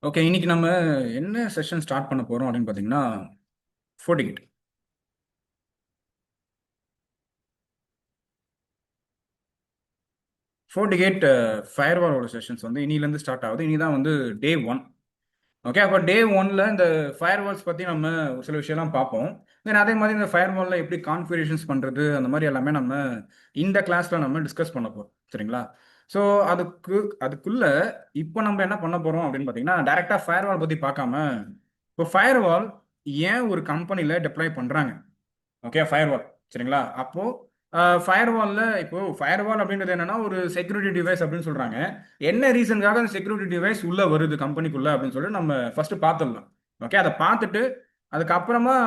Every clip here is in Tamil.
ஓகே, இன்னைக்கு நம்ம என்ன செஷன் ஸ்டார்ட் பண்ண போறோம் அப்படின்னு பார்த்தீங்கன்னா, ஃபோர்டிகேட். ஃபோர்டிகேட் ஃபயர்வாலோட செஷன்ஸ் வந்து இன்னிலேருந்து ஸ்டார்ட் ஆகுது. இனி தான் வந்து டே ஒன். ஓகே, அப்போ டே ஒன்ல இந்த ஃபயர்வால்ஸ் பற்றி நம்ம ஒரு சில விஷயம்லாம் பார்ப்போம். தென் அதே மாதிரி இந்த ஃபயர்வாலில் எப்படி கான்ஃபிகரேஷன்ஸ் பண்ணுறது அந்த மாதிரி எல்லாமே நம்ம இந்த கிளாஸில் நம்ம டிஸ்கஸ் பண்ண போகிறோம். சரிங்களா? ஸோ அதுக்கு அதுக்குள்ள இப்போ நம்ம என்ன பண்ண போகிறோம் அப்படின்னு பார்த்தீங்கன்னா, டேரெக்டாக ஃபயர்வால் பற்றி பார்க்காம, இப்போ ஃபயர்வால் ஏன் ஒரு கம்பெனியில் டெப்ளாய் பண்ணுறாங்க? Okay, firewall. சரிங்களா? அப்போ ஃபயர்வால்ல இப்போ ஃபயர்வால் அப்படின்றது என்னன்னா ஒரு செக்யூரிட்டி டிவைஸ் அப்படின்னு சொல்றாங்க. என்ன ரீசனுக்காக அந்த செக்யூரிட்டி டிவைஸ் உள்ள வருது கம்பெனிக்குள்ள அப்படின்னு சொல்லிட்டு நம்ம ஃபர்ஸ்ட் பார்த்துடலாம். ஓகே, அதை பார்த்துட்டு அதுக்கப்புறமா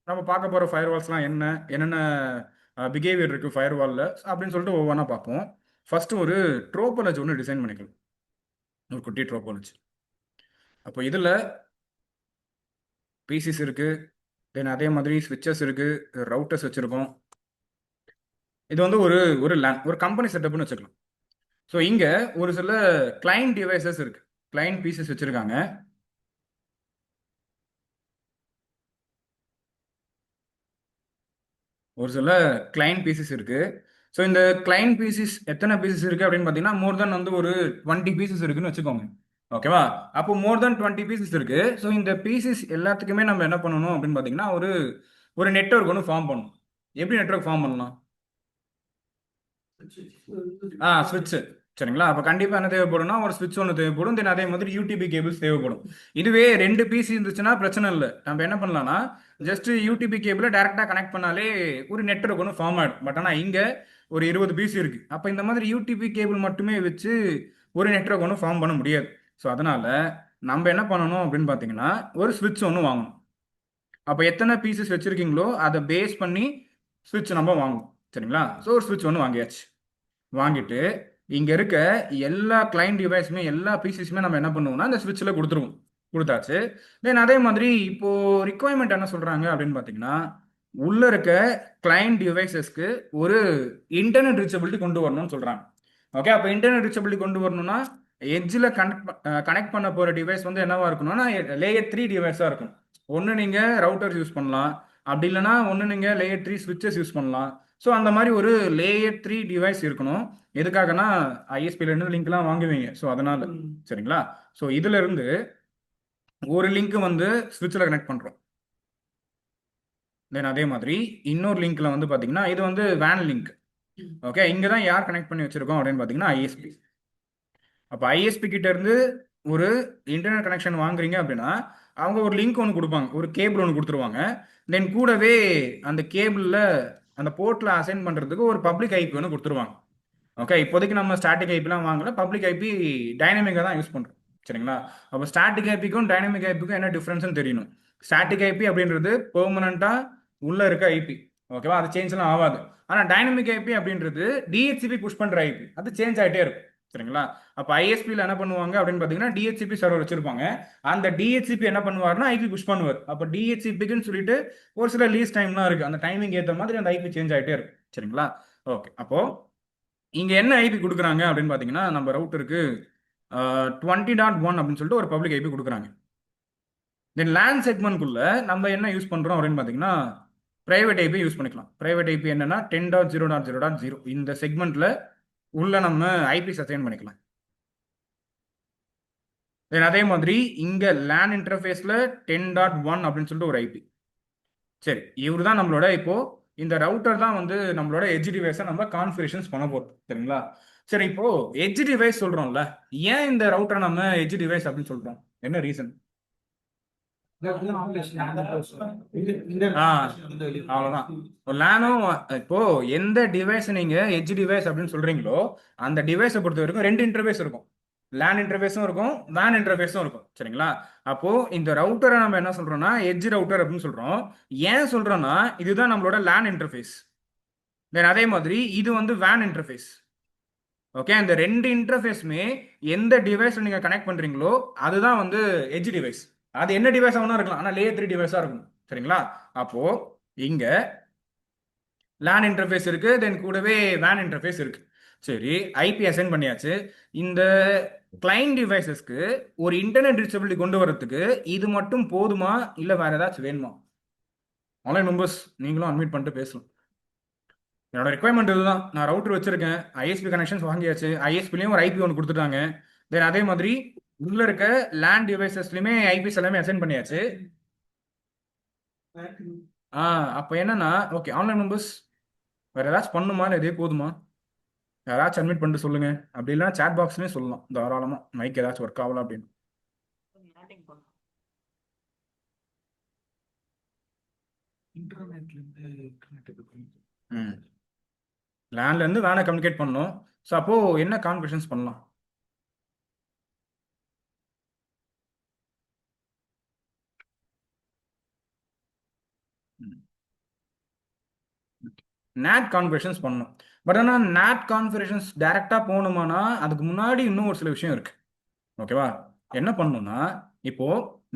நம்ம பார்க்க போற ஃபயர்வால்ஸ்லாம் என்னென்ன பிஹேவியர் இருக்கு ஃபயர்வால்ல அப்படின்னு சொல்லிட்டு ஒவ்வொன்றா பார்ப்போம். ஃபர்ஸ்ட் ஒரு ட்ரோபாலஜி ஒன்று டிசைன் பண்ணிக்கலாம். ஒரு குட்டி ட்ரோபாலஜி. அப்போ இதுல பிசிஸ் இருக்கு, தென் அதே மாதிரி ஸ்விட்சஸ் இருக்கு, ரவுட்டர்ஸ் வச்சிருக்கோம். இது வந்து ஒரு ஒரு லேன் ஒரு கம்பெனி செட்டப்னு வச்சுக்கலாம். ஸோ இங்க ஒரு சில கிளைண்ட் டிவைசஸ் இருக்கு, கிளைண்ட் பீசஸ் வச்சிருக்காங்க. ஒரு சில கிளைண்ட் பீசஸ் இருக்கு. ஸோ இந்த கிளைண்ட் பீசஸ் எத்தனை பீசஸ் இருக்கு அப்படின்னு பார்த்தீங்கன்னா மோர் தென் வந்து ஒரு 20 பீசஸ் இருக்குன்னு வச்சுக்கோங்க. ஓகேவா? அப்போ மோர் தென் 20 பீசஸ் இருக்கு. ஸோ இந்த பீசஸ் எல்லாத்துக்குமே நம்ம என்ன பண்ணணும் அப்படின்னு பார்த்தீங்கன்னா ஒரு ஒரு நெட்வொர்க் ஒன்று ஃபார்ம் பண்ணணும். எப்படி நெட்வொர்க் ஃபார்ம் பண்ணலாம்? ஸ்விட்ச். சரிங்களா? அப்போ கண்டிப்பாக என்ன தேவைப்படும்னா ஒரு ஸ்விட்ச் ஒன்று தேவைப்படும். தென் அதே மாதிரி யூடிபி கேபிள்ஸ் தேவைப்படும். இதுவே ரெண்டு பிசி இருந்துச்சுன்னா பிரச்சனை இல்லை. நம்ம என்ன பண்ணலாம்னா ஜஸ்ட் யூடிபி கேபிளை டேரெக்டாக கனெக்ட் பண்ணாலே ஒரு நெட்வொர்க் ஒன்று ஃபார்ம் ஆகிடும். பட் ஆனால் இங்கே ஒரு 20 பிசி இருக்கு. அப்போ இந்த மாதிரி யூடிபி கேபிள் மட்டுமே வச்சு ஒரு நெட்வொர்க் ஒன்று ஃபார்ம் பண்ண முடியாது. ஸோ அதனால நம்ம என்ன பண்ணணும் அப்படின்னு பார்த்தீங்கன்னா ஒரு ஸ்விட்ச் ஒன்று வாங்கணும். அப்போ எத்தனை பீசஸ் வச்சிருக்கீங்களோ அதை பேஸ் பண்ணி ஸ்விட்ச் நம்ம வாங்கணும். சரிங்களா? ஸோ ஒரு ஸ்விட்ச் ஒன்று வாங்கியாச்சு. வாங்கிட்டு இங்க இருக்க எல்லா கிளைண்ட் டிவைஸுமே எல்லா பிசிஸுமே நம்ம என்ன பண்ணுவோம்னா இந்த ஸ்விட்சில் கொடுத்துருவோம். கொடுத்தாச்சு. தென் அதே மாதிரி இப்போ ரிக்குவயர்மெண்ட் என்ன சொல்றாங்க அப்படின்னு பார்த்தீங்கன்னா உள்ள இருக்க கிளைண்ட் டிவைசஸ்க்கு ஒரு இன்டர்நெட் ரீச்சபிலிட்டி கொண்டு வரணும்னு சொல்றாங்க. ஓகே, அப்போ இன்டர்நெட் ரீச்சபிலிட்டி கொண்டு வரணும்னா எட்ஜில் கனெக்ட் பண்ண போற டிவைஸ் வந்து என்னவா இருக்கணும்னா லேயர் 3 டிவைஸா இருக்கும். ஒன்று நீங்க ரவுட்டர்ஸ் யூஸ் பண்ணலாம், அப்படி இல்லைன்னா ஒன்று நீங்க லேயர் 3 ஸ்விட்சஸ் யூஸ் பண்ணலாம். ஸோ அந்த மாதிரி ஒரு லேயர் 3 டிவைஸ் இருக்கணும். எதுக்காகனா ஐஎஸ்பில இருந்து லிங்க்லாம் வாங்குவீங்க. ஸோ அதனால சரிங்களா? ஸோ இதுல இருந்து ஒரு லிங்க் வந்து ஸ்விட்சில் கனெக்ட் பண்றோம். தென் அதே மாதிரி இன்னொரு லிங்க்ல வந்து பாத்தீங்கன்னா இது வந்து வேன் லிங்க். ஓகே, இங்க தான் யார் கனெக்ட் பண்ணி வச்சிருக்கோம் அப்படின்னு பாத்தீங்கன்னா ஐஎஸ்பி. அப்போ ஐஎஸ்பி கிட்ட இருந்து ஒரு இன்டர்நெட் கனெக்ஷன் வாங்குறீங்க அப்படின்னா அவங்க ஒரு லிங்க் ஒன்று கொடுப்பாங்க, ஒரு கேபிள் ஒன்று கொடுத்துருவாங்க. தென் கூடவே அந்த கேபிளில் அந்த போர்ட்டில் அசைன் பண்ணுறதுக்கு ஒரு பப்ளிக் ஐபி ஒன்று கொடுத்துருவாங்க. ஓகே, இப்போதைக்கு நம்ம ஸ்டாட்டிக் ஐபிலாம் வாங்கல, பப்ளிக் ஐபி டைனமிக்காக தான் யூஸ் பண்ணுறோம். சரிங்களா? அப்போ ஸ்டாட்டிக் ஐபிக்கும் டைனமிக் ஐபிக்கும் என்ன டிஃப்ரென்ஸ்னு தெரியணும். ஸ்டாட்டிக் ஐபி அப்படின்றது பெர்மனண்ட்டாக உள்ள இருக்க ஐபி. ஓகேவா? அது சேஞ்ச்லாம் ஆகாது. ஆனால் டைனமிக் ஐபி அப்படின்றது டிஹெச்சிபி புஷ் பண்ணுற ஐபி, அது சேஞ்ச் ஆகிட்டே இருக்கும். சரிங்களா? அப்போ ஐஎஸ்பியில் என்ன பண்ணுவாங்க அப்படின்னு பார்த்தீங்கன்னா டிஹெச்சிபி சர்வர் வச்சிருப்பாங்க. அந்த டிஹெச்சிபி என்ன பண்ணுவார்னா ஐபி புஷ் பண்ணுவார். அப்போ டிஹெச்சிபிக்குன்னு சொல்லிட்டு ஒரு சில லீஸ் டைம்லாம் இருக்கு. அந்த டைமிங் ஏற்ற மாதிரி அந்த ஐபி சேஞ்ச் ஆகிட்டே இருக்கும். சரிங்களா? ஓகே, அப்போ இங்க என்ன ஐபி கொடுக்குறாங்க அப்படின்னு பார்த்தீங்கன்னா நம்ம ரவுட்டருக்கு 20.1 அப்படின்னு சொல்லிட்டு ஒரு பப்ளிக் ஐபி கொடுக்குறாங்க. தென் லேண்ட் செக்மெண்ட்குள்ள நம்ம என்ன யூஸ் பண்றோம் அப்படின்னு பார்த்தீங்கன்னா பிரைவேட் ஐபி யூஸ் பண்ணிக்கலாம். பிரைவேட் ஐபி என்னன்னா 10.0.0.0 இந்த செக்மெண்ட்ல உள்ள நம்ம ஐபிஸ் அசைன் பண்ணிக்கலாம். தென் அதே மாதிரி இங்க லேன் இன்டர்ஃபேஸ்ல 10.1 அப்படின்னு சொல்லிட்டு ஒரு ஐபி. சரி, இவர் தான் நம்மளோட இப்போ இந்த ரவுட்டர் தான் வந்து நம்மளோட எட்ஜ் டிவைஸை நம்ம கான்ஃபிகரேஷன்ஸ் பண்ண போறோம். சரிங்களா? சரி, இப்போ எட்ஜ் டிவைஸ் சொல்றோம்ல, ஏன் இந்த ரவுட்டரை நம்ம எட்ஜ் டிவைஸ் அப்படின்னு சொல்றோம்? என்ன ரீசன்? அவ்வளவுதான். லேனும் இப்போ எந்த டிவைஸ் நீங்க எட்ஜ் டிவைஸ் அப்படின்னு சொல்றீங்களோ அந்த டிவைஸை பொறுத்த வரைக்கும் ரெண்டு இன்டர்ஃபேஸ் இருக்கும். லேன் இன்டர்ஃபேஸும் இருக்கும், வேன் இன்டர்ஃபேஸும் இருக்கும். சரிங்களா? அப்போ இந்த ரவுட்டரை நம்ம என்ன சொல்றோம்னா எட்ஜ் ரவுட்டர் அப்படின்னு சொல்றோம். ஏன் சொல்றோம்னா இதுதான் நம்மளோட லேன் இன்டர்ஃபேஸ். தென் அதே மாதிரி இது வந்து வேன் இன்டர்ஃபேஸ். ஓகே, இந்த ரெண்டு இன்டர்ஃபேஸுமே எந்த டிவைஸ் நீங்க கனெக்ட் பண்றீங்களோ அதுதான் வந்து எட்ஜ் டிவைஸ். அது என்ன டிவைஸ் ஆகுனா இருக்கலாம், ஆனா லேயர் 3 டிவைஸா இருக்கும். சரிங்களா? அப்போ இங்க லேன் இன்டர்ஃபேஸ் இருக்கு, தென் கூடவே வேன் இன்டர்ஃபேஸ் இருக்கு. சரி, ஐபி அசைன் பண்ணியாச்சு. இந்த கிளைண்ட் டிவைசஸ்க்கு ஒரு இன்டர்நெட் ரீச்சபிலிட்டி கொண்டு வரதுக்கு இது மட்டும் போதுமா, இல்ல வேற ஏதாச்சும் வேணுமா? ஆன்லைன் மெம்பர்ஸ் நீங்களும் அட்மிட் பண்ணிட்டு பேசலாம். என்னோட ரெக்குவயர்மெண்ட் இதுதான். நான் ரவுட்டர் வச்சிருக்கேன், ஐஎஸ்பி கனெக்ஷன்ஸ் வாங்கியாச்சு, ஐஎஸ்பிலையும் ஒரு ஐபி ஒன்று கொடுத்துட்டாங்க. தென் அதே மாதிரி உள்ள இருக்க லேண்ட் டிவைசஸ்லயுமே ஐபிஸ் எல்லாமே அசைன் பண்ணியாச்சு. ஆ அப்போ என்னன்னா, ஓகே ஆன்லைன் மெம்பர்ஸ் வேற ஏதாச்சும் பண்ணுமா, இல்லை இதே போதுமா? யாராச்சும் அட்மிட் பண்ணிட்டு சொல்லுங்க. அப்படி இல்லைன்னா சேட் பாக்ஸ்லேயும் சொல்லலாம் தாராளமா, மைக் ஏதாச்சும் ஒர்க் ஆகலாம் அப்படின்னு. ம் லேண்ட்ல இருந்து வேணா கம்யூனிகேட் பண்ணணும். ஸோ அப்போ என்ன கான்வர்சேஷன்ஸ் பண்ணலாம்? நேட் கான்வர்சேஷன்ஸ் பண்ணணும். பட் ஆனால் நேட் கான்வர்சேஷன்ஸ் டைரெக்டாக போகணுமானா அதுக்கு முன்னாடி இன்னும் ஒரு சில விஷயம் இருக்கு. ஓகேவா? என்ன பண்ணணும்னா, இப்போ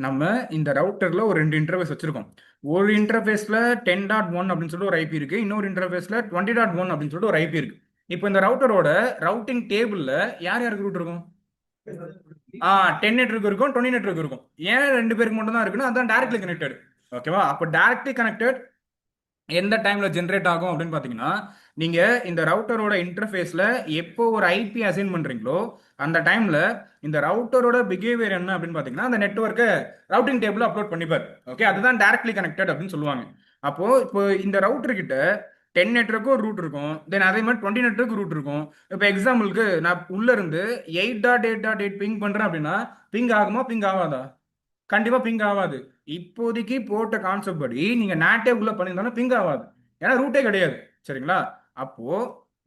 நம்ம இந்த ரவுட்டர்ல ஒரு 2 இன்டர்ஃபேஸ் வச்சிருக்கோம். ஒரு இன்டர்ஃபேஸ்ல 10.1 அப்படின்னு சொல்லிட்டு ஒரு ஐபி இருக்கு, இன்னொரு இன்டர்ஃபேஸ்ல 20.1 அப்படின்னு சொல்லிட்டு ஒரு ஐபி இருக்கு. இப்போ இந்த ரவுட்டரோட ரவுட்டிங் டேபிள்ல யார் யாருக்கு ரூட் இருக்கும்? 10 நெட்வொர்க் இருக்கும், 20 நெட்வொர்க் இருக்கும். ஏன் 2 பேருக்கு மட்டும் தான் இருக்குன்னா அதான் டைரக்ட்லி கனெக்டட். ஓகேவா? அப்போ டைரக்ட்லி கனெக்டட் எந்த டைம்ல ஜென்ரேட் ஆகும் அப்படின்னு பாத்தீங்கன்னா, நீங்க இந்த ரவுட்டரோட இன்டர்ஃபேஸ்ல எப்போ ஒரு ஐபி அசைன் பண்றீங்களோ அந்த டைம்ல இந்த ரவுட்டரோட பிஹேவியர் என்ன அப்படின்னு பாத்தீங்கன்னா, அந்த நெட்வொர்க்கை ரவுட்டிங் டேபிள் அப்லோட் பண்ணிப்பார். ஓகே, அதுதான் டைரக்ட்லி கனெக்டட் அப்படின்னு சொல்லுவாங்க. அப்போ இப்போ இந்த ரவுட்டர் கிட்ட 10 நெட்வொர்க்கு ஒரு ரூட் இருக்கும், தென் அதே மாதிரி 20 நெட்வொர்க் ரூட் இருக்கும். இப்போ எக்ஸாம்பிளுக்கு நான் உள்ள இருந்து 8.8.8 பிங் பண்றேன் அப்படின்னா பிங் ஆகுமா, பிங் ஆகாதா? கண்டிப்பா பிங் ஆகாது. இப்போதைக்கு போட்ட கான்செப்ட் படி நீங்க நாட்டே உள்ள பண்ணியிருந்தாலும் பிங் ஆகாது, ஏன்னா ரூட்டே கிடையாது. சரிங்களா? அப்போ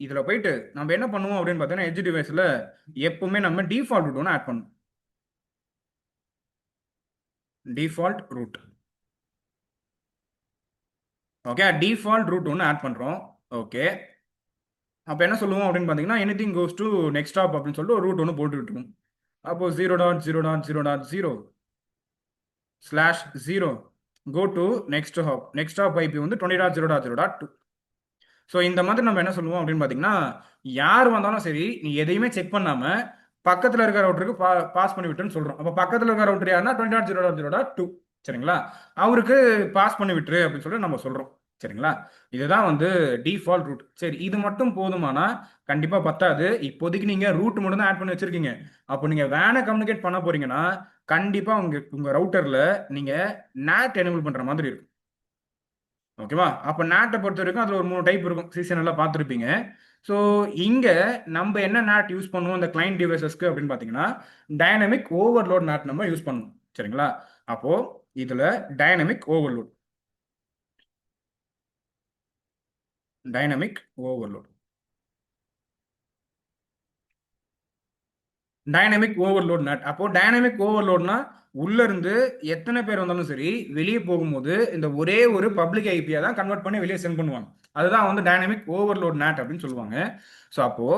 இதுல போயிட்டு நம்ம என்ன பண்ணுவோம் அப்படின்னு பார்த்தீங்கன்னா, எட்ஜ் டிவைஸ்ல எப்பவுமே நம்ம டிஃபால்ட் ரூட் ஒன்று ஆட் பண்ணணும். Default route. Okay, default route ஒன்று ஆட் பண்றோம். ஓகே, அப்போ என்ன சொல்லுவோம் அப்படின்னு பார்த்தீங்கன்னா, anything goes to next stop அப்படின்னு சொல்லிட்டு ஒரு ரூட் ஒன்று போட்டு விட்டுருவோம். அப்போ 0.0.0.0 slash 0 go to next hop. Next hop IP வந்து 20.0.0.2. ஸோ இந்த மாதிரி நம்ம என்ன சொல்லுவோம் அப்படின்னு பார்த்தீங்கன்னா, யார் வந்தாலும் சரி நீ எதையுமே செக் பண்ணாம பக்கத்தில் இருக்கிற ரவுட்டருக்கு பாஸ் பண்ணி விட்டுன்னு சொல்றோம். அப்போ பக்கத்தில் இருக்கிற ரவுட்டர் யாருன்னா 20.0.0.2. சரிங்களா? அவருக்கு பாஸ் பண்ணி விட்டுரு அப்படின்னு சொல்லிட்டு நம்ம சொல்றோம். சரிங்களா? இதுதான் வந்து டிஃபால்ட் ரூட். சரி, இது மட்டும் போதுமானா? கண்டிப்பா பத்தாது. இப்போதைக்கு நீங்க ரூட் மட்டும் தான் ஆட் பண்ணி வச்சிருக்கீங்க. அப்போ நீங்க வேனை கம்யூனிகேட் பண்ண போறீங்கன்னா கண்டிப்பா உங்க ரவுட்டர்ல நீங்க NAT எனேபிள் பண்ற மாதிரி இருக்கும். ஓகேவா? அப்போ நேட்டை பொறுத்த வரைக்கும் அதில் ஒரு 3 டைப் இருக்கும். சீசன் எல்லாம் பார்த்துருப்பீங்க. ஸோ இங்கே நம்ம என்ன நேட் யூஸ் பண்ணுவோம் இந்த கிளைண்ட் டிவைசஸ்க்கு அப்படின்னு பார்த்தீங்கன்னா, டைனமிக் ஓவர்லோட் நேட் நம்ம யூஸ் பண்ணுவோம். சரிங்களா? அப்போ இதில் dynamic overload, dynamic overload, dynamic overload NAT. அப்போ டைனமிக் ஓவர்லோட்னா உள்ள இருந்து எத்தனை பேர் வந்தாலும் சரி வெளியே போகும்போது இந்த ஒரே ஒரு பப்ளிக் ஐபியை தான் கன்வெர்ட் பண்ணி வெளியே சென்ட் பண்ணுவாங்க. அதுதான் வந்து டைனமிக் ஓவர்லோட் நேட் அப்படின்னு சொல்லுவாங்க. ஸோ அப்போ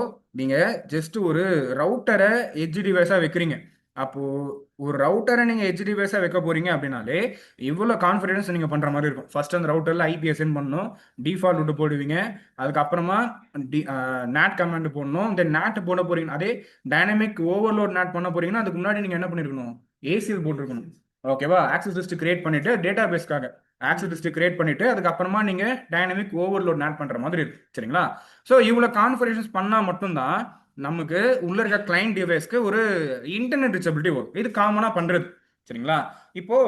நீங்க ஜஸ்ட் ஒரு ரவுட்டரை எட்ஜ் டிவைஸா வைக்கிறீங்க. அப்போ ஒரு ரவுட்டரை நீங்க எட்ஜ் டிவைஸா வைக்க போறீங்க அப்படின்னாலே இவ்வளவு கான்ஃபிடன்ஸ் நீங்க பண்ற மாதிரி இருக்கும். ஃபர்ஸ்ட் அந்த ரவுட்டர்ல ஐபி சென்ட் பண்ணணும், டிஃபால்ட் விட்டு போடுவீங்க, அதுக்கப்புறமா நேட் கமாண்ட் போடணும். தென் நேட் போட போறீங்க, அதே டைனமிக் ஓவர்லோட் நேட் பண்ண போறீங்கன்னா அதுக்கு முன்னாடி நீங்க என்ன பண்ணிருக்கணும்? ஏசிஎல் போட்டிருக்கணும். ஓகேவா? ஆக்சஸ் லிஸ்ட் கிரியேட் பண்ணிட்டு டேட்டா பேஸ்க்காக ஆக்சஸ் லிஸ்ட் கிரியேட் பண்ணிட்டு அதுக்கப்புறமா நீங்க டைனமிக் ஓவர்லோட் நேட் பண்ற மாதிரி இருக்கு. சரிங்களா? ஸோ இவ்வளவு கான்ஃபிகரேஷன்ஸ் பண்ணா மட்டும்தான் நமக்கு உள்ள இருக்க கிளைண்ட் டிவைஸ்க்கு ஒரு இன்டர்நெட் ரீச்சபிலிட்டி வரும். இது காமனா பண்றது. சரிங்களா? இப்போ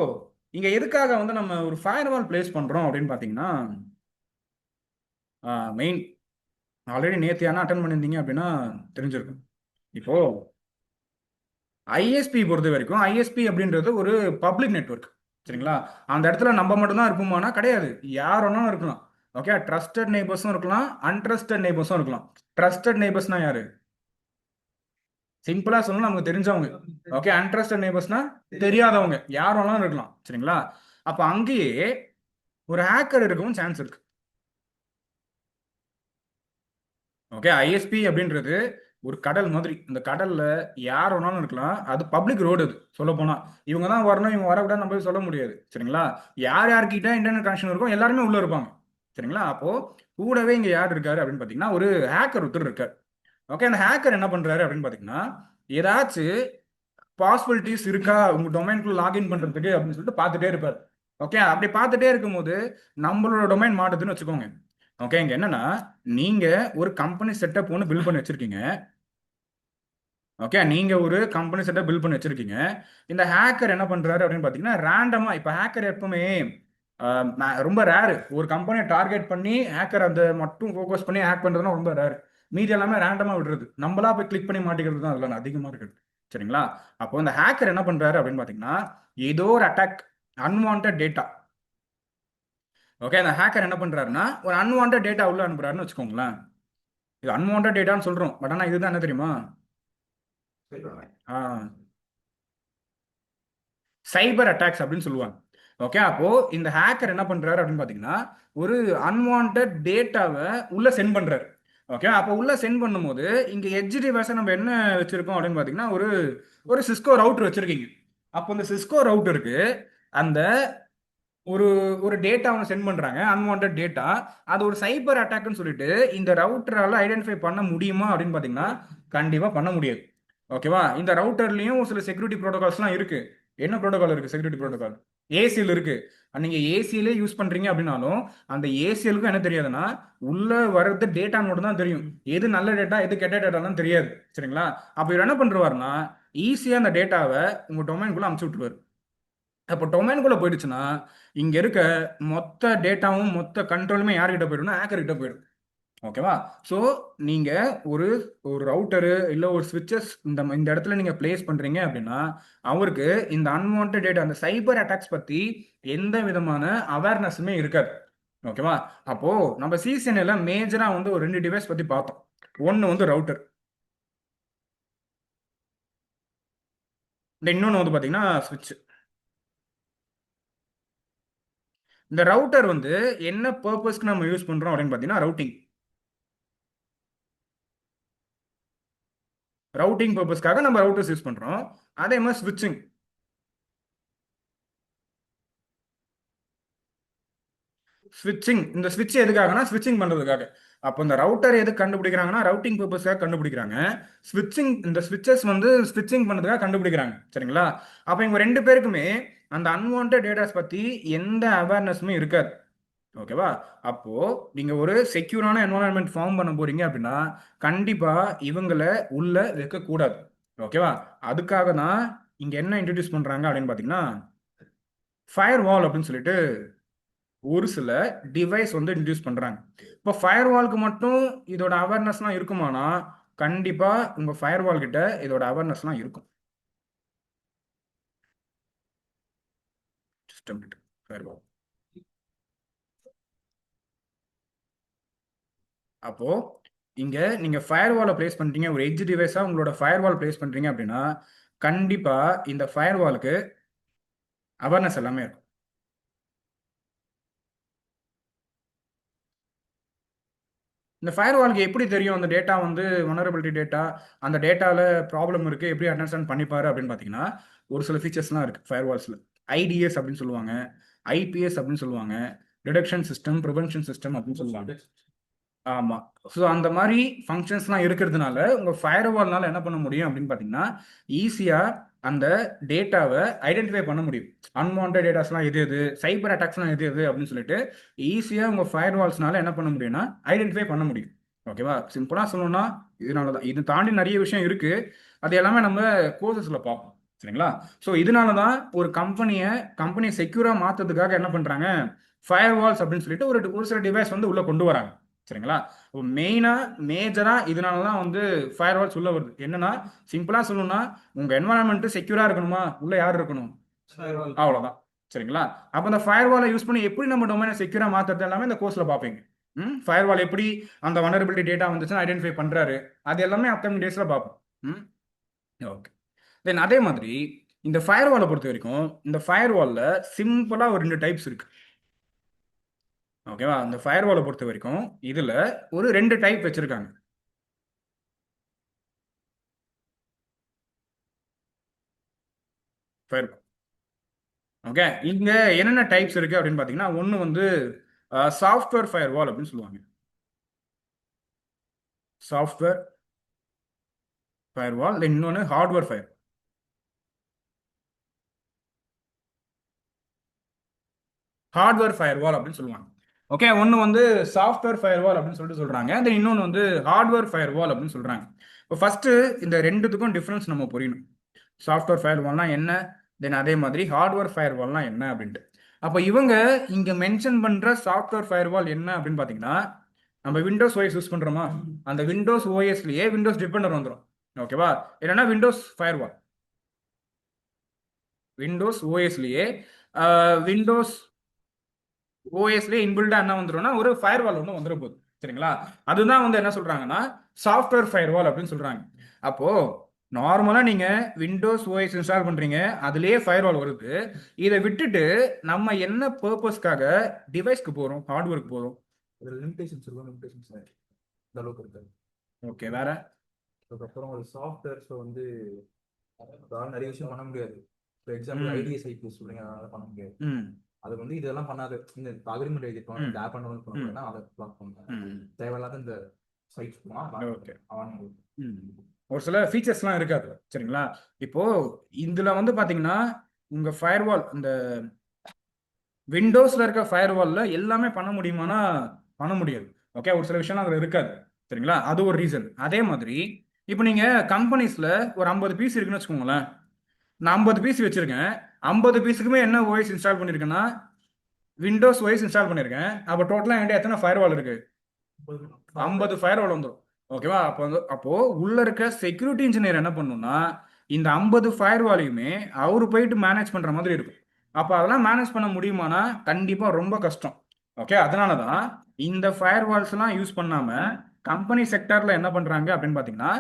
இங்க எதுக்காக வந்து நம்ம ஒரு ஃபயர்வால் பிளேஸ் பண்றோம் அப்படின்னு பாத்தீங்கன்னா, மெயின் ஆல்ரெடி நேத்தியான அட்டன் பண்ணியிருந்தீங்க அப்படின்னா தெரிஞ்சிருக்கும். இப்போ ஐஎஸ்பி பொறுத்த வரைக்கும் ஐஎஸ்பி அப்படின்றது ஒரு பப்ளிக் நெட்வொர்க். சரிங்களா? அந்த இடத்துல நம்ம மட்டும் தான் இருப்போமானா கிடையாது, யார் வேணாலும் இருக்கலாம். ஓகே, ட்ரஸ்டட் நெய்பர்ஸும் இருக்கலாம், அன்ட்ரஸ்டட் நெய்பர்ஸும் இருக்கலாம். ட்ரஸ்டட் நெய்பர்ஸ்னா யாரு? சிம்பிளா சொல்லணும், நமக்கு தெரிஞ்சவங்க. ஓகே, அன்ட்ரஸ்டட் நெய்பர்ஸ்னா தெரியாதவங்க, யார் வேணாலும் இருக்கலாம். சரிங்களா? அப்ப அங்கேயே ஒரு ஹேக்கர் இருக்கவும் சான்ஸ் இருக்கு. ஓகே, ஐஎஸ்பி அப்படின்றது ஒரு கடல் மாதிரி. இந்த கடல்ல யார் வேணாலும் இருக்கலாம், அது பப்ளிக் ரோடு. அது சொல்ல போனா இவங்க தான் வரணும், இவங்க வரக்கூடாது நம்ம சொல்ல முடியாது. சரிங்களா? யார் யார்கிட்ட இன்டர்நெட் கனெக்ஷன் இருக்கும் எல்லாருமே உள்ள இருப்பாங்க. சரிங்களா? அப்போ கூடவே இங்க யார் இருக்காரு அப்படின்னு பாத்தீங்கன்னா ஒரு ஹேக்கர் ஒருத்தர் இருக்காரு. ஓகே, அந்த ஹேக்கர் என்ன பண்றாரு அப்படின்னு பாத்தீங்கன்னா, ஏதாச்சும் பாசிபிலிட்டிஸ் இருக்கா உங்க டொமைனுக்குள்ள லாகின் பண்றதுக்கு அப்படின்னு சொல்லிட்டு பார்த்துட்டே இருப்பார். ஓகே, அப்படி பார்த்துட்டே இருக்கும்போது நம்மளோட டொமைன் மாட்டுதுன்னு வச்சுக்கோங்க. ஓகே, இங்க என்னன்னா, நீங்க ஒரு கம்பெனி செட்டப் ஒன்று பில்ட் பண்ணி வச்சிருக்கீங்க. ஓகே, நீங்க ஒரு கம்பெனி செட்டப் பில்ட் பண்ணி வச்சிருக்கீங்க. இந்த ஹேக்கர் என்ன பண்றாரு அப்படின்னு பாத்தீங்கன்னா, ரேண்டமா, இப்ப ஹேக்கர் எப்பவுமே ரொம்ப ரேரு. ஒரு கம்பெனியை டார்கெட் பண்ணி ஹேக்கர் அந்த மட்டும் ஃபோக்கஸ் பண்ணி ஹேக் பண்றதுனா ரொம்ப ரேர். மீதி எல்லாமே ரேண்டமா விடுறது, நம்மளா போய் கிளிக் பண்ணி மாட்டிக்கிறது தான் அதுல அதிகமா இருக்குது. சரிங்களா? அப்போ இந்த ஹேக்கர் என்ன பண்றாரு அப்படின்னு பாத்தீங்கன்னா, ஏதோ ஒரு அட்டாக், அன்வான்ட் டேட்டா. ஓகே, அந்த ஹேக்கர் என்ன பண்றாருன்னா ஒரு அன்வான்ட் டேட்டா உள்ள அனுப்புறாருன்னு வச்சுக்கோங்களேன். இது அன்வான்ட் டேட்டான்னு சொல்றோம், பட் ஆனா இதுதான் என்ன தெரியுமா? ஆ, சைபர் அட்டாக்ஸ் அப்படின்னு சொல்லுவாங்க. ஓகே, அப்போ இந்த ஹேக்கர் என்ன பண்றாரு அப்படின்னு பாத்தீங்கன்னா, ஒரு அன்வான்ட் டேட்டாவை உள்ள சென்ட் பண்றாரு. ஓகே, அப்போ உள்ள சென்ட் பண்ணும்போது இங்க எட்ஜ் டிவைஸை நம்ம என்ன வச்சிருக்கோம் அப்படின்னு பாத்தீங்கன்னா, ஒரு ஒரு சிஸ்கோ ரவுட்டர் வச்சிருக்கீங்க. அப்போ இந்த சிஸ்கோ ரவுட்டருக்கு அந்த ஒரு ஒரு டேட்டா ஒன்று சென்ட் பண்றாங்க, அன்வான்ட் டேட்டா. அது ஒரு சைபர் அட்டாக்னு சொல்லிட்டு இந்த ரவுட்டரால ஐடென்டிஃபை பண்ண முடியுமா அப்படின்னு பாத்தீங்கன்னா, கண்டிப்பா பண்ண முடியாது. ஓகேவா? இந்த ரவுட்டர்லயும் ஒரு சில செக்யூரிட்டி ப்ரோட்டோகால்ஸ்லாம் இருக்கு. என்ன ப்ரோட்டோகால் இருக்கு? செக்யூரிட்டி ப்ரோட்டோகால் ஏசிஎல் இருக்கு. நீங்க ஏசிஎல்லே யூஸ் பண்றீங்க அப்படின்னாலும் அந்த ஏசிஎலுக்கும் என்ன தெரியாதுன்னா, உள்ள வர்றது டேட்டா மட்டும் தான் தெரியும். எது நல்ல டேட்டா, எது கெட்ட டேட்டாலாம் தெரியாது. சரிங்களா? அப்ப இவர் என்ன பண்றாருன்னா, ஈஸியா அந்த டேட்டாவை உங்க டொமைனுக்குள்ள அமுச்சு விட்டுருவாரு. அப்போ டொமைனுக்குள்ள போயிடுச்சுன்னா, இங்க இருக்க மொத்த டேட்டாவும் மொத்த கண்ட்ரோலுமே யார்கிட்ட போயிடும்னா ஹேக்கர் கிட்ட போயிடும். ஓகேவா? ஸோ நீங்க ஒரு ஒரு ரவுட்டரு இல்ல ஒரு ஸ்விட்சஸ் இந்த இடத்துல நீங்க பிளேஸ் பண்றீங்க அப்படின்னா, அவருக்கு இந்த அன்வான்ட் டேட்டா, அந்த சைபர் அட்டாக்ஸ் பத்தி எந்த விதமான அவேர்னஸுமே இருக்காது. ஓகேவா? அப்போ நம்ம சிசிஎன்ஏல மேஜரா வந்து ஒரு 2 டிவைஸ் பத்தி பார்த்தோம். ஒன்னு வந்து ரவுட்டர். இந்த இன்னொன்னு வந்து பாத்தீங்கன்னா ஸ்விட்ச். இந்த ரவுட்டர் வந்து என்ன பர்பஸ்க்கு நம்ம யூஸ் பண்றோம் அப்படின்னு பாத்தீங்கன்னா ரவுட்டிங். ரவுட்டிங் பர்பஸ்க்காக நம்ம ரவுட்டர்ஸ் யூஸ் பண்றோம். அதே மாதிரி ஸ்விட்சிங். இந்த ஸ்விட்ச் எதுக்காகனா ஸ்விட்சிங் பண்றதுக்காக. அப்போ இந்த ரவுட்டர் எதுக்கு கண்டுபிடிக்கிறாங்கன்னா ரவுட்டிங் பர்பஸ்க்காக கண்டுபிடிக்கிறாங்க. இந்த ஸ்விட்சஸ் வந்து ஸ்விட்சிங் பண்ணதுக்காக கண்டுபிடிக்கிறாங்க. சரிங்களா? அப்போ இவங்க ரெண்டு பேருக்குமே அந்த அன்வான்ட் டேட்டாஸ் பத்தி எந்த அவேர்னஸுமே இருக்காது. ஓகேவா? அப்போ நீங்க ஒரு செக்யூரான என்வரான்மெண்ட் ஃபார்ம் பண்ண போறீங்க அப்படின்னா கண்டிப்பா இவங்கள உள்ள வைக்க கூடாது. ஓகேவா? அதுக்காக தான் இங்க என்ன இன்ட்ரடியூஸ் பண்றாங்க அப்படின்னு பாத்தீங்கன்னா, ஃபயர் வால் அப்படின்னு சொல்லிட்டு ஒரு சில டிவைஸ் வந்து இன்ட்ரடியூஸ் பண்றாங்க. இப்போ ஃபயர் வால்க்கு மட்டும் இதோட அவேர்னஸ்லாம் இருக்குமானா, கண்டிப்பா உங்க ஃபயர் வால் கிட்ட இதோட அவேர்னஸ்லாம் இருக்கும். சிஸ்டம் கிட்ட ஃபயர் வால். அப்போ இங்க நீங்க ஃபயர் வாலை பிளேஸ் பண்றீங்க, ஒரு எட்ஜ் டிவைஸா உங்களோட ஃபயர் வால் பிளேஸ் பண்றீங்க அப்படின்னா கண்டிப்பா இந்த ஃபயர் வாலுக்கு அவேர்னஸ் எல்லாமே இருக்கும். இந்த ஃபயர் வாலுக்கு எப்படி தெரியும் அந்த டேட்டா வந்து வனரபிலிட்டி டேட்டா, அந்த டேட்டால ப்ராப்ளம் இருக்கு, எப்படி அண்டர்ஸ்டாண்ட் பண்ணிப்பாரு அப்படின்னு பாத்தீங்கன்னா, ஒரு சில ஃபீச்சர்ஸ்லாம் இருக்கு ஃபயர் வால்ஸ்ல. ஐடிஎஸ் அப்படின்னு சொல்லுவாங்க, ஐபிஎஸ் அப்படின்னு சொல்லுவாங்க, டிடெக்ஷன் சிஸ்டம், ப்ரிவென்ஷன் சிஸ்டம் அப்படின்னு சொல்லுவாங்க. ஆமா. ஸோ அந்த மாதிரி ஃபங்க்ஷன்ஸ்லாம் இருக்கிறதுனால உங்க ஃபயர்வால்னால என்ன பண்ண முடியும் அப்படின்னு பார்த்தீங்கன்னா, ஈஸியா அந்த டேட்டாவை ஐடென்டிஃபை பண்ண முடியும். அன்வான்ட் டேட்டாஸ்லாம் எது எது, சைபர் அட்டாக்ஸ்லாம் எது எது அப்படின்னு சொல்லிட்டு ஈஸியா உங்க ஃபயர்வால்ஸ்னால என்ன பண்ண முடியும்னா ஐடென்டிஃபை பண்ண முடியும். ஓகேவா? சிம்பிளா சொல்லணும்னா இதனால தான். இது தாண்டி நிறைய விஷயம் இருக்கு. அது எல்லாமே நம்ம கோர்சஸ்ல பார்ப்போம். சரிங்களா? ஸோ இதனால தான் ஒரு கம்பெனியை செக்யூரா மாத்துறதுக்காக என்ன பண்றாங்க, ஃபயர்வால்ஸ் அப்படின்னு சொல்லிட்டு ஒரு ஒரு சில டிவைஸ் வந்து உள்ள கொண்டு வராங்க. சரிங்களா? மெயினா மேஜரா இதனால தான் வந்து ஃபயர்வால்ஸ் உள்ள வருது. என்னன்னா சிம்பிளா சொல்லணும்னா உங்க என்வரான்மெண்ட் செக்யூரா இருக்கணுமா, உள்ள யார் இருக்கணும், அவ்வளவுதான். சரிங்களா? அப்ப இந்த ஃபயர்வாலை யூஸ் பண்ணி எப்படி நம்ம டொமைனை செக்யூரா மாத்துறது எல்லாமே இந்த கோர்ஸ்ல பாப்பீங்க. ஃபயர்வால் எப்படி அந்த வனரபிலிட்டி டேட்டா வந்துச்சுன்னா ஐடென்டிஃபை பண்றாரு, அது எல்லாமே அப்கமிங் டேஸ்ல பார்ப்போம். ஓகே. தென் அதே மாதிரி இந்த ஃபயர்வாலை பொறுத்த வரைக்கும் இந்த ஃபயர்வால்ல சிம்பிளா ஒரு 2 டைப்ஸ் இருக்கு. ஓகேவா? இந்த ஃபயர்வாலை பொறுத்த வரைக்கும் இதுல ஒரு 2 டைப் வச்சிருக்காங்க. Fire okay. இங்க என்னென்ன டைப்ஸ் இருக்கு அப்படின்னு பாத்தீங்கன்னா, ஒன்னு வந்து சாஃப்ட்வேர் ஃபயர்வால் அப்படின்னு சொல்லுவாங்க. சாஃப்ட்வேர் ஃபயர் வால், தென் இன்னொன்று ஹார்ட்வேர் ஃபயர் வால் அப்படின்னு சொல்லுவாங்க. ஓகே, ஒன்று வந்து சாஃப்ட்வேர் ஃபயர் வால் அப்படின்னு சொல்லிட்டு சொல்றாங்க, தென் இன்னொன்று வந்து ஹார்ட்வேர் ஃபயர் வால் அப்படின்னு சொல்றாங்க. இப்போ ஃபர்ஸ்ட் இந்த ரெண்டுத்துக்கும் டிஃபரன்ஸ் நம்ம புரியணும். சாஃப்ட்வேர் ஃபயர் வால்னா என்ன, தென் அதே மாதிரி ஹார்ட்வேர் ஃபயர் வால்னா என்ன அப்படின்ட்டு. அப்போ இவங்க இங்க மென்ஷன் பண்ற சாஃப்ட்வேர் ஃபயர் வால் என்ன அப்படின்னு பார்த்தீங்கன்னா, நம்ம விண்டோஸ் ஓஎஸ் யூஸ் பண்றோமா, அந்த விண்டோஸ் ஓஎஸ்லயே விண்டோஸ் டிபெண்டர் வந்துடும். ஓகேவா, இல்லைன்னா விண்டோஸ் ஃபயர் வால், விண்டோஸ் ஓஎஸ்லயே விண்டோஸ் ஓஎஸ்லயே இன்பில்டா என்ன வந்துரும்னா ஒரு ஃபயர் வால் ஒன்று வந்துட போகுது. சரிங்களா, அதுதான் வந்து என்ன சொல்றாங்கன்னா சாஃப்ட்வேர் ஃபயர் வால் அப்படின்னு சொல்றாங்க. அப்போ நார்மலா நீங்க விண்டோஸ் ஓஎஸ் இன்ஸ்டால் பண்றீங்க, அதுலயே ஃபயர் வால் வருது. இதை விட்டுட்டு நம்ம என்ன பர்பஸ்க்காக டிவைஸ்க்கு போறோம், ஹார்ட்வேருக்கு போறோம்? லிமிடேஷன்ஸ் இருக்கும், லிமிடேஷன்ஸ் இந்த அளவுக்கு இருக்காது. ஓகே, வேற அதுக்கப்புறம் ஒரு சாஃப்ட்வேர்ஸ் வந்து அதாவது நிறைய விஷயம் பண்ண முடியாது. ஃபார் எக்ஸாம்பிள் ஐடிஎஸ் ஐபிஎஸ் சொல்றீங்க, அதனால பண்ண முடியாது. அது வந்து இதெல்லாம் பண்ணாது. இந்த அக்ரிமெண்ட் எழுதிட்டோம், இந்த ஆப் பண்ணணும், அதை பிளாக் பண்ணுங்க. தேவையில்லாத இந்த சைட்ஸ் ஓகே, ஒரு சில ஃபீச்சர்ஸ்லாம் இருக்காது. சரிங்களா, இப்போ இதுல வந்து பாத்தீங்கன்னா உங்க ஃபயர்வால், இந்த விண்டோஸ்ல இருக்க ஃபயர்வால்ல எல்லாமே பண்ண முடியுமானா பண்ண முடியாது. ஓகே, ஒரு சில விஷயம்லாம் அதுல இருக்காது. சரிங்களா, அது ஒரு ரீசன். அதே மாதிரி இப்போ நீங்க கம்பெனிஸ்ல ஒரு 50 பீஸ் இருக்குன்னு வச்சுக்கோங்களேன். நான் 50 பீஸ் வச்சிருக்கேன், 50 பீஸுக்குமே என்ன ஓஎஸ் இன்ஸ்டால் பண்ணிருக்கேன்னா விண்டோஸ் ஓஎஸ் இன்ஸ்டால் பண்ணிருக்கேன். அப்போ டோட்டலா என்கிட்ட எத்தனை ஃபயர்வால் இருக்கு? 50 ஃபயர்வால் வந்துடும். ஓகேவா, அப்போ உள்ள இருக்க செக்யூரிட்டி இன்ஜினியர் என்ன பண்ணணும்னா இந்த 50 ஃபயர்வாலையுமே அவரு போயிட்டு மேனேஜ் பண்ற மாதிரி இருக்கும். அப்போ அதெல்லாம் மேனேஜ் பண்ண முடியுமானா கண்டிப்பா ரொம்ப கஷ்டம். ஓகே, அதனால தான் இந்த ஃபயர்வால்ஸ்லாம் யூஸ் பண்ணாம கம்பெனி செக்டர்ல என்ன பண்றாங்க அப்படின்னு பாத்தீங்கன்னா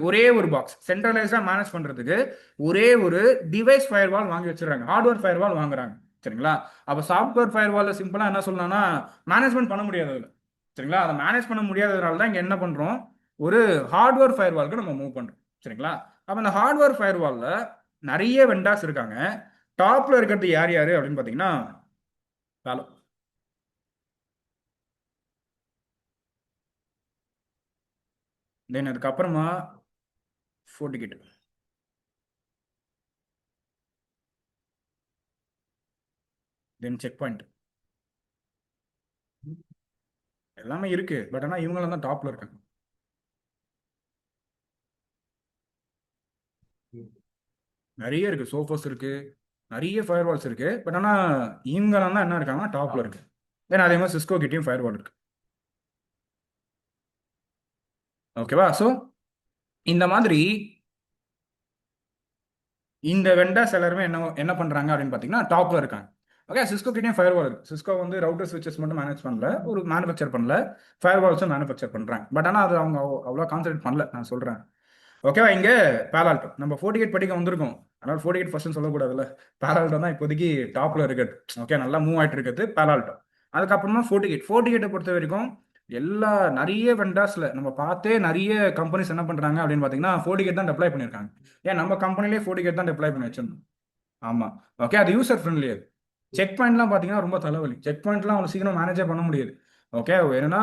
ஒரே ஒரு பாக்ஸ் சென்ட்ரலைஸ்டா மேனேஜ் பண்றதுக்கு ஒரே ஒரு டிவைஸ் ஃபயர்வால் வாங்கி வச்சிருக்காங்க, ஹார்ட்வேர் ஃபயர்வால் வாங்குறாங்க. சரிங்களா, அப்போ சாஃப்ட்வேர் ஃபயர்வால் சிம்பிளா என்ன சொல்லலாம்னா மேனேஜ்மெண்ட் பண்ண முடியாது அதுல. சரிங்களா, அதை மேனேஜ் பண்ண முடியாததுனால தான் இங்க என்ன பண்றோம், ஒரு ஹார்ட்வேர் ஃபயர்வால்க்கு நம்ம மூவ் பண்றோம். சரிங்களா, அப்ப இந்த ஹார்ட்வேர் ஃபயர்வால்ல நிறைய வெண்டாஸ் இருக்காங்க. டாப்ல இருக்கிறது யார் யாரு அப்படின்னு பாத்தீங்கன்னா பாலோ, தென் அதுக்கப்புறமா ஃபோர்டிகேட், தென் செக் பாயிண்ட், எல்லாமே இருக்கு. பட் ஆனா இவங்களாம் தான் டாப்ல இருக்காங்க. நிறைய இருக்கு, சோஃபோஸ் இருக்கு, நிறைய ஃபயர்வால்ஸ் இருக்கு. பட் ஆனா இவங்கெல்லாம் தான் என்ன இருக்காங்கன்னா டாப்ல இருக்கு. தென் அதே மாதிரி சிஸ்கோ கிட்டயும் ஃபயர்வால் இருக்கு. ஓகேவா, ஸோ இந்த மாதிரி இந்த வெண்டாஸ் எல்லாருமே என்ன என்ன பண்றாங்க அப்படின்னு பாத்தீங்கன்னா டாப்ல இருக்காங்க. ஓகே, சிஸ்கோ கிட்டயும் ஃபயர்வால் இருக்கு. சிஸ்கோ வந்து ரவுட்டர் ஸ்விட்சஸ் மட்டும் மேனேஜ் பண்ணல, ஒரு மேனுஃபேக்சர் பண்ணல, ஃபயர்வால்ஸும் மேனுஃபேக்சர் பண்றாங்க. பட் ஆனால் அது அவங்க அவ்வளோ கான்சென்ட்ரேட் பண்ணல, நான் சொல்றேன். ஓகேவா, இங்க பேலால்டோ நம்ம 48 படிக்க வந்திருக்கோம், அதனால 48 ஃபர்ஸ்ட் சொல்லக்கூடாதுல்ல. பேலால்டோ தான் இப்போதைக்கு டாப்ல இருக்குது. ஓகே, நல்லா மூவ் ஆயிட்டு இருக்குது பேலால்டோ. அதுக்கப்புறமா 48 பொறுத்த வரைக்கும் எல்லா நிறைய வெண்டாஸ்ல நம்ம பார்த்தே நிறைய கம்பெனிஸ் என்ன பண்றாங்க அப்படின்னு பாத்தீங்கன்னா 48 தான் டெப்ளாய் பண்ணியிருக்காங்க. ஏன் நம்ம கம்பெனிலே 48 தான் டெப்ளாய் பண்ணி வச்சிருந்தோம். ஆமா, ஓகே, அது யூசர் ஃப்ரெண்ட்லி. அது செக் பாயிண்ட்லாம் பார்த்தீங்கன்னா ரொம்ப தலைவலி. செக் பாயிண்ட்லாம் அவ்வளோ சீக்கிரம் மேனேஜே பண்ண முடியாது. ஓகே, என்னன்னா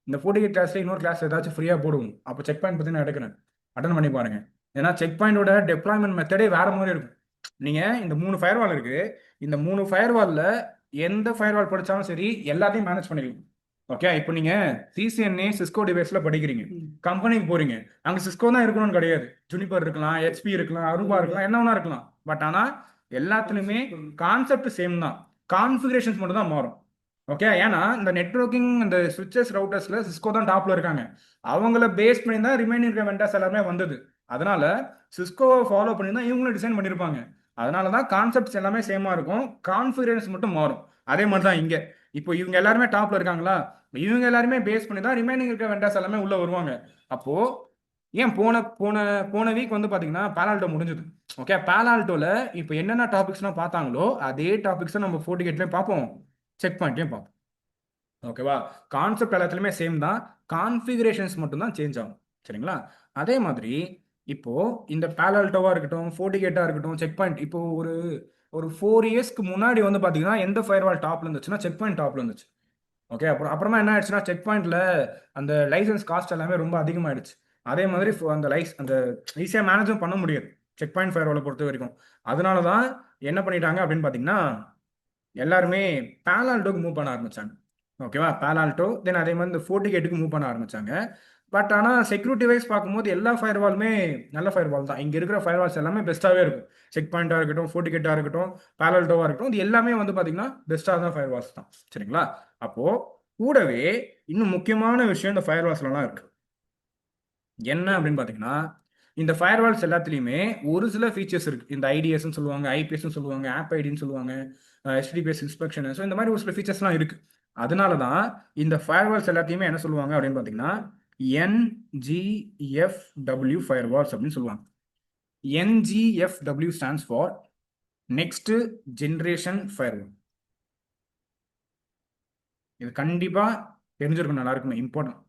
இந்த 48 கிளாஸ்ல இன்னொரு கிளாஸ் ஏதாச்சும் ஃப்ரீயாக போடுவோம், அப்போ செக் பாயிண்ட் பற்றி நான் எடுக்கிறேன், அட்டன் பண்ணி பாருங்க. ஏன்னா செக் பாயிண்டோட டெப்ளாய்மெண்ட் மெத்தடே வேற மாதிரி இருக்கும். நீங்க இந்த 3 ஃபயர்வால் இருக்கு, இந்த 3 ஃபயர்வால்ல எந்த ஃபயர்வால் படிச்சாலும் சரி எல்லாத்தையும் மேனேஜ் பண்ணிக்கலாம். ஓகே, இப்போ நீங்க சிசிஎன்ஏ சிஸ்கோ டிவைஸ்ல படிக்கிறீங்க, கம்பெனிக்கு போறீங்க, அங்க சிஸ்கோ தான் இருக்கணும்னு கிடையாது. ஜுனிப்பர் இருக்கலாம், ஹெச்பி இருக்கலாம், அருபா இருக்கலாம், என்ன வேணா இருக்கலாம். பட் ஆனா எல்லாத்துலயுமே கான்செப்ட் சேம் தான், கான்ஃபிகரேஷன்ஸ் மட்டும் தான் மாறும். ஓகே, ஏன்னா இந்த நெட்வொர்க்கிங் இந்த சுவிட்சஸ் ரவுட்டர்ஸ்ல சிஸ்கோ தான் டாப்ல இருக்காங்க. அவங்கள பேஸ் பண்ணி தான் ரிமைனிங் இருக்க வெண்டாஸ் எல்லாமே வந்தது. அதனால சிஸ்கோவை ஃபாலோ பண்ணி தான் இவங்களும் டிசைன் பண்ணியிருப்பாங்க. அதனால தான் கான்செப்ட்ஸ் எல்லாமே சேமா இருக்கும், கான்ஃபிகரேஷன்ஸ் மட்டும் மாறும். அதே மாதிரி தான் இங்க இப்போ இவங்க எல்லாருமே டாப்ல இருக்காங்களா, இவங்க எல்லாருமே பேஸ் பண்ணி தான் ரிமைனிங் இருக்க வெண்டாஸ் எல்லாமே உள்ள வருவாங்க. அப்போ ஏன் போன போன போன வீக் வந்து பாத்தீங்கன்னா பேலால்டோ முடிஞ்சது. ஓகே, பேலால்டோல இப்போ என்னென்ன டாபிக்ஸ்லாம் பார்த்தாங்களோ அதே டாபிக்ஸ் நம்ம 48லயும் பார்ப்போம், செக் பாயிண்ட்லயும் பார்ப்போம். ஓகேவா, கான்செப்ட் எல்லாத்துலயுமே சேம் தான், கான்ஃபிகரேஷன்ஸ் மட்டும் தான் சேஞ்ச் ஆகும். சரிங்களா, அதே மாதிரி இப்போ இந்த பேலால்டோவா இருக்கட்டும், 48 இருக்கட்டும், செக் பாயிண்ட், இப்போ ஒரு ஒரு 4 இயர்ஸ்க்கு முன்னாடி வந்து பாத்தீங்கன்னா எந்த ஃபயர்வால் டாப்ல இருந்துச்சுன்னா செக் பாயிண்ட் டாப்ல இருந்துச்சு. ஓகே, அப்புறமா என்ன ஆயிடுச்சுன்னா செக் பாயிண்ட்ல அந்த லைசன்ஸ் காஸ்ட் எல்லாமே ரொம்ப அதிகமாயிடுச்சு. அதே மாதிரி அந்த அந்த ஈஸியாக மேனேஜும் பண்ண முடியாது செக் பாயிண்ட் ஃபயர்வாலை பொறுத்த வரைக்கும். அதனால தான் என்ன பண்ணிட்டாங்க அப்படின்னு பார்த்தீங்கன்னா எல்லாருமே பேலால்டோக்கு மூவ் பண்ண ஆரம்பிச்சாங்க. ஓகேவா, பேலால்டோ தென் அதே மாதிரி இந்த ஃபோர்டிகேட்டுக்கு மூவ் பண்ண ஆரம்பிச்சாங்க. பட் ஆனால் செக்யூரிட்டி வைஸ் பார்க்கும்போது எல்லா ஃபயர்வாலுமே நல்ல ஃபயர்வால் தான். இங்கே இருக்கிற ஃபயர்வால்ஸ் எல்லாமே பெஸ்ட்டாகவே இருக்கும். செக் பாயிண்டாக இருக்கட்டும், ஃபோர்டிகேட்டாக இருக்கட்டும், பேலால்டோவாக இருக்கட்டும், இது எல்லாமே வந்து பார்த்தீங்கன்னா பெஸ்ட்டாக தான் ஃபயர்வால்ஸ் தான். சரிங்களா, அப்போது கூடவே இன்னும் முக்கியமான விஷயம் இந்த ஃபயர்வால்ஸ்லாம் இருக்கு. என்ன அப்படின்னு பார்த்தீங்கன்னா இந்த ஃபயர்வால்ஸ் எல்லாத்துலேயுமே ஒரு சில ஃபீச்சர்ஸ் இருக்கு. இந்த ஐடிஎஸ்ன்னு சொல்லுவாங்க, ஐபிஎஸ்ன்னு சொல்லுவாங்க, ஆப் ஐடின்னு சொல்லுவாங்க, HTTPS இன்ஸ்பெக்ஷன். ஸோ இந்த மாதிரி ஒரு சில ஃபீச்சர்ஸ்லாம் இருக்கு. அதனால தான் இந்த ஃபயர்வால்ஸ் எல்லாத்தையுமே என்ன சொல்லுவாங்க அப்படின்னு பார்த்தீங்கன்னா NGFW ஃபயர்வால்ஸ் அப்படின்னு சொல்லுவாங்க. NGFW stands for next generation firewall. இது கண்டிப்பா தெரிஞ்சிருக்கும், நல்லா இருக்குமே, இம்பார்ட்டன்ட்.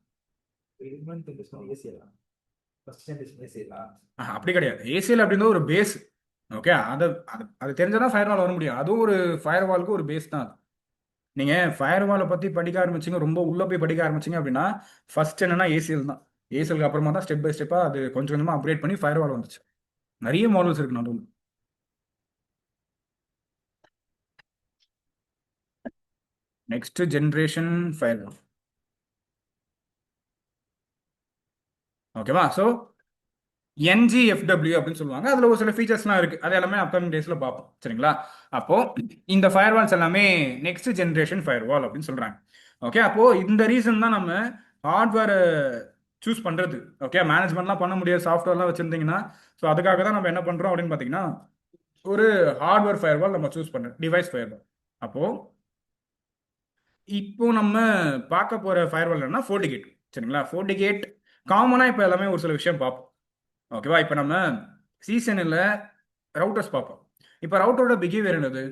அப்படி கிடையாது. ஏசிஎல் அப்படின்றது ஒரு பேஸ். ஓகே, அதை அது தெரிஞ்சாதான் ஃபயர்வால் வர முடியும். அதுவும் ஒரு ஃபயர்வாலுக்கு ஒரு பேஸ் தான். நீங்கள் ஃபயர்வாலை பற்றி படிக்க ஆரம்பிச்சிங்க, ரொம்ப உள்ளே போய் படிக்க ஆரம்பிச்சிங்க அப்படின்னா ஃபர்ஸ்ட் என்னன்னா ஏசிஎல் தான். ஏசிஎலுக்கு அப்புறமா தான் ஸ்டெப் பை ஸ்டெப்பாக அது கொஞ்சம் கொஞ்சமாக அப்கிரேட் பண்ணி ஃபயர்வால் வந்துச்சு. நிறைய மாடல்ஸ் இருக்கு நடுவில். Next generation firewall. ஓகேவா, ஸோ NGFW அப்படின்னு சொல்லுவாங்க. அதில் ஒரு சில ஃபீச்சர்ஸ்லாம் இருக்குது. அது எல்லாமே அப்கமிங் டேஸில் பார்ப்போம். சரிங்களா, அப்போது இந்த ஃபயர்வால்ஸ் எல்லாமே நெக்ஸ்ட் ஜென்ரேஷன் ஃபயர்வால் அப்படின்னு சொல்கிறாங்க. ஓகே, அப்போது இந்த ரீசன் தான் நம்ம ஹார்ட்வேரை சூஸ் பண்ணுறது. ஓகே, மேனேஜ்மெண்ட்லாம் பண்ண முடியாது சாஃப்ட்வேர்லாம் வச்சுருந்தீங்கன்னா. ஸோ அதுக்காக தான் நம்ம என்ன பண்ணுறோம் அப்படின்னு பார்த்தீங்கன்னா ஒரு ஹார்ட்வேர் ஃபயர்வால் நம்ம சூஸ் பண்ணுறோம், டிவைஸ் ஃபயர்வால். அப்போது இப்போ நம்ம பார்க்க போகிற ஃபயர்வால் என்னன்னா ஃபோர்டிகேட். சரிங்களா, ஃபோர்டிகேட் காமனாக இப்போ எல்லாமே ஒரு சில விஷயம் பார்ப்போம். ஓகேவா, இப்போ நம்ம சீசனில் ரவுட்டர்ஸ் பார்ப்போம். இப்போ ரவுட்டரோட பிஹேவியர் என்னது?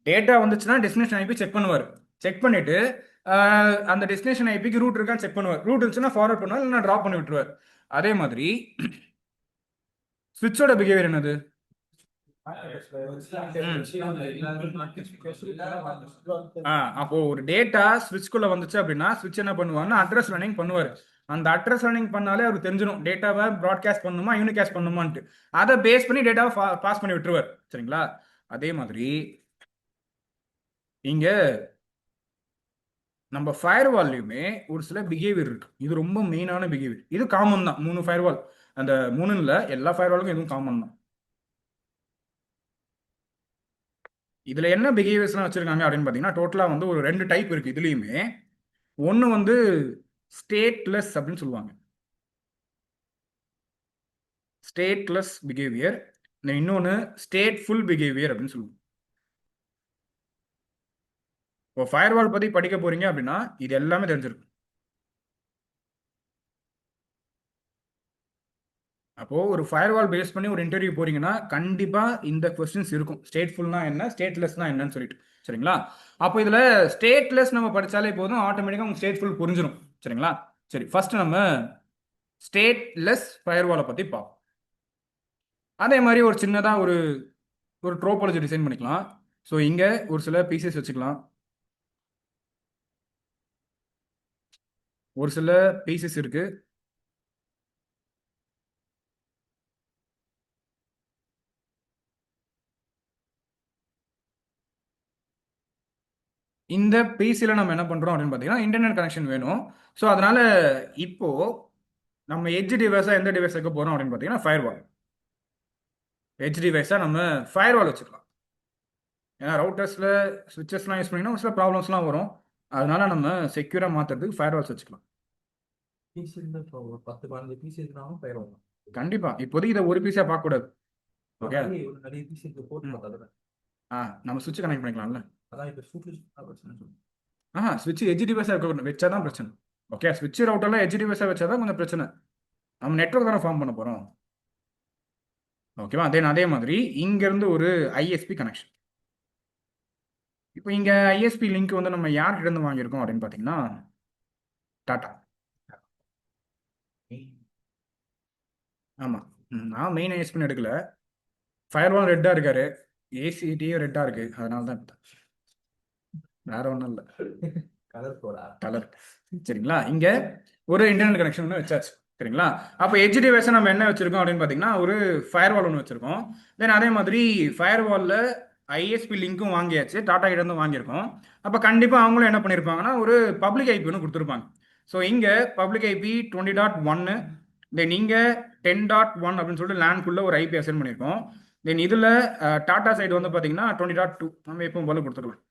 டேட்டா வந்துச்சுன்னா டெஸ்டினேஷன் ஐபி செக் பண்ணுவார். செக் பண்ணிட்டு அந்த டெஸ்டினேஷன் ஐபிக்கு ரூட் இருக்கான்னு செக் பண்ணுவார். ரூட் இருந்துச்சுன்னா ஃபார்வர்ட் பண்ணுவார், இல்லைன்னா ட்ராப் பண்ணி விட்டுருவார். அதே மாதிரி ஸ்விட்சோட பிஹேவியர் என்னது? அப்போ ஒரு டேட்டா ஸ்விட்ச்குள்ள வந்துச்சு அப்படின்னா ஸ்விட்ச் என்ன பண்ணுவாருன்னா அட்ரஸ் ரன்னிங் பண்ணுவார். அந்த அட்ரஸ் ரன்னிங் பண்ணாலே அவருக்கு தெரிஞ்சிடும் டேட்டாவை ப்ராட்காஸ்ட் பண்ணுமா யூனிகாஸ்ட் பண்ணுமான்ட்டு. அதை பேஸ் பண்ணி டேட்டாவை பாஸ் பண்ணி விட்டுருவார். சரிங்களா, அதே மாதிரி இங்க நம்ம ஃபயர்வால்லையுமே ஒரு சில பிஹேவியர் இருக்கு. இது ரொம்ப மெயினான பிஹேவியர். இது காமன் தான் 3 ஃபயர்வால். அந்த 3 இல்லை, எல்லா ஃபயர்வாலுக்கும் இதுவும் காமன் தான். இதுல என்ன பிஹேவியர்ஸ்லாம் வச்சிருக்காங்க அப்படின்னு பார்த்தீங்கன்னா டோட்டலாக வந்து ஒரு 2 டைப் இருக்கு இதுலேயுமே. ஒன்று வந்து ஸ்டேட்லெஸ் அப்படின்னு சொல்லுவாங்க, ஸ்டேட்லெஸ் பிஹேவியர். இன்னொன்று ஸ்டேட்ஃபுல் பிஹேவியர் அப்படின்னு சொல்லுவாங்க. இப்போ ஃபயர்வால் பற்றி படிக்க போறீங்க அப்படின்னா இது எல்லாமே தெரிஞ்சிருக்கும். அப்போது ஒரு ஃபயர்வால் பேஸ் பண்ணி ஒரு இன்டர்வியூ போறீங்கன்னா கண்டிப்பாக இந்த கொஸ்டின்ஸ் இருக்கும். ஸ்டேட்ஃபுல்னா என்ன, ஸ்டேட்லெஸ்னா என்னன்னு சொல்லிட்டு. சரிங்களா, அப்போ இதில் ஸ்டேட்லெஸ் நம்ம படித்தாலே போதும், ஆட்டோமேட்டிக்காக உங்களுக்கு ஸ்டேட்ஃபுல் புரிஞ்சிடும். சரிங்களா, சரி, ஃபர்ஸ்ட் நம்ம ஸ்டேட்லெஸ் ஃபயர்வாலை பற்றி பார்ப்போம். அதே மாதிரி ஒரு சின்னதாக ஒரு ஒரு ட்ரோபாலஜி டிசைன் பண்ணிக்கலாம். ஸோ இங்கே ஒரு சில பீசஸ் வச்சுக்கலாம். ஒரு சில பீசஸ் இருக்கு. இந்த பிசியில் நம்ம என்ன பண்ணுறோம் அப்படின்னு பார்த்தீங்கன்னா இன்டர்நெட் கனெக்ஷன் வேணும். ஸோ அதனால இப்போ நம்ம எட்ஜ் டிவைஸாக எந்த டிவைஸ் வைக்க போகிறோம் அப்படின்னு பார்த்தீங்கன்னா ஃபயர்வால். எட்ஜ் டிவைஸாக நம்ம ஃபயர்வால் வச்சுக்கலாம். ஏன்னா ரவுட்டர்ஸில் ஸ்விட்சஸ்லாம் யூஸ் பண்ணிங்கன்னா ஒரு சில ப்ராப்ளம்ஸ்லாம் வரும். அதனால நம்ம செக்யூராக மாற்றுறதுக்கு ஃபயர்வால்ஸ் வச்சுக்கலாம். கண்டிப்பாக இப்போதைக்கு இதை ஒரு பீஸாக பார்க்கக்கூடாது. ஓகே, நம்ம சுவிட்ச் கனெக்ட் பண்ணிக்கலாம்ல. ஸ்விட்ச் எட்ஜ் டிவைஸாக இருக்க வச்சா தான் பிரச்சனை. ஓகே, ஸ்விட்ச் ரவுட்டர்லாம் எட்ஜ் டிவைஸாக வச்சா தான் கொஞ்சம் பிரச்சனை. நம்ம நெட்வொர்க் தானே ஃபார்ம் பண்ண போகிறோம். ஓகேவா, அதே மாதிரி இங்கேருந்து ஒரு ஐஎஸ்பி கனெக்ஷன். இப்போ இங்கே ஐஎஸ்பி லிங்க் வந்து நம்ம யார்கிட்ட இருந்து வாங்கியிருக்கோம் அப்படின்னு பார்த்தீங்கன்னா டாடா. ஆமாம், நான் மெயின் ஐஎஸ்பின்னு எடுக்கல. ஃபயர்வால் ரெட்டாக இருக்காரு, ஏசிடியும் ரெட்டாக இருக்கு, அதனால தான் வேற ஒன்றும் இல்லை. கலர். சரிங்களா? இங்க ஒரு இன்டர்நெட் கனெக்ஷன் ஒன்று வச்சாச்சு. சரிங்களா? அப்போ எட்ஜ் டிவைஸை நம்ம என்ன வச்சிருக்கோம் அப்படின்னு பார்த்தீங்கன்னா, ஒரு ஃபயர்வால் ஒன்று வச்சிருக்கோம். தென் அதே மாதிரி ஃபயர்வாலில் ஐஎஸ்பி லிங்க்கும் வாங்கியாச்சு. டாடா கிட்ட இருந்து வாங்கியிருக்கோம். அப்போ கண்டிப்பாக அவங்களும் என்ன பண்ணியிருப்பாங்கன்னா, ஒரு பப்ளிக் ஐபி ஒன்று கொடுத்துருப்பாங்க. ஸோ இங்கே பப்ளிக் ஐபி 20.1, தென் இங்கே 10.1 அப்படின்னு சொல்லிட்டு லேண்ட்குள்ளே ஒரு ஐபி அசைன் பண்ணியிருக்கோம். தென் இதில் டாடா சைடு வந்து பார்த்தீங்கன்னா 20.2 நம்ம எப்பவும் போல கொடுத்துருக்கோம்.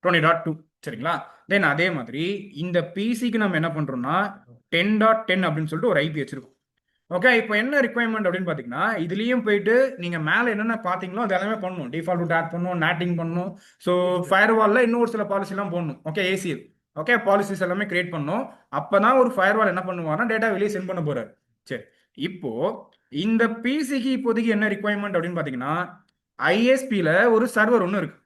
20.2 சரிங்களா? தென் அதே மாதிரி இந்த பிசிக்கு நம்ம என்ன பண்றோம்னா 10.10 அப்படின்னு சொல்லிட்டு ஒரு ஐபி வச்சிருக்கோம். ஓகே, இப்போ என்ன ரிக்வயர்மெண்ட் அப்படின்னு பார்த்தீங்கன்னா, இதுலயும் போயிட்டு நீங்க மேலே என்னென்ன பார்த்தீங்களோ அது எல்லாமே பண்ணணும். டிஃபால்ட் ரூட் ஆட் பண்ணணும், நாட்டிங் பண்ணணும். ஸோ ஃபயர்வால்ல இன்னொரு சில பாலிசிலாம் போடணும். ஓகே, ஏசிஎல் ஓகே பாலிசிஸ் எல்லாமே கிரியேட் பண்ணணும். அப்பதான் ஒரு ஃபயர்வால் என்ன பண்ணுவாங்கன்னா டேட்டா வெளியே சென்ட் பண்ண போறாரு. சரி, இப்போ இந்த பிசிக்கு இப்போதைக்கு என்ன ரிக்வயர்மெண்ட் அப்படின்னு பார்த்தீங்கன்னா, ஐஎஸ்பியில் ஒரு சர்வர் ஒன்று இருக்கு.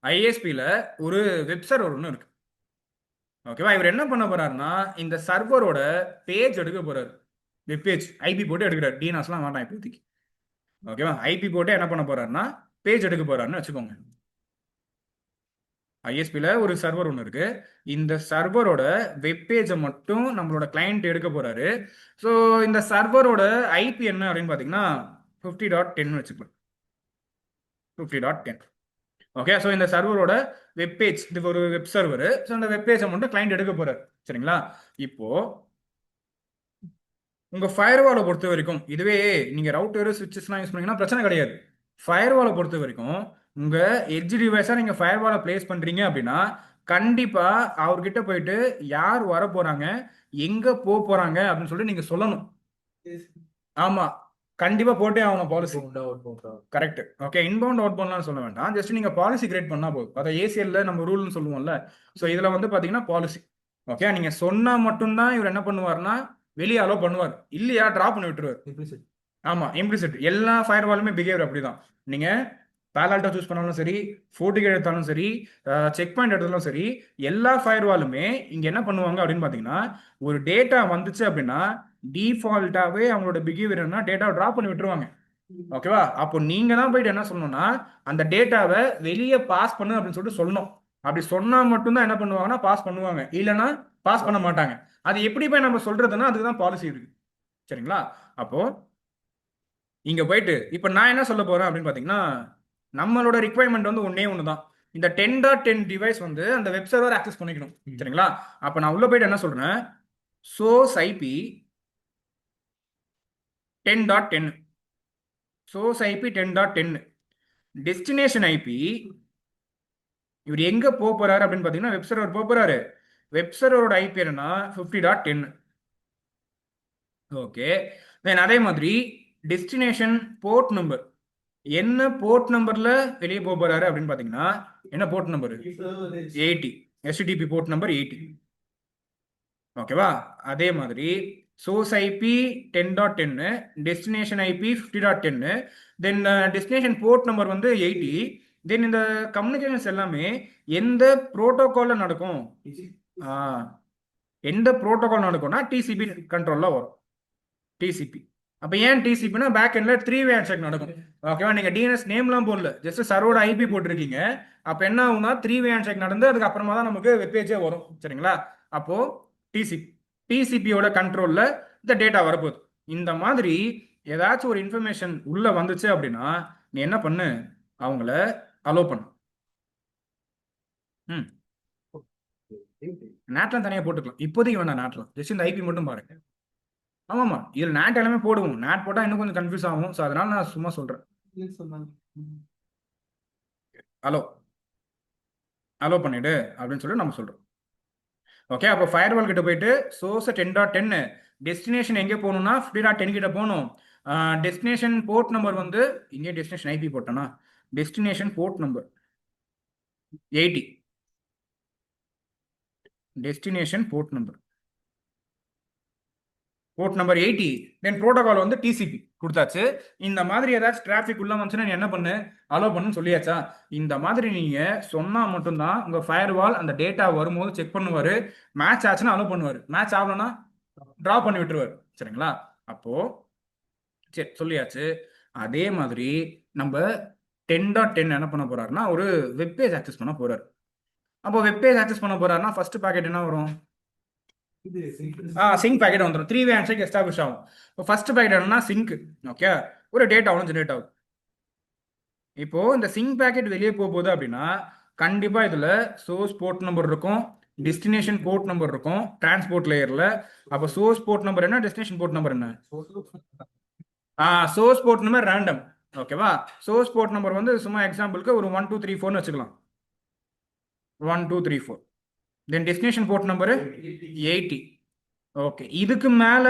ஐஎஸ்பியில் ஒரு வெப் சர்வர் ஒன்று இருக்கு. ஓகேவா? இவர் என்ன பண்ண போறாருன்னா இந்த சர்வரோட பேஜ் எடுக்க போறாரு. வெப் பேஜ் ஐபி போட்டு எடுக்கிறார். டிஎன்எஸ்லாம் வேண்டாம் இப்போதைக்கு. ஓகேவா? ஐபி போட்டு என்ன பண்ண போறாருன்னா பேஜ் எடுக்க போறாருன்னு வச்சுக்கோங்க. ஐஎஸ்பியில் ஒரு சர்வர் ஒன்று இருக்கு. இந்த சர்வரோட வெப் பேஜை மட்டும் நம்மளோட கிளைண்ட் எடுக்க போறாரு. ஸோ இந்த சர்வரோட ஐபி என்ன அப்படின்னு பார்த்தீங்கன்னா 50.10 வச்சுக்கலாம். 50.10 ஓகே. ஸோ இந்த சர்வரோட வெப் பேஜ், இது ஒரு வெப் சர்வர். ஸோ அந்த வெப் பேஜை மட்டும் கிளைண்ட் எடுக்க போறாரு. சரிங்களா? இப்போ உங்க ஃபயர்வாலை பொறுத்த வரைக்கும் இதுவே நீங்க ரவுட்டர் சுவிட்சஸ்லாம் யூஸ் பண்ணீங்கன்னா பிரச்சனை கிடையாது. ஃபயர்வாலை பொறுத்த வரைக்கும் உங்க எட்ஜ் டிவைஸா நீங்க ஃபயர்வாலை பிளேஸ் பண்றீங்க அப்படின்னா கண்டிப்பா அவர்கிட்ட போயிட்டு யார் வர போறாங்க, எங்க போக போறாங்க அப்படின்னு சொல்லிட்டு நீங்க சொல்லணும். ஆமா, கண்டிப்பா போட்டே ஆகணும் பாலிசி. கரெக்ட். ஓகே, இன்பவுண்ட் அவுட் பவுண்ட்லாம் சொல்ல வேண்டாம். ஜஸ்ட் நீங்க பாலிசி கிரியேட் பண்ணா போதும். அதை ஏசிஎல்ல நம்ம ரூல்னு சொல்லுவோம்ல. ஸோ இதுல வந்து பாத்தீங்கன்னா பாலிசி. ஓகே, நீங்க சொன்னா மட்டும்தான் இவர் என்ன பண்ணுவாருன்னா வெளியே அலோ பண்ணுவார். இல்லையா டிராப் பண்ணி விட்டுருவார். ஆமா, இம்ப்ளிசிட். எல்லா ஃபயர்வாலுமே பிஹேவியர் அப்படிதான். நீங்க பேலால்டா சூஸ் பண்ணாலும் சரி, ஃபோர்டிகேட் எடுத்தாலும் சரி, செக் பாயிண்ட் எடுத்தாலும் சரி, எல்லா ஃபயர்வாலுமே இங்க என்ன பண்ணுவாங்க அப்படின்னு பாத்தீங்கன்னா, ஒரு டேட்டா வந்துச்சு அப்படின்னா டிஃபால்ட்டாவே அவங்களோட பிஹேவியர் என்ன டேட்டாவை டிராப் பண்ணி விட்டுருவாங்க. ஓகேவா? அப்போ நீங்க தான் போயிட்டு என்ன சொல்லணும்னா அந்த டேட்டாவை வெளியே பாஸ் பண்ணு அப்படின்னு சொல்லிட்டு சொல்லணும். அப்படி சொன்னா மட்டும்தான் என்ன பண்ணுவாங்கன்னா பாஸ் பண்ணுவாங்க. இல்லைன்னா பாஸ் பண்ண மாட்டாங்க. அது எப்படி போய் நம்ம சொல்றதுன்னா அதுதான் பாலிசி இருக்கு. சரிங்களா? அப்போ இங்க போயிட்டு இப்ப நான் என்ன சொல்ல போறேன் அப்படின்னு பாத்தீங்கன்னா, நம்மளோட ரிக்வயர்மெண்ட் வந்து ஒன்னே ஒன்று தான். இந்த 10.10 டிவைஸ் வந்து அந்த வெப் சர்வர் ஆக்சஸ் பண்ணிக்கணும். சரிங்களா? அப்ப நான் உள்ள போயிட்டு என்ன சொல்றேன், source IP 10.10, source IP 10.10, destination IP இவர் எங்க போக போறாரு அப்படின்னு பாத்தீங்கன்னா வெப் சர்வர் போக போறாரு. வெப் சர்வரோட ஐபி என்னன்னா 50.10. ஓகே, தென் அதே மாதிரி டெஸ்டினேஷன் போர்ட் நம்பர் என்ன போர்ட் நம்பர்ல வெளியே போக போறாரு அப்படின்னு பாத்தீங்கன்னா என்ன port number 80, STDP port number 80. ஓகேவா? அதே மாதிரி சோர்ஸ் ஐபி 10.10, டெஸ்டினேஷன் ஐபி 50.10, தென் டெஸ்டினேஷன் போர்ட் நம்பர் வந்து 80. தென் இந்த கம்யூனிகேஷன்ஸ் எல்லாமே எந்த ப்ரோட்டோகால்ல நடக்கும், எந்த ப்ரோட்டோகால் நடக்கும்னா டிசிபி கண்ட்ரோல்ல வரும். டிசிபி. அப்ப ஏன் டிசிபினா பேக் எண்ட்ல 3 வே ஹேண்ட்ஷேக் நடக்கும். ஓகேவா? நீங்க டிஎன்எஸ் நேம்லாம் போடல, ஜஸ்ட் சர்வோட ஐபி போட்டிருக்கீங்க. அப்ப என்ன ஆகும்னா 3 வே ஹேண்ட்ஷேக் நடந்து அதுக்கு அப்புறமா தான் நமக்கு வெப் பேஜே வரும். சரிங்களா? அப்போ டிசிபி, டிசிபியோட கண்ட்ரோல்ல இந்த டேட்டா வரப்போகுது. இந்த மாதிரி ஏதாச்சும் ஒரு இன்ஃபர்மேஷன் உள்ள வந்துச்சு அப்படின்னா நீ என்ன பண்ணு, அவங்கள அலோ பண்ணு. ம், நேட்லாம் தனியாக போட்டுக்கலாம். இப்போதைக்கு வேணாம் நேட்லாம், ஜஸ்ட் இந்த ஐபி மட்டும் பாருங்க. ஆமாமா, இதில் நேட் எல்லாமே போடுவோம். நேட் போட்டால் இன்னும் கொஞ்சம் கன்ஃபியூஸ் ஆகும். ஸோ அதனால நான் சும்மா சொல்கிறேன். அலோ அலோ பண்ணிடு அப்படின்னு சொல்லி நம்ம சொல்கிறோம். ஓகே, அப்போ ஃபயர்வால் கிட்ட போயிட்டு சோர்ஸ் 10.10, டெஸ்டினேஷன் எங்கே போகணும்னா 50.10 கிட்ட போகணும். டெஸ்டினேஷன் போர்ட் நம்பர் வந்து இங்கே டெஸ்டினேஷன் ஐபி போட்டேன்னா destination port number 80, destination port number 80, தென் ப்ரோட்டோகால் வந்து டிசிபி கொடுத்தாச்சு. இந்த மாதிரி ஏதாச்சும் டிராஃபிக் உள்ள வந்துச்சுன்னா நீ என்ன பண்ணு, அலோ பண்ணுன்னு சொல்லியாச்சா? இந்த மாதிரி நீங்க சொன்னா மட்டும்தான் உங்க ஃபயர்வால் அந்த டேட்டா வரும்போது செக் பண்ணுவாரு. மேட்ச் ஆச்சுன்னா அலோ பண்ணுவாரு, மேட்ச் ஆகலன்னா டிராப் பண்ணி விட்டுருவாரு. சரிங்களா? அப்போ சரி சொல்லியாச்சு. அதே மாதிரி நம்ம 10.10 என்ன பண்ண போறாருன்னா ஒரு வெப் பேஜ் ஆக்சஸ் பண்ண போறாரு. அப்போ வெப் பேஜ் ஆக்சஸ் பண்ண போறாருன்னா ஃபர்ஸ்ட் பாக்கெட் என்ன வரும்? இது சிங்க் பாக்கெட் வந்துடும். 3 வே ஹேண்ட்ஷேக் எஸ்டாப்ளிஷ் ஆகும். இப்போ ஃபர்ஸ்ட் பாக்கெட் என்னன்னா சிங்க். ஓகே, ஒரு டேட்டாவும் ஜெனரேட் ஆகும். இப்போ இந்த சிங்க் பாக்கெட் வெளியே போக போகுது அப்படின்னா கண்டிப்பா இதுல சோர்ஸ் போர்ட் நம்பர் இருக்கும், டெஸ்டினேஷன் போர்ட் நம்பர் இருக்கும் டிரான்ஸ்போர்ட் லேயர்ல. அப்போ சோர்ஸ் போர்ட் நம்பர் என்ன, டெஸ்டினேஷன் போர்ட் நம்பர் என்ன? Source port number random. ஓகேவா? சோர்ஸ் போர்ட் நம்பர் வந்து சும்மா எக்ஸாம்பிளுக்கு ஒரு 1 2 3 4 வச்சுக்கலாம். 1 2 3 4. Then destination port number 80. Okay, இதுக்கு மேல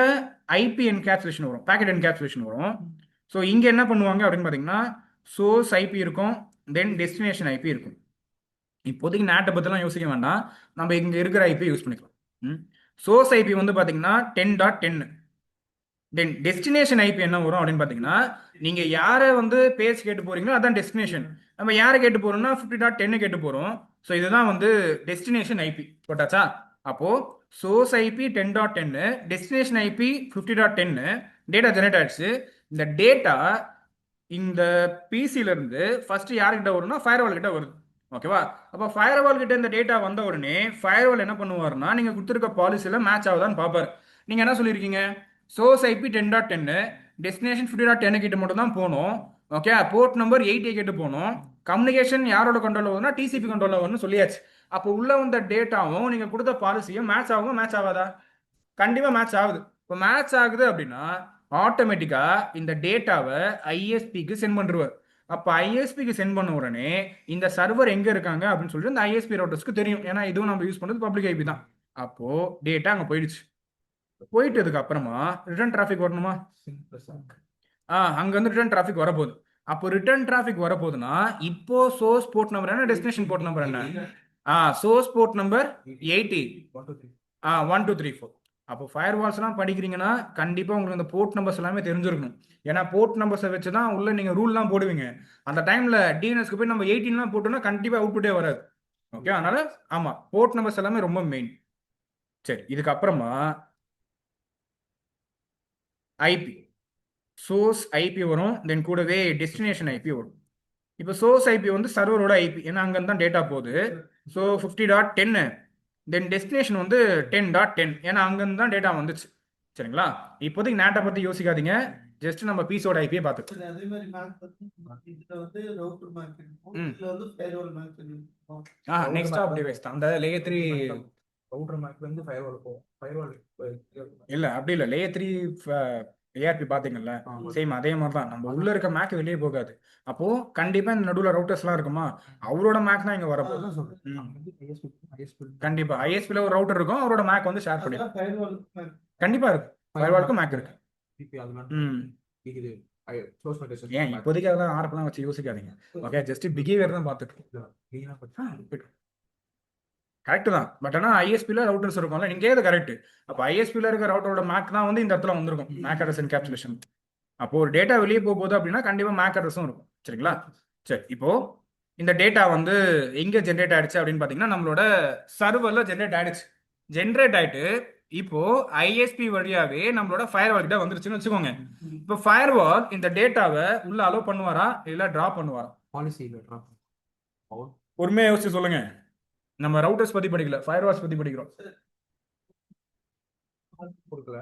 ஐபி என்கேப்சுலேஷன் வரும், பாக்கெட் என்கேப்சுலேஷன் வரும். ஸோ இங்க என்ன பண்ணுவாங்க அப்படின்னு பாத்தீங்கன்னா சோர்ஸ் ஐபி இருக்கும், தென் டெஸ்டினேஷன் ஐபி இருக்கும். இப்போதைக்கு நேட்டை பத்திலாம் யோசிக்க வேண்டாம், நம்ம இங்க இருக்கிற ஐபி யூஸ் பண்ணிக்கலாம். சோர்ஸ் ஐபி வந்து பாத்தீங்கன்னா 10.10. தென் டெஸ்டினேஷன் ஐபி என்ன வரும் அப்படின்னு பாத்தீங்கன்னா நீங்க யாரை வந்து பேஜ் கேட்டு போறீங்களோ அதான் டெஸ்டினேஷன். நம்ம யாரை கேட்டு போறோம்னா 50.10 கேட்டு போறோம். ஸோ இதுதான் வந்து டெஸ்டினேஷன் ஐபி. போட்டாச்சா? அப்போ source IP 10.10, destination IP 50.10 data generate ஆயிடுச்சு. இந்த டேட்டா இந்த பிசில இருந்து ஃபர்ஸ்ட் யார்கிட்ட வரும்னா ஃபயர்வால் கிட்ட வருது. ஓகேவா? அப்போ ஃபயர்வால் கிட்ட இந்த டேட்டா வந்த உடனே ஃபயர்வால் என்ன பண்ணுவாருன்னா நீங்க கொடுத்துருக்க பாலிசியில மேட்ச் ஆகுதான்னு பார்ப்பாரு. நீங்க என்ன சொல்லியிருக்கீங்க? சோர்ஸ் ஐபி 10.10, டெஸ்டினேஷன் 50.10 கிட்ட மட்டும் தான் போகணும். ஓகே, போர்ட் நம்பர் 80 கிட்ட போகணும். கம்யூனிகேஷன் யாரோட கண்ட்ரோல் வரும்னா டிசிபி கண்ட்ரோல் வரும்னு சொல்லியாச்சு. அப்போ உள்ள வந்த டேட்டாவும் நீங்க கொடுத்த பாலிசியும் மேட்ச் ஆகும், மேட்ச் ஆகாதா? கண்டிப்பா மேட்ச் ஆகுது. இப்போ மேட்ச் ஆகுது அப்படின்னா ஆட்டோமேட்டிக்கா இந்த டேட்டாவை ஐஎஸ்பிக்கு சென்ட் பண்ணிடுவார். அப்போ ஐஎஸ்பிக்கு சென்ட் பண்ண உடனே இந்த சர்வர் எங்க இருக்காங்க அப்படின்னு சொல்லிட்டு இந்த ஐஎஸ்பி ரவுட்டர்ஸ்க்கு தெரியும். ஏன்னா இதுவும் நம்ம யூஸ் பண்றது பப்ளிக் ஐபி தான். அப்போ டேட்டா அங்க போயிடுச்சு. போயிட்டதுக்கு அப்புறமா ரிட்டர்ன் டிராஃபிக் வரணுமா? அங்க வந்து ரிட்டர்ன் டிராஃபிக் வரப்போகுது. அப்போ ரிட்டர்ன் டிராஃபிக் வரப்போகுதுன்னா இப்போ சோர்ஸ் போர்ட் நம்பர் என்ன, டெஸ்டினேஷன் போர்ட் நம்பர் என்ன? Source port number 80. 1 2 3 4. அப்போ ஃபயர் வால்ஸ்லாம் படிக்கிறீங்கன்னா கண்டிப்பாக உங்களுக்கு இந்த போர்ட் நம்பர்ஸ் எல்லாமே தெரிஞ்சிருக்கணும். ஏன்னா போர்ட் நம்பர்ஸை வச்சு தான் உள்ள நீங்கள் ரூல்லாம் போடுவீங்க. அந்த டைமில் டிஎன்எஸ்க்கு போய் நம்ம 18 போட்டோம்னா கண்டிப்பாக அவுட்புட்டே வராது. ஓகே, அதனால ஆமாம், போர்ட் நம்பர்ஸ் எல்லாமே ரொம்ப மெயின். சரி, இதுக்கப்புறமா ஐபி, சோர்ஸ் ஐபி வரும், தென் கூடவே டெஸ்டினேஷன் ஐபி வரும். இப்போ சோர்ஸ் ஐபி வந்து சர்வரோட ஐபி, ஏன்னா அங்கேருந்து தான் டேட்டா போகுது. ஸோ 50.10, தென் டெஸ்டினேஷன் வந்து 10.10, ஏன்னா அங்கேருந்து தான் டேட்டா வந்துச்சு. சரிங்களா? இப்போதைக்கு நேட்டை பற்றி யோசிக்காதீங்க, ஜஸ்ட் நம்ம பீஸோட ஐபியை பார்த்துக்கலாம். அதே மாதிரி மேக் வந்து இதுல வந்து ரவுட்டர் மேக் இருக்கும், இதுல வந்து ஃபயர்வால் மேக் இருக்கும். நெக்ஸ்ட் ஆப் டிவைஸ் தான் அந்த லேயர் 3. ரவுட்டர் மேக்ல இருந்து ஃபயர்வால் போகும். ஃபயர்வால் இல்ல அப்படி இல்ல, லேயர் 3 ஏஆர்பி பாத்தீங்கல்ல, சேம் அதே மாதிரி தான். நம்ம உள்ள இருக்க மேக் வெளியே போகாது. அப்போ கண்டிப்பா இந்த நடுவுல ரவுட்டர்ஸ்லாம் இருக்குமா, அவரோட மேக் தான் இங்க வரப்போகுது. கண்டிப்பா ஐஎஸ்பில ஒரு ரவுட்டர் இருக்கும், அவரோட மேக் வந்து ஷேர் பண்ணி ஃபயர்வால் மேக் கண்டிப்பா இருக்கு. ஃபயர்வாலுக்கும் மேக் இருக்கு. ஏன் இப்போதைக்கு அதெல்லாம் ஆர்ப்பெல்லாம் வச்சு யோசிக்காதீங்க. ஓகே, ஜஸ்ட் பிஹேவியர் தான் பார்த்துட்டு கரெக்ட் தான். பட் ஆனால் ஐஎஸ்பியில் ரவுட்டர்ஸ் இருக்கும்ல, நீங்க கேட்குறது கரெக்ட். அப்போ ஐஎஸ்பியில் இருக்க ரவுட்டரோட மேக் தான் வந்து இந்த இடத்துல வந்திருக்கும், மேக் அட்ரஸ் என்கேப்சுலேஷன். அப்போ ஒரு டேட்டா வெளியே போக போகுது அப்படின்னா கண்டிப்பாக மேக் அட்ரஸும் இருக்கும். சரிங்களா? சரி, இப்போ இந்த டேட்டா வந்து எங்க ஜென்ரேட் ஆயிடுச்சு அப்படின்னு பார்த்தீங்கன்னா நம்மளோட சர்வரில் ஜென்ரேட் ஆயிடுச்சு. ஜென்ரேட் ஆயிட்டு இப்போ ஐஎஸ்பி வழியாவே நம்மளோட ஃபயர்வால் கிட்ட வந்துருச்சுன்னு வச்சுக்கோங்க. இப்போ ஃபயர்வால் இந்த டேட்டாவை உள்ள அலோவ் பண்ணுவாரா இல்ல டிராப் பண்ணுவாரா? பாலிசி பொறுமையா யோசிச்சு சொல்லுங்க. நம்ம ரவுட்டர்ஸ் பத்தி படிக்கல, ஃபயர்வால்ஸ் பத்தி படிக்கிறோம். கொடுக்கல.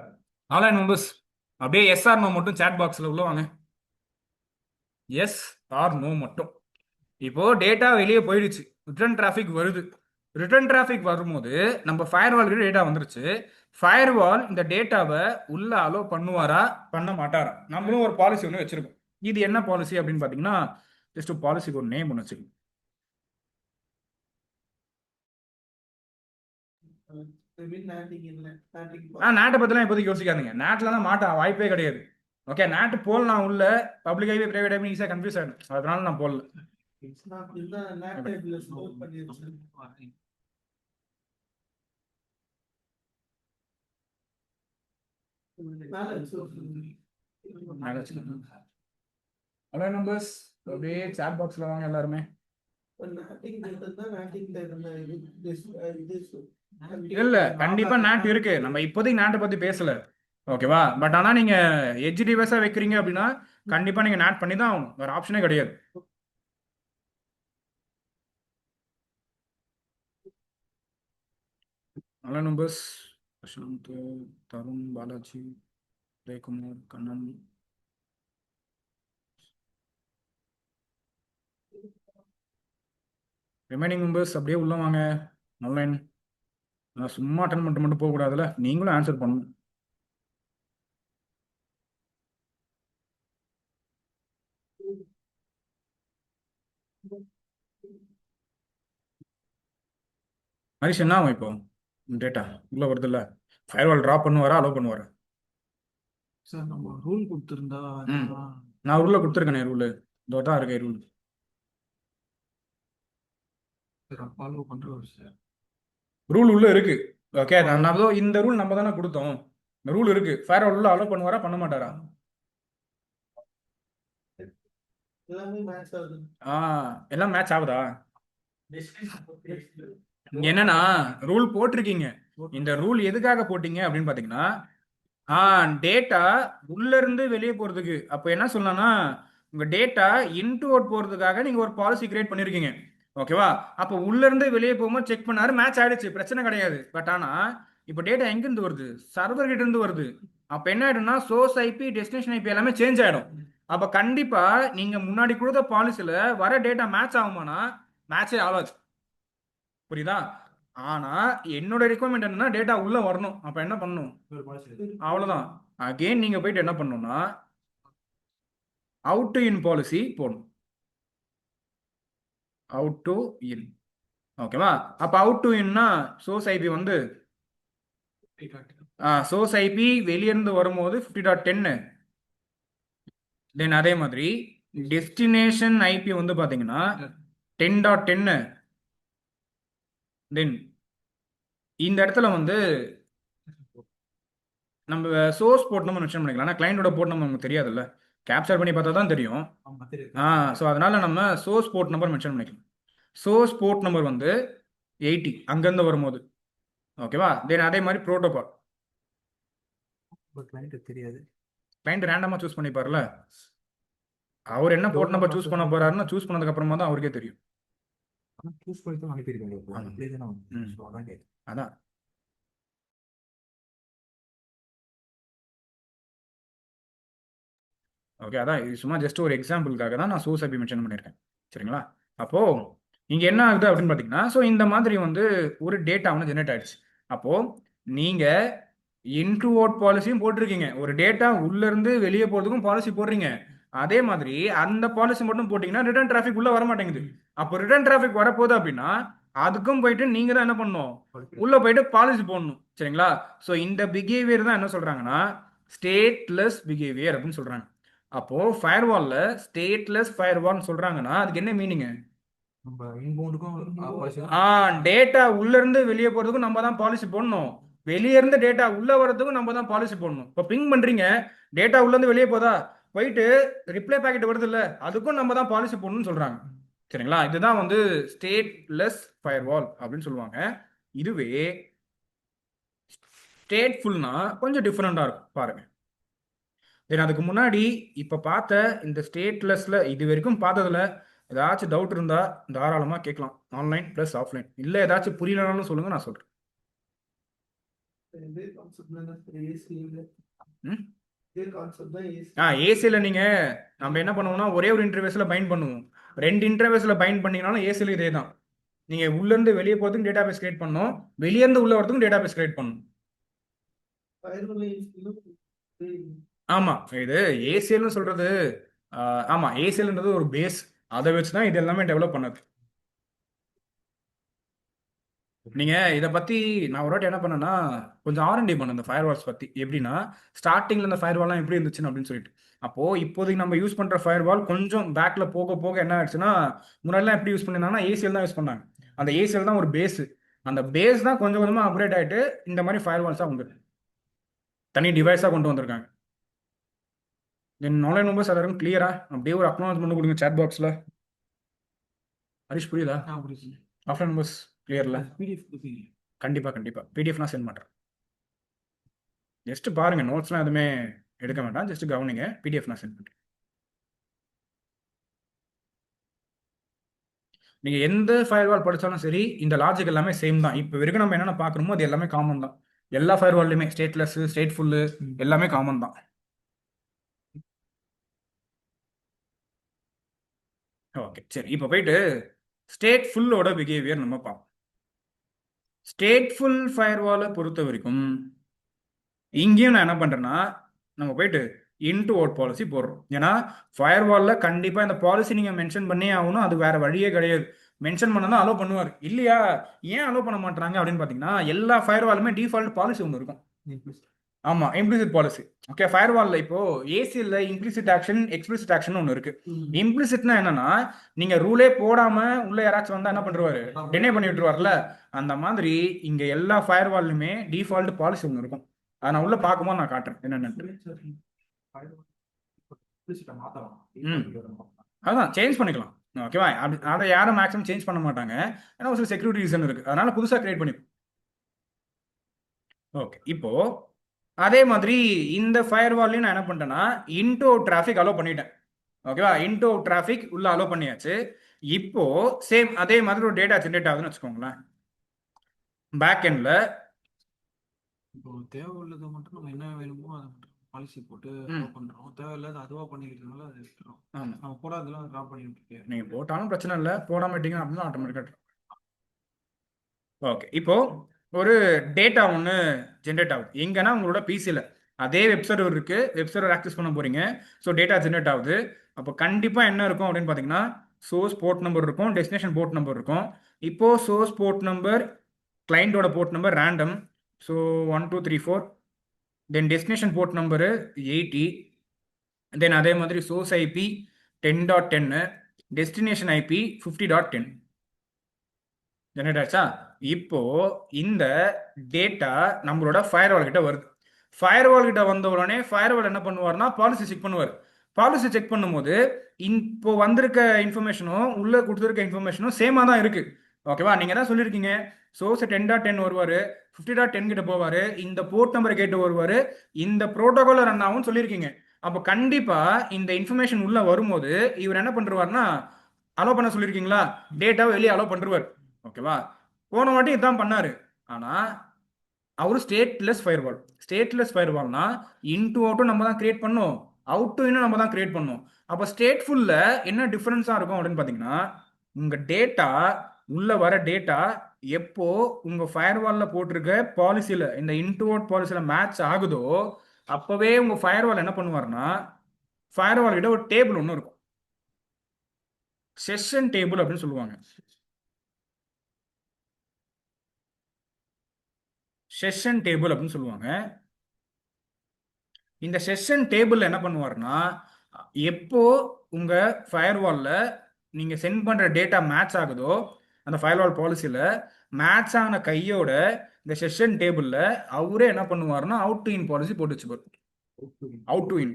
ஆன்லைன் மெம்பர்ஸ் அப்படியே எஸ் ஆர் நோ மட்டும் சாட் பாக்ஸ்ல உள்ள வாங்க. எஸ் ஆர் நோ மட்டும். இப்போ டேட்டா வெளியே போயிடுச்சு, ரிட்டர்ன் டிராஃபிக் வருது. ரிட்டர்ன் டிராஃபிக் வரும்போது நம்ம ஃபயர்வால் கிட்ட டேட்டா வந்துருச்சு. ஃபயர்வால் இந்த டேட்டாவை உள்ள அலோவ் பண்ணுவாரா பண்ண மாட்டாரா? நம்மளும் ஒரு பாலிசி ஒன்று வச்சிருக்கோம். இது என்ன பாலிசி அப்படின்னு பாத்தீங்கன்னா ஜஸ்ட் பாலிசிக்கு ஒரு நேம் ஒன்று வச்சுக்கோங்க. நேட்டை பத்திலாம் இப்போதைக்கு யோசிக்காதீங்க. நேட்ல தான் மாட்ட வாய்ப்பே கிடையாது. ஓகே, நேட் போடலாம் உள்ள, பப்ளிக் ஹைவே பிரைவேட் ஹைவே ஈஸியா கன்ஃபியூஸ் ஆயிடும், அதனால நான் போடல. ஹலோ நம்பர்ஸ், அப்படியே சாட் பாக்ஸ்ல வாங்க எல்லாருமே. இல்ல கண்டிப்பா நேட் இருக்கு, நம்ம இப்போதைக்கு நேட்டை பத்தி பேசல. ஓகேவா? பட் ஆனா நீங்க எட்ஜ் டிவைஸா வைக்கிறீங்க அப்படின்னா கண்டிப்பா நீங்க நேட் பண்ணி தான் ஆகணும், வேற ஆப்ஷனே கிடையாது. நல்ல numbers Prasanth, Tarun, Balaji, Jayakumar, Kannan. Remaining members அப்படியே உள்ள வாங்க. ஆன்லைன் நான் சும்மா அட்டன் பண்ணிட்டு மட்டும் போகக்கூடாதுல்ல, நீங்களும் ஆன்சர் பண்ணணும். ஹரிஷ் என்ன ஆகும் இப்போ டேட்டா உள்ள வருது இல்ல, ஃபயர்வால் ட்ராப் பண்ணுவாரா அலோவ் பண்ணுவாரா? சார் நம்ம ரூல் கொடுத்துருந்தா ம். நான் உள்ள கொடுத்துருக்கேனே ரூல், இதோ தான் இருக்கே ரூல். ஃபாலோ பண்றோம் சார். ரூல் உள்ள இருக்கு. ஓகே, இந்த ரூல் நம்ம தானே கொடுத்தோம். இந்த ரூல் இருக்கு. ஃபயர்வால் உள்ள அலோவ் பண்ணுவாரா பண்ண மாட்டாரா? எல்லாமே மேட்ச் ஆகுது. எல்லாம் மேட்ச் ஆகுதா? இங்க என்னன்னா ரூல் போட்டிருக்கீங்க. இந்த ரூல் எதுக்காக போட்டீங்க அப்படின்னு பாத்தீங்கன்னா, டேட்டா உள்ள இருந்து வெளியே போறதுக்கு. அப்ப என்ன சொல்லலாம்னா, உங்க டேட்டா இன்டு அவுட் போறதுக்காக நீங்க ஒரு பாலிசி கிரியேட் பண்ணிருக்கீங்க. ஓகேவா? அப்ப உள்ள இருந்து வெளியே போகும்போது செக் பண்ணாரு, மேட்ச் ஆயிடுச்சு, பிரச்சனை கிடையாது. பட் ஆனா இப்ப டேட்டா எங்க இருந்து வருது? சர்வர் கிட்ட இருந்து வருது. அப்ப என்ன ஆயிடும்னா, சோர்ஸ் ஐபி, டெஸ்டினேஷன் ஐபி எல்லாமே சேஞ்ச் ஆயிடும். அப்ப கண்டிப்பா நீங்க முன்னாடி கொடுத்த பாலிசில வர டேட்டா மேட்ச் ஆகுமானா மேட்சே ஆகாது. புரியுதா? ஆனா என்னோட ரெக்குவயர்மெண்ட் என்னன்னா, டேட்டா உள்ள வரணும். அப்ப என்ன பண்ணணும்? அவ்வளவுதான். அகைன் நீங்க போயிட்டு என்ன பண்ணணும்னா, அவுட் டு இன் பாலிசி போடணும். Out to in. ஓகேவா? அப்ப அவுட் டு இன்னா சோர்ஸ் ஐபி வந்து சோர்ஸ் ஐபி வெளியிருந்து வரும்போது 50.10. தென் அதே மாதிரி டெஸ்டினேஷன் ஐபி வந்து பாத்தீங்கன்னா 10.10. தென் இந்த இடத்துல வந்து நம்ம சோர்ஸ் போர்ட் நம்பர் மென்ஷன் பண்ணிக்கலாம். ஆனால் கிளைண்டோட போர்ட் நம்பர் நமக்கு தெரியாதுல்ல, கேப்சர் பண்ணி பார்த்தா தான் தெரியும். ஸோ அதனால நம்ம சோர்ஸ் போர்ட் நம்பர் மென்ஷன் பண்ணிக்கலாம். சோர்ஸ் போர்ட் நம்பர் வந்து 80 அங்கேருந்து வரும்போது. ஓகேவா? தென் அதே மாதிரி ப்ரோட்டோகால். தெரியாது. கிளைண்ட் ரேண்டமாக சூஸ் பண்ணிப்பார்ல, அவர் என்ன போர்ட் நம்பர் சூஸ் பண்ண போறாருன்னு சூஸ் பண்ணதுக்கு அப்புறமா தான் அவருக்கே தெரியும். சூஸ் பண்ணி தான் அனுப்பியிருக்கேன். அதான் ஓகே. அதான் இது சும்மா ஜஸ்ட் ஒரு எக்ஸாம்பிளுக்காக தான் நான் சோர்ஸ் ஐபி மென்ஷன் பண்ணியிருக்கேன். சரிங்களா? அப்போ இங்க என்ன ஆகுது அப்படின்னு பார்த்தீங்கன்னா, ஸோ இந்த மாதிரி வந்து ஒரு டேட்டா வந்து ஜெனரேட் ஆயிடுச்சு. அப்போ நீங்க இன்ட்ரூ அவுட் பாலிசியும் போட்டிருக்கீங்க. ஒரு டேட்டா உள்ள இருந்து வெளியே போறதுக்கும் பாலிசி போடுறீங்க. அதே மாதிரி அந்த பாலிசி மட்டும் போட்டீங்கன்னா ரிட்டர்ன் டிராஃபிக் உள்ள வர மாட்டேங்குது. அப்போ ரிட்டர்ன் டிராஃபிக் வரப்போகுது அப்படின்னா அதுக்கும் போயிட்டு நீங்க தான் என்ன பண்ணணும்? உள்ள போயிட்டு பாலிசி போடணும். சரிங்களா? ஸோ இந்த பிஹேவியர் தான் என்ன சொல்றாங்கன்னா ஸ்டேட்லெஸ் பிஹேவியர் அப்படின்னு சொல்றாங்க. அப்போ ஃபயர்வால்ல ஸ்டேட்லெஸ் ஃபயர்வால்னு சொல்றாங்கன்னா அதுக்கு என்ன மீனிங்? நம்ம இன்பவுண்டுக்கும் டேட்டா உள்ள இருந்து வெளியே போறதுக்கும் நம்ம தான் பாலிசி போடணும். வெளியே இருந்து டேட்டா உள்ள வர்றதுக்கும் நம்ம தான் பாலிசி போடணும். இப்போ பிங் பண்றீங்க, டேட்டா உள்ள இருந்து வெளியே போதா, போயிட்டு ரிப்ளை பாக்கெட் வருது இல்ல, அதுக்கும் நம்ம தான் பாலிசி போடணும்னு சொல்றாங்க. சரிங்களா? இதுதான் வந்து ஸ்டேட்லெஸ் ஃபயர்வால் அப்படின்னு சொல்லுவாங்க. இதுவே ஸ்டேட்ஃபுல்னா கொஞ்சம் டிஃப்ரெண்டா இருக்கும் பாருங்க. தென் அதுக்கு முன்னாடி இப்ப பார்த்த இந்த ஸ்டேட்லெஸ்ல இது வரைக்கும் பார்த்ததுல ஏதாச்சும் டவுட் இருந்தா தாராளமா கேட்கலாம். Online plus offline. இல்ல ஏதாச்சும் புரியலனாலும் சொல்லுங்க, நான் சொல்றேன். இதே கான்செப்ட் தான் ஏசி இல்ல. ம்? இதே கான்செப்ட் தான் ஏசி. ஏசில நீங்க நம்ம என்ன பண்ணுவோம்னா ஒரே ஒரு இன்டர்ஃபேஸ்ல பைண்ட் பண்ணுவோம். 2 இன்டர்ஃபேஸ்ல பைண்ட் பண்ணீங்கனாலும் ஏசில இதே தான். நீங்க உள்ள இருந்து வெளியே போறதுக்கும் டேட்டாபேஸ் கிரியேட் பண்ணணும், வெளியே இருந்து உள்ள வரதுக்கும் டேட்டாபேஸ் கிரியேட் பண்ணணும். Firewall AC. ஆமா, இது ஏசிஎல்னு சொல்றது ஆமா, ஏசிஎல்ன்றது ஒரு பேஸ். அதை வச்சு தான் இது எல்லாமே டெவலப் பண்ணது. நீங்க இதை பத்தி நான் ஒரு வாட்டி என்ன பண்ணேன்னா கொஞ்சம் ஆர்என்டி பண்ணேன் இந்த ஃபயர்வால்ஸ் பத்தி. எப்படின்னா ஸ்டார்டிங்ல இந்த ஃபயர்வால்லாம் எப்படி இருந்துச்சுன்னு அப்படின்னு சொல்லிட்டு. அப்போ இப்போதைக்கு நம்ம யூஸ் பண்ற ஃபயர்வால் கொஞ்சம் பேக்ல போக போக என்ன ஆயிடுச்சுன்னா, முன்னாடிலாம் எப்படி யூஸ் பண்ணிருந்தாங்கன்னா ஏசிஎல் தான் யூஸ் பண்ணாங்க. அந்த ஏசிஎல் தான் ஒரு பேஸ். அந்த பேஸ் தான் கொஞ்சம் கொஞ்சமா அப்கிரேட் ஆயிட்டு இந்த மாதிரி ஃபயர்வால்ஸா வந்துருக்கு, தனி டிவைஸா கொண்டு வந்திருக்காங்க. தென் ஆன்லைன் நம்பர்ஸ் எல்லாரும் கிளியரா அப்படியே ஒரு அக்னாலஜ்மெண்ட் கொடுங்க சாட் பாக்ஸ்ல. ஹரிஷ் புரியுதா? ஆஃப்லைன் நம்பர்ஸ் கிளியர்ல? கண்டிப்பா கண்டிப்பா பிடிஎஃப் நான் சென்ட் பண்றேன். ஜஸ்ட் பாருங்க, நோட்ஸ்லாம் எதுவுமே எடுக்க வேண்டாம், ஜஸ்ட் கவனிங்க. பிடிஎஃப் நான் சென்ட் பண்றேன். நீங்க எந்த ஃபயர்வால் படிச்சாலும் சரி இந்த லாஜிக் எல்லாமே சேம் தான். இப்போ வரைக்கும் நம்ம என்னென்ன பார்க்குறோமோ அது எல்லாமே காமன் தான். எல்லா ஃபயர்வால்லையுமே ஸ்டேட்லெஸ் ஸ்டேட்ஃபுல்லு எல்லாமே காமன் தான். ஓகே சரி, இப்போ போயிட்டு ஸ்டேட்ஃபுல்லோட பிஹேவியர் நம்ம பார்ப்போம். ஸ்டேட்ஃபுல் ஃபயர்வாலை பொறுத்த வரைக்கும் இங்கேயும் நான் என்ன பண்றேன்னா நம்ம போயிட்டு இன்டு அவுட் பாலிசி போடுறோம். ஏன்னா ஃபயர்வாலில் கண்டிப்பாக இந்த பாலிசி நீங்கள் மென்ஷன் பண்ணியே ஆகணும், அது வேற வழியே கிடையாது. மென்ஷன் பண்ண தான் அலோவ் பண்ணுவார் இல்லையா? ஏன் அலோவ் பண்ண மாட்டாங்க அப்படின்னு பார்த்தீங்கன்னா எல்லா ஃபயர்வாலுமே டிஃபால்ட் பாலிசி ஒன்று இருக்கும். ஆமாம், இம்ப்ளிசிட் பாலிசி. ஓகே, ஃபயர்வாலில் இப்போ ஏசியில் இம்ப்ளிசிட் ஆக்ஷன் எக்ஸ்பிளிசிட் ஆக்ஷன் ஒன்று இருக்கு. இம்ப்ளிசிட்னா என்னன்னா நீங்க ரூலே போடாம உள்ள யாராச்சும் வந்தா என்ன பண்ணுவாரு, டினை பண்ணி விட்டுருவார்ல. அந்த மாதிரி இங்க எல்லா ஃபயர்வால்லுமே டிஃபால்ட் பாலிசி ஒன்று இருக்கும். அதை நான் உள்ள பார்க்கும்போது நான் காட்டுறேன் என்னென்னு. அதான் சேஞ்ச் பண்ணிக்கலாம். ஓகேவா? அதை யாரும் மேக்ஸிமம் சேஞ்ச் பண்ண மாட்டாங்க. ஏன்னா ஒரு சில செக்யூரிட்டி ரீசன் இருக்கு, அதனால புதுசாக கிரியேட் பண்ணி. ஓகே, இப்போ அதே மாதிரி இந்த ஃபயர்வால்லையும் நான் என்ன பண்ணிட்டேன்னா இன்டோ டிராஃபிக் அலோவ் பண்ணிட்டேன். ஓகேவா? இன்டோ டிராஃபிக் உள்ள அலோவ் பண்ணியாச்சு. இப்போ சேம் அதே மாதிரி ஒரு டேட்டா ஜென்ரேட் ஆகுதுன்னு வச்சுக்கோங்களேன். பேக் எண்ட்ல இப்போ தேவை உள்ளதை மட்டும் நம்ம என்ன வேணுமோ அதை மட்டும் பாலிசி போட்டு பண்றோம். தேவையில்லாத அதுவா பண்ணிக்கிறதுனால அதை விட்டுறோம். நம்ம போடாதெல்லாம் ட்ராப் பண்ணி விட்டுருக்கேன். நீங்க போட்டாலும் பிரச்சனை இல்லை, போடாம விட்டீங்கன்னா அப்படின்னா ஆட்டோமேட்டிக்காக. ஓகே, இப்போ ஒரு டேட்டா ஒன்று ஜென்ரேட் ஆகுது எங்கன்னா உங்களோட பிசியில். அதே வெப் சர்வர் இருக்கு, வெப் சர்வர் ஆக்சஸ் பண்ண போறீங்க. ஸோ டேட்டா ஜென்ரேட் ஆகுது. அப்போ கண்டிப்பாக என்ன இருக்கும் அப்படின்னு பார்த்தீங்கன்னா சோர்ஸ் போர்ட் நம்பர் இருக்கும், டெஸ்டினேஷன் போர்ட் நம்பர் இருக்கும். இப்போ சோர்ஸ் போர்ட் நம்பர் கிளைண்டோட port number random, so 1 2 3 4. Then destination port number 80. Then அதே மாதிரி source IP 10.10, destination IP 50.10 generate ஆச்சா? இப்போ இந்த டேட்டா நம்மளோட ஃபயர்வால் கிட்ட வருது. ஃபயர்வால் கிட்ட வந்த உடனே ஃபயர்வால் என்ன பண்ணுவார்னா பாலிசி செக் பண்ணுவார். பாலிசி செக் பண்ணும்போது இப்போ வந்திருக்க இன்ஃபர்மேஷனும் உள்ள கொடுத்துருக்க இன்ஃபர்மேஷனும் சேமாக தான் இருக்கு. ஓகேவா? நீங்கள் தான் சொல்லியிருக்கீங்க சோர்ஸ் 10.10 வருவார், 50.10 கிட்ட போவார், இந்த போர்ட் நம்பரை கேட்டு வருவார், இந்த ப்ரோட்டோகால் ரன் ஆகும்னு சொல்லியிருக்கீங்க. அப்போ கண்டிப்பாக இந்த இன்ஃபர்மேஷன் உள்ள வரும்போது இவர் என்ன பண்ணுவார்னா அலோவ் பண்ண சொல்லியிருக்கீங்களா, டேட்டாவை வெளியே அலோவ் பண்ணுவார். ஓகேவா? போன வாட்டி இதான் பண்ணாரு. ஆனா அவரு ஸ்டேட்லெஸ் ஃபயர்வால். ஸ்டேட்லெஸ் ஃபயர்வால்னா இன்டு அவுட்டும் நம்ம தான் கிரியேட் பண்ணோம், அவுட் டு இன்னும் நம்ம தான் கிரியேட் பண்ணோம். அப்போ ஸ்டேட்ஃபுல்ல என்ன டிஃபரன்ஸா இருக்கும் அப்படின்னு பார்த்தீங்கன்னா உங்க டேட்டா உள்ள வர டேட்டா எப்போ உங்க ஃபயர்வால்ல போட்டிருக்க பாலிசியில இந்த இன்டு அவுட் பாலிசியில மேட்ச் ஆகுதோ அப்பவே உங்க ஃபயர்வால் என்ன பண்ணுவார்னா ஃபயர்வால் கிட்ட ஒரு டேபிள் ஒன்று இருக்கும், செஷன் டேபிள் அப்படின்னு சொல்லுவாங்க. செஷன் டேபிள் அப்படின்னு சொல்லுவாங்க. இந்த செஷன் டேபிள் என்ன பண்ணுவார்னா எப்போ உங்க ஃபயர்வால்ல நீங்க சென்ட் பண்ற டேட்டா மேட்ச் ஆகுதோ அந்த ஃபயர்வால் பாலிசியில மேட்ச் ஆன கையோட இந்த செஷன் டேபிள்ல அவரே என்ன பண்ணுவார்னா அவுட் டு இன் பாலிசி போட்டு வச்சுப்பார். Out to in.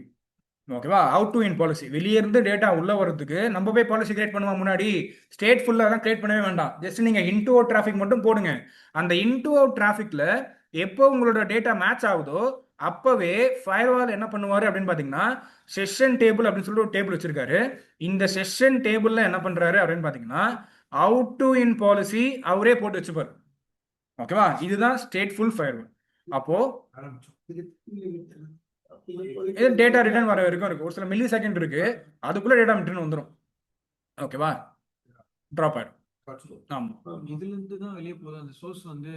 ஓகேவா? Out to in policy. வெளியே இருந்து டேட்டா உள்ள வரதுக்கு நம்ம போய் பாலிசி கிரியேட் பண்ணுவோம் முன்னாடி. ஸ்டேட் ஃபுல்லாக தான் கிரியேட் பண்ணவே வேண்டாம், ஜஸ்ட் நீங்க இன்டு அவுட் டிராஃபிக் மட்டும் போடுங்க. அந்த இன்டு அவுட் டிராஃபிக்ல எப்போ உங்களோட டேட்டா மேட்ச் ஆகுதோ அப்பவே ஃபயர்வால் என்ன பண்ணுவாரு அப்படின்னு பாத்தீங்கன்னா செஷன் டேபிள் அப்படின்னு சொல்லிட்டு ஒரு டேபிள் வச்சிருக்காரு. இந்த செஷன் டேபிள்ல என்ன பண்றாரு அப்படின்னு பாத்தீங்கன்னா அவுட் டு இன் பாலிசி அவரே போட்டு வச்சுப்பாரு. ஓகேவா? இதுதான் ஸ்டேட்ஃபுல் ஃபயர்வால். அப்போ இது டேட்டா ரிட்டர்ன் வர வரைக்கும் இருக்கு, ஒரு சில மில்லி செகண்ட் இருக்கு, அதுக்குள்ள டேட்டா ரிட்டர்ன் வந்துடும். ஓகேவா? ட்ராப் ஆயிடும். ஆமா, இதுல இருந்து தான் வெளியே போகுது. அந்த சோர்ஸ் வந்து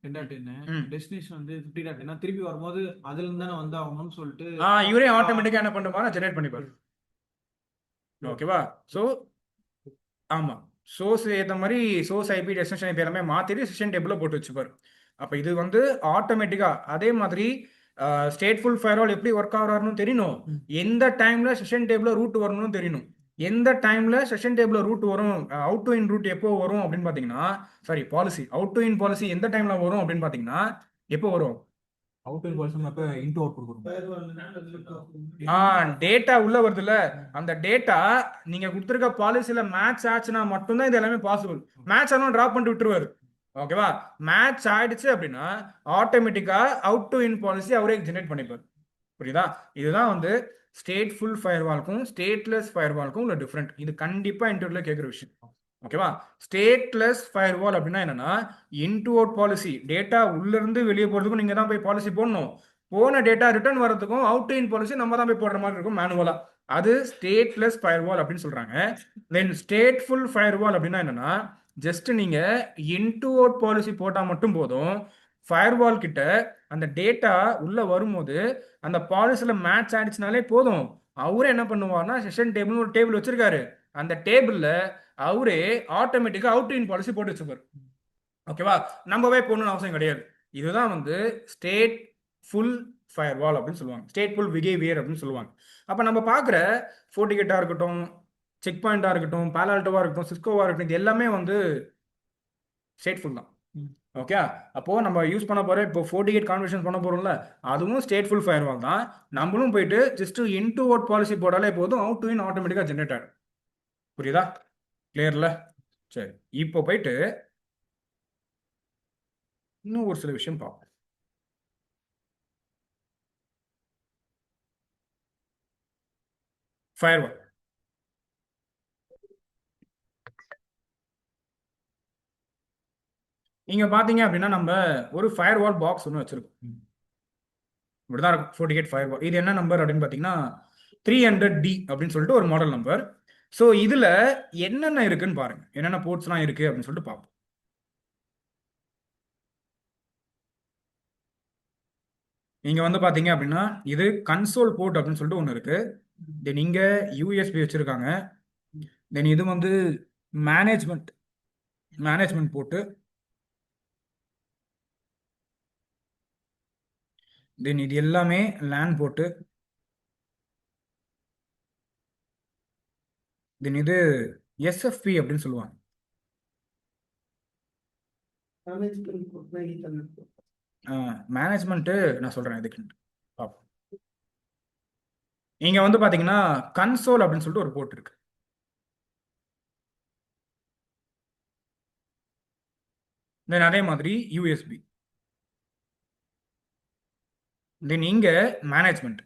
10.10, டெஸ்டினேஷன் வந்து 50.10. திருப்பி வரும்போது அதுல இருந்து தானே வந்து ஆகணும்னு சொல்லிட்டு இவரே ஆட்டோமேட்டிக்கா என்ன பண்ணுவாரு, ஜெனரேட் பண்ணிப்பாரு. ஓகேவா? ஸோ ஆமா, சோர்ஸ் ஏற்ற மாதிரி சோர்ஸ் ஐபி டெஸ்டினேஷன் ஐபி எல்லாமே மாத்திட்டு செஷன் டேபிள்ல போட்டு வச்சுப்பாரு. அப்ப இது வந்து ஆட்டோமேட்டிக்கா அதே மாதிரி ஸ்டேட்ஃபுல் ஃபயர்வால் எப்படி ஒர்க் ஆகுறாருன்னு தெரியணும், எந்த டைம்ல செஷன் டேபிள்ல ரூட் வரணும்னு தெரியணும். எந்த டைம்ல செஷன் டேபிள்ல ரூட் வரும், அவுட் டு இன் ரூட் எப்போ வரும் அப்படின்னு பாத்தீங்கன்னா sorry policy out to in policy எந்த டைம்ல வரும் அப்படின்னு பாத்தீங்கன்னா எப்போ வரும், அவுட் டு இன் பாலிசி அப்ப இன்டு அவுட் கொடுக்கணும். டேட்டா உள்ள வருதுல்ல, அந்த டேட்டா நீங்க கொடுத்துருக்க பாலிசியில மேட்ச் ஆச்சுன்னா மட்டும்தான் இது எல்லாமே பாசிபிள். மேட்ச் ஆனா டிராப் பண்ணிட்டு விட்டுருவாரு. ஓகேவா? மேட்ச் ஆயிடுச்சு அப்படின்னா ஆட்டோமேட்டிக்கா அவுட் டு இன் பாலிசி அவரே ஜெனரேட் பண்ணிப்பாரு. புரியுதா? இதுதான் வந்து ஸ்டேட்ஃபுல் ஃபயர்வால்க்கும் ஸ்டேட்லெஸ் ஃபயர்வால்க்கும் உள்ள டிஃபரெண்ட். இது கண்டிப்பா இன்டர்வியூல கேட்குற விஷயம். ஓகேவா? ஸ்டேட்லெஸ் ஃபயர்வால் அப்படின்னா என்னன்னா, in to out policy, data உள்ள இருந்து வெளியே போறதுக்கும் நீங்க தான் போய் பாலிசி போடணும். போன டேட்டா ரிட்டர்ன் வரதுக்கும் அவுட் டு இன் பாலிசி நம்ம தான் போய் போடுற மாதிரி இருக்கும் மேனுவலா. அது ஸ்டேட்லெஸ் ஃபயர்வால் அப்படின்னு சொல்றாங்க. தென் ஸ்டேட்ஃபுல் ஃபயர்வால் அப்படின்னா என்னன்னா, ஜஸ்ட் நீங்க இன் டு அவுட் பாலிசி போட்டா மட்டும் போதும். ஃபயர்வால் கிட்ட அந்த டேட்டா உள்ள வரும்போது அந்த பாலிசில மேட்ச் ஆயிடுச்சுனாலே போதும். அவரே என்ன பண்ணுவார்னா, செஷன் டேபிள்னு ஒரு டேபிள் வச்சிருக்காரு. அந்த டேபிள்ல அவரே ஆட்டோமேட்டிக்கா அவுட் இன் பாலிசி போட்டு வச்சுப்பாரு. ஓகேவா? நம்மவே போடணும்னு அவசியம் கிடையாது. இதுதான் வந்து ஸ்டேட் ஃபுல் ஃபயர்வால் அப்படின்னு சொல்லுவாங்க. ஸ்டேட் ஃபுல் பிஹேவியர் அப்படின்னு சொல்லுவாங்க. அப்ப நம்ம பார்க்குற ஃபோர்டிகேட்டா இருக்கட்டும், செக் பாயிண்டா இருக்கட்டும், பாலால்டோவா இருக்கட்டும், சிஸ்கோவா இருக்கட்டும், இது எல்லாமே வந்து ஸ்டேட்ஃபுல் தான். ஓகே, அப்போ நம்ம யூஸ் பண்ண போற இப்போ 48 கான்வர்சேஷன் பண்ண போறோம்ல, அதுவும் ஸ்டேட்ஃபுல் ஃபயர்வால் தான். நம்மளும் போயிட்டு just in to out policy போட்டாலே போதும், அவுட் டு இன் ஆட்டோமேட்டிக்கா ஜென்ரேட் ஆகும். புரியுதா? கிளியர்ல? சரி, இப்போ போயிட்டு இன்னும் ஒரு சில விஷயம் பார்ப்போம். ஃபயர்வால் இங்க பாத்தீங்க அப்படின்னா நம்ம ஒரு ஃபயர்வால் பாக்ஸ் ஒன்று வச்சிருக்கோம். இப்படிதான் இருக்கும் 48 ஃபயர்வால். இது என்ன நம்பர் அப்படின்னு பாத்தீங்கன்னா 300D அப்படின்னு சொல்லிட்டு ஒரு மாடல் நம்பர். ஸோ இதுல என்னென்ன இருக்குன்னு பாருங்க, என்னென்ன போர்ட்ஸ்லாம் இருக்கு அப்படின்னு சொல்லிட்டு பார்ப்போம். இங்க வந்து பாத்தீங்க அப்படின்னா இது கன்சோல் போர்ட் அப்படின்னு சொல்லிட்டு ஒன்று இருக்கு. தென் இங்க யூஎஸ்பி வச்சிருக்காங்க. தென் இது வந்து மேனேஜ்மெண்ட் போர்ட்டு. தென் இது எல்லாமே லேன் போர்ட்டு. தென் இது எஸ்எஃப்பி அப்படின்னு சொல்லுவாங்க. மேனேஜ்மெண்ட்டு நான் சொல்றேன் இதுக்கு. பார்ப்போம். இங்க வந்து பாத்தீங்கன்னா கன்சோல் அப்படின்னு சொல்லிட்டு ஒரு போர்ட் இருக்கு. தென் அதே மாதிரி யூஎஸ்பி. தென் இங்க மேனேஜ்மெண்ட்.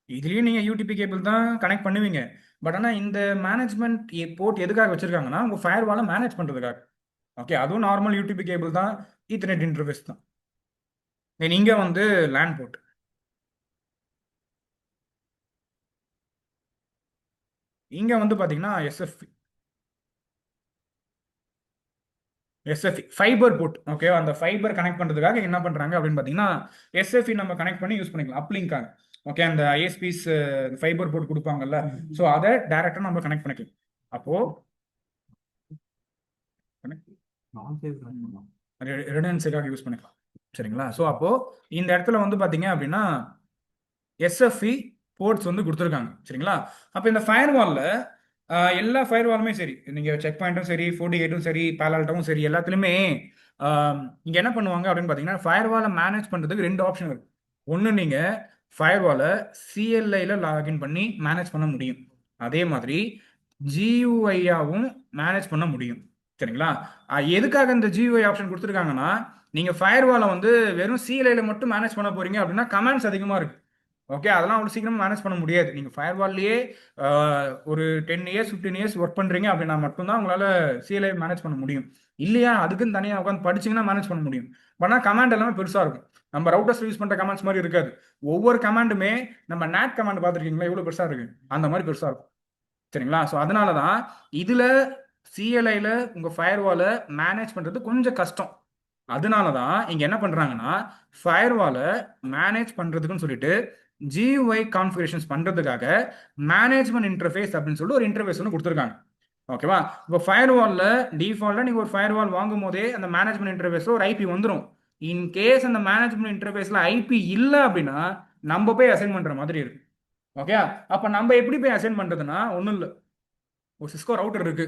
இதுலயும் நீங்க யூடிபி கேபிள் தான் கனெக்ட் பண்ணுவீங்க. பட் ஆனா இந்த மேனேஜ்மெண்ட் போர்ட் எதுக்காக வச்சிருக்காங்கன்னா உங்க ஃபயர்வாலை மேனேஜ் பண்றதுக்காக. ஓகே, அதுவும் நார்மல் யூடிபி கேபிள் தான், ஈத்தர்நெட் இன்டர்ஃபேஸ் தான். தென் இங்க வந்து லேன் போர்ட். இங்க வந்து பாத்தீங்கன்னா எஸ்எஃப்இ ஃபைபர் போர்ட். ஓகே, அந்த ஃபைபர் கனெக்ட் பண்றதுக்காக என்ன பண்றாங்க அப்படின்னு பாத்தீங்கன்னா எஸ்எஃப்இ நம்ம கனெக்ட் பண்ணி யூஸ் பண்ணிக்கலாம் அப்லிங்காக. ஓகே, அந்த ஐஎஸ்பிஸ் ஃபைபர் போர்ட் கொடுப்பாங்கல்ல, ஸோ அதை டைரக்டா நம்ம கனெக்ட் பண்ணிக்கலாம். அப்போ ரிடன்சிக்காக யூஸ் பண்ணிக்கலாம். சரிங்களா? ஸோ அப்போ இந்த இடத்துல வந்து பாத்தீங்க அப்படின்னா எஸ்எஃப்இ போர்ட்ஸ் வந்து கொடுத்துருக்காங்க. சரிங்களா? அப்போ இந்த ஃபயர்வால்ல எல்லா ஃபயர்வாலுமே சரி, நீங்க செக் பாயிண்ட்டும் சரி, 48ம் சரி, பாலால்ட்டாவும் சரி, எல்லாத்துலயுமே இங்க என்ன பண்ணுவாங்க அப்படின்னு பாத்தீங்கன்னா ஃபயர்வாலை மேனேஜ் பண்றதுக்கு 2 ஆப்ஷன் இருக்கு. ஒன்னு நீங்க ஃபயர்வாலை சிஎல்ஐல லாகின் பண்ணி மேனேஜ் பண்ண முடியும். அதே மாதிரி ஜியூஐயாவும் மேனேஜ் பண்ண முடியும். சரிங்களா? எதுக்காக இந்த ஜியூஐ ஆப்ஷன் கொடுத்துருக்காங்கன்னா, நீங்க ஃபயர்வாலை வந்து வெறும் சிஎல்ஐல மட்டும் மேனேஜ் பண்ண போறீங்க அப்படின்னா கமாண்ட்ஸ் அதிகமா இருக்கு. ஓகே, அதெல்லாம் அவ்வளோ சீக்கிரம் மேனேஜ் பண்ண முடியாது. நீங்கள் ஃபயர்வால்லையே ஒரு 10 இயர்ஸ் 15 இயர்ஸ் ஒர்க் பண்ணுறீங்க அப்படின்னா மட்டும்தான் உங்களால் சிஎல்ஐ மேனேஜ் பண்ண முடியும். இல்லையா அதுக்குன்னு தனியாக உட்காந்து படிச்சிங்கன்னா மேனேஜ் பண்ண முடியும். ஆனால் கமாண்ட் எல்லாமே பெருசாக இருக்கும். நம்ம ரவுட்டர்ஸ் யூஸ் பண்ணுற கமாண்ட்ஸ் மாதிரி இருக்காது. ஒவ்வொரு கமாண்டுமே நம்ம நேட் கமாண்ட் பார்த்துருக்கீங்களா எவ்வளோ பெருசாக இருக்கு, அந்த மாதிரி பெருசாக இருக்கும். சரிங்களா? ஸோ அதனால தான் இதில் சிஎல்ஐல உங்கள் ஃபயர்வாலை மேனேஜ் பண்ணுறது கொஞ்சம் கஷ்டம். அதனால தான் இங்கே என்ன பண்ணுறாங்கன்னா ஃபயர்வாலை மேனேஜ் பண்ணுறதுக்குன்னு சொல்லிட்டு GUI கான்ஃபிகரேஷன்ஸ் பண்றதுக்காக மேனேஜ்மெண்ட் இன்டர்ஃபேஸ் அப்படின்னு சொல்லிட்டு ஒரு இன்டர்ஃபேஸ் ஒன்று கொடுத்துருக்காங்க. ஓகேவா? இப்போ ஃபயர்வால்ல டிஃபால்ட்டா நீங்க ஒரு ஃபயர்வால் வாங்கும் போதே அந்த மேனேஜ்மெண்ட் இன்டர்ஃபேஸ்ல ஒரு ஐபி வந்துடும். இன் கேஸ் அந்த மேனேஜ்மெண்ட் இன்டர்ஃபேஸ்ல ஐபி இல்லை அப்படின்னா நம்ம போய் அசைன் பண்ற மாதிரி இருக்கு. ஓகே, அப்ப நம்ம எப்படி போய் அசைன் பண்றதுன்னா ஒன்றும் இல்லை, ஒரு சிஸ்கோ ரவுட்டர் இருக்கு,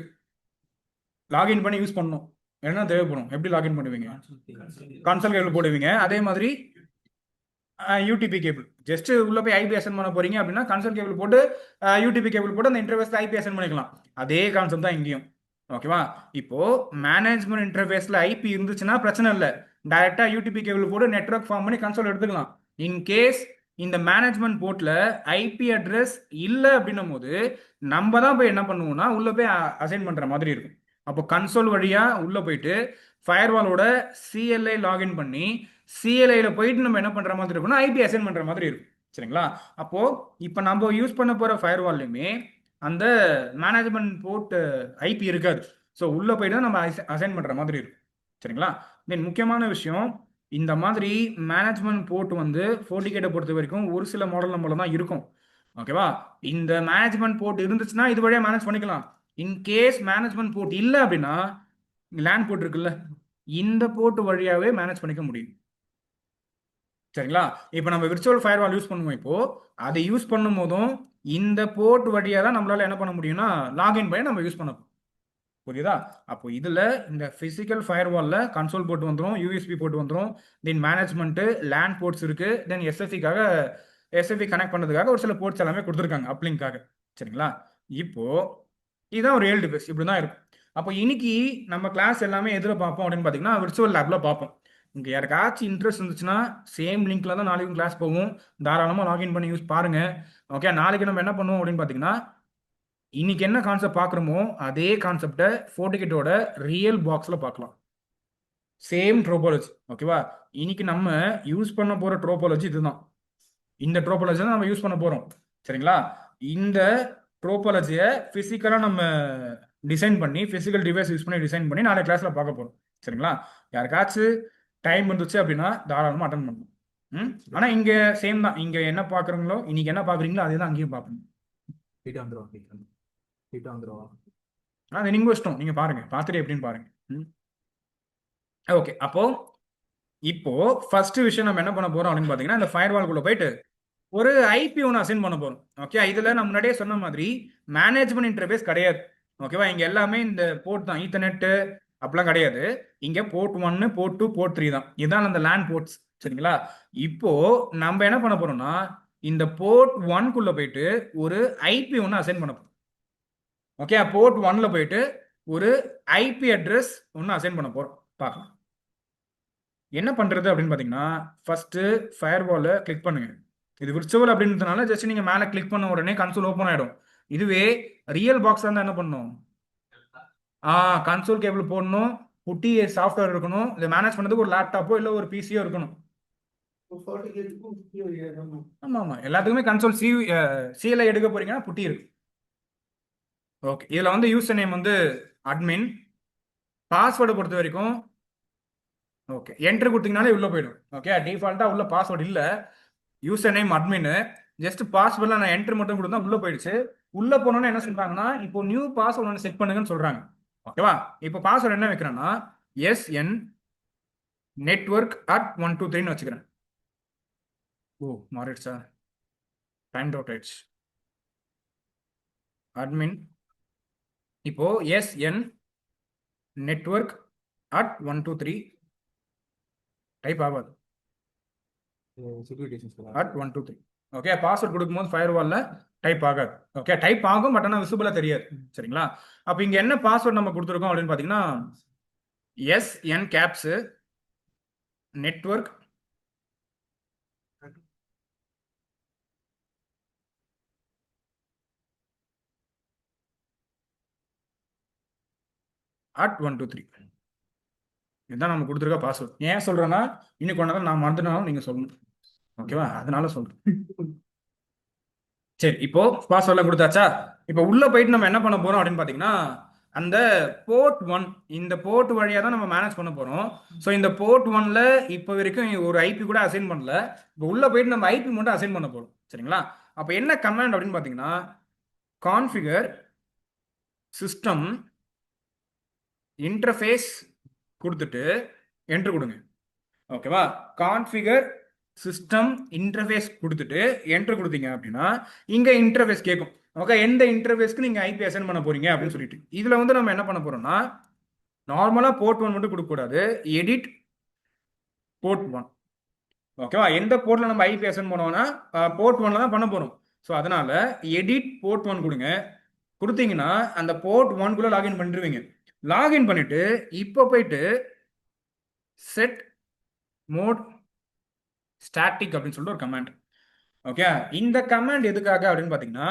லாகின் பண்ணி யூஸ் பண்ணணும். என்ன தேவைப்படும்? எப்படி லாகின் பண்ணுவீங்க? கன்சோல் கேபிள் போடுவீங்க. அதே மாதிரி யூடிபி கேபிள் ஜஸ்ட் உள்ள போய் ஐபி அசைன் பண்ண போறீங்க அப்படின்னா கன்சோல் கேபிள் போட்டு யூடிபி கேபிள் போட்டு அந்த இன்டர்ஃபேஸ்ல ஐபி அசைன் பண்ணிக்கலாம். அதே கான்செப்ட் தான் இங்கேயும். ஓகேவா? இப்போ மேனேஜ்மெண்ட் இன்டர்ஃபேஸ்ல ஐபி இருந்துச்சுன்னா பிரச்சனை இல்லை, டைரக்டா யூடிபி கேபிள் போட்டு நெட்வொர்க் ஃபார்ம் பண்ணி கன்சோல் எடுத்துக்கலாம். இன் கேஸ் இந்த மேனேஜ்மெண்ட் போர்ட்ல ஐபி அட்ரஸ் இல்லை அப்படின்னும் போது நம்ம தான் போய் என்ன பண்ணுவோம்னா உள்ள போய் அசைன் பண்ற மாதிரி இருக்கும். அப்போ கன்சோல் வழியா உள்ள போயிட்டு ஃபயர்வாலோட சிஎல்ஐ லாகின் பண்ணி சிஎல்ஐல போயிட்டு நம்ம என்ன பண்ற மாதிரி இருக்கும்னா ஐபி அசைன் பண்ற மாதிரி இருக்கும். சரிங்களா? அப்போ இப்போ நம்ம யூஸ் பண்ண போற ஃபயர்வால்லையுமே அந்த மேனேஜ்மெண்ட் போர்ட் ஐபி இருக்காது. ஸோ உள்ள போயிட்டு தான் நம்ம அசைன் பண்ற மாதிரி இருக்கும். சரிங்களா? தென் முக்கியமான விஷயம், இந்த மாதிரி மேனேஜ்மெண்ட் போர்ட் வந்து ஃபோர்டிகேட்டை பொறுத்த வரைக்கும் ஒரு சில மாடல் நம்பர்ல தான் இருக்கும். ஓகேவா? இந்த மேனேஜ்மெண்ட் போர்ட் இருந்துச்சுன்னா இது வழியா மேனேஜ் பண்ணிக்கலாம். இன்கேஸ் மேனேஜ்மெண்ட் போர்ட் இல்லை அப்படின்னா லேண்ட் போர்ட் இருக்குல்ல, இந்த போர்ட் வழியாவே மேனேஜ் பண்ணிக்க முடியும். சரிங்களா? இப்போ நம்ம விர்ச்சுவல் ஃபயர்வால் யூஸ் பண்ணுவோம். இப்போ அதை யூஸ் பண்ணும் போதும் இந்த போர்ட் வழியா தான் நம்மளால என்ன பண்ண முடியும்னா லாகின் பண்ணி நம்ம யூஸ் பண்ண புரியுதா? அப்போ இதுல இந்த பிசிக்கல் ஃபயர்வால்ல கன்சோல் போர்ட் வந்துடும், யூஎஸ்பி போர்ட் வந்துடும், தென் மேனேஜ்மெண்ட் லேண்ட் போர்ட்ஸ் இருக்கு, தென் எஸ்எஃப்இ கனெக்ட் பண்ணதுக்காக ஒரு சில போர்ட்ஸ் எல்லாமே கொடுத்துருக்காங்க அப்லிங்காக. சரிங்களா? இப்போ இதுதான் ஒரு ரியல் டிவைஸ், இப்படி தான் இருக்கும். அப்போ இன்னைக்கு நம்ம கிளாஸ் எல்லாமே எதில் பார்ப்போம் அப்படின்னு பார்த்தீங்கன்னா விர்ச்சுவல் லேப்ல பார்ப்போம். இங்கே யாருக்காச்சும் இன்ட்ரெஸ்ட் இருந்துச்சுன்னா சேம் லிங்க்ல தான் நாளைக்கும் கிளாஸ் போகும், தாராளமாக லாகின் பண்ணி யூஸ் பாருங்க. ஓகே, நாளைக்கு நம்ம என்ன பண்ணுவோம் அப்படின்னு பார்த்தீங்கன்னா இன்னைக்கு என்ன கான்செப்ட் பார்க்குறோமோ அதே கான்செப்டை ஃபோர்டிகேட்டோட ரியல் பாக்ஸில் பார்க்கலாம். சேம் ட்ரோபாலஜி. ஓகேவா? இன்னைக்கு நம்ம யூஸ் பண்ண போகிற ட்ரோபாலஜி இதுதான். இந்த ட்ரோபாலஜி தான் நம்ம யூஸ் பண்ண போகிறோம். சரிங்களா? இந்த ட்ரோபாலஜியை ஃபிசிக்கலாக நம்ம டிசைன் பண்ணி ஃபிசிக்கல் டிவைஸ் யூஸ் பண்ணி டிசைன் பண்ணி நாளை கிளாஸில் பார்க்க போகிறோம். சரிங்களா? யாருக்காச்சும் டைம் இருந்துச்சு அப்படின்னா தாராளமாக அட்டன் பண்ணணும். ஆனால் இங்கே சேம் தான். இங்கே என்ன பார்க்குறீங்களோ இன்னைக்கு என்ன பார்க்குறீங்களோ அதே தான் அங்கேயும் பார்க்கணும். அது நீங்க இஷ்டம், நீங்க பாருங்க, பார்த்துட்டு எப்படின்னு பாருங்க. ஓகே, அப்போ இப்போ ஃபர்ஸ்ட் விஷயம் நம்ம என்ன பண்ண போறோம் அப்படின்னு பாத்தீங்கன்னா இந்த ஃபயர்வால்குள்ள போயிட்டு ஒரு ஐபி ஒன்று அசைன் பண்ண போறோம். ஓகே, இதுல நம்ம முன்னாடியே சொன்ன மாதிரி மேனேஜ்மெண்ட் இன்டர்ஃபேஸ் கிடையாது. ஓகேவா? இங்க எல்லாமே இந்த போர்ட் தான், ஈத்தர்நெட் அப்படிலாம் கிடையாது. இங்க போர்ட் 1, போர்ட் 2, போர்ட் 3 தான். இதுதான் அந்த லேண்ட் போர்ட்ஸ். சரிங்களா? இப்போ நம்ம என்ன பண்ண போறோம்னா இந்த போர்ட் 1குள்ள போயிட்டு ஒரு ஐபி ஒன்று அசைன் பண்ண போறோம். ஓகே, போர்ட் 1ல போயிட்டு ஒரு ஐபி அட்ரஸ் ஒன்று அசைன் பண்ண போறோம். பார்க்கலாம் என்ன பண்றது அப்படின்னு பார்த்தீங்கன்னா ஃபர்ஸ்ட் ஃபயர்வாலை கிளிக் பண்ணுங்க. இது விர்ச்சுவல் அப்படின்றதுனால ஜஸ்ட் நீங்க மேலே கிளிக் பண்ண உடனே கன்சோல் ஓப்பன் ஆயிடும். இதுவே ரியல் பாக்ஸ் தான் என்ன பண்ணணும், கன்சோல் கேபிள் போடணும், புட்டி சாஃப்ட்வேர் இருக்கணும், இதை மேனேஜ் பண்ணதுக்கு ஒரு லேப்டாப்போ இல்லை ஒரு பிசியோ இருக்கணும். ஆமா ஆமா, எல்லாத்துக்குமே கன்சோல் சிஎல்ஐ எடுக்க போறீங்கன்னா புட்டி இருக்கு. ஓகே, இதில் வந்து யூசர் நேம் வந்து அட்மின், பாஸ்வேர்டை பொறுத்த வரைக்கும் ஓகே என்ட்ரு கொடுத்தீங்கனாலே உள்ளே போயிடும். ஓகே, டிஃபால்ட்டாக உள்ள பாஸ்வேர்டு இல்லை, யூசர் நேம் அட்மின், ஜஸ்ட் பாஸ்வேர்டில் நான் என்ட்ரு மட்டும் கொடுத்தா உள்ளே போயிடுச்சு. உள்ளே போனோன்னு என்ன சொல்கிறாங்கன்னா இப்போ நியூ பாஸ்வேர்டு ஒன்று செட் பண்ணுங்கன்னு சொல்கிறாங்க. ஓகேவா? இப்போ பாஸ்வேர்டு என்ன வைக்கிறேன்னா SN network@123 வச்சுக்கிறேன். ஓ மாறிடுச்சா, டைம் அவுட் ஆயிடுச்சு. அட்மின் இப்போ SN network@123 டைப் ஆகாது, @123. ஓகே, பாஸ்வேர்ட் கொடுக்கும்போது ஃபயர்வால்ல டைப் ஆகாது. ஓகே, டைப் ஆகும் பட் ஆனால் விசிபிளா தெரியாது. சரிங்களா? அப்போ இங்க என்ன பாஸ்வேர்ட் நம்ம கொடுத்துருக்கோம் அப்படின்னு பார்த்தீங்கன்னா SN கேப்ஸ் நெட்வொர்க் @123. இதுதான் நம்ம கொடுத்துருக்க பாஸ்வேர்ட். ஏன் சொல்றேன்னா இன்னைக்கு ஒன்றா நான் மறந்துனாலும் நீங்க சொல்லணும். ஓகேவா? அதனால சொல்றேன். சரி, இப்போ பாஸ்வேர்ட்லாம் கொடுத்தாச்சா? இப்போ உள்ள போயிட்டு நம்ம என்ன பண்ண போறோம் அப்படின்னு பார்த்தீங்கன்னா அந்த போர்ட் 1, இந்த போர்ட் வழியாக தான் நம்ம மேனேஜ் பண்ண போறோம். ஸோ இந்த போர்ட் 1ல இப்போ வரைக்கும் ஒரு ஐபி கூட அசைன் பண்ணல. இப்போ உள்ள போயிட்டு நம்ம ஐபி மட்டும் அசைன் பண்ண போறோம். சரிங்களா? அப்போ என்ன கமாண்ட் அப்படின்னு பார்த்தீங்கன்னா கான்ஃபிகர் சிஸ்டம் இன்டர்ஃபேஸ் கொடுத்துட்டு என்ட்ரு கொடுங்க. ஓகேவா? கான்ஃபிகர் சிஸ்டம் இன்டர்ஃபேஸ் கொடுத்துட்டு என்ட்ரு கொடுத்தீங்க அப்படின்னா இங்க இன்டர்ஃபேஸ் கேட்கும். ஓகே, எந்த இன்டர்ஃபேஸ்க்கு நீங்க ஐபி அசைன் பண்ண போறீங்க அப்படின்னு சொல்லிட்டு இதுல வந்து நம்ம என்ன பண்ண போறோம்னா நார்மலா போர்ட் 1 மட்டும் கொடுக்க கூடாது, எடிட் போர்ட் 1. ஓகேவா? எந்த போர்ட்ல நம்ம ஐபி அசைன் பண்ணுவோம்னா போர்ட் 1ல தான் பண்ண போறோம். ஸோ அதனால எடிட் போர்ட் 1 கொடுங்க. கொடுத்தீங்கன்னா அந்த போர்ட் 1குள்ள லாகின் பண்ணிடுவீங்க. லாகின் பண்ணிட்டு இப்போ போயிட்டு செட் மோட் ஸ்டாட்டிக் அப்படின்னு சொல்லிட்டு ஒரு கமாண்ட். ஓகே, இந்த கமாண்ட் எதுக்காக அப்படின்னு பார்த்தீங்கன்னா,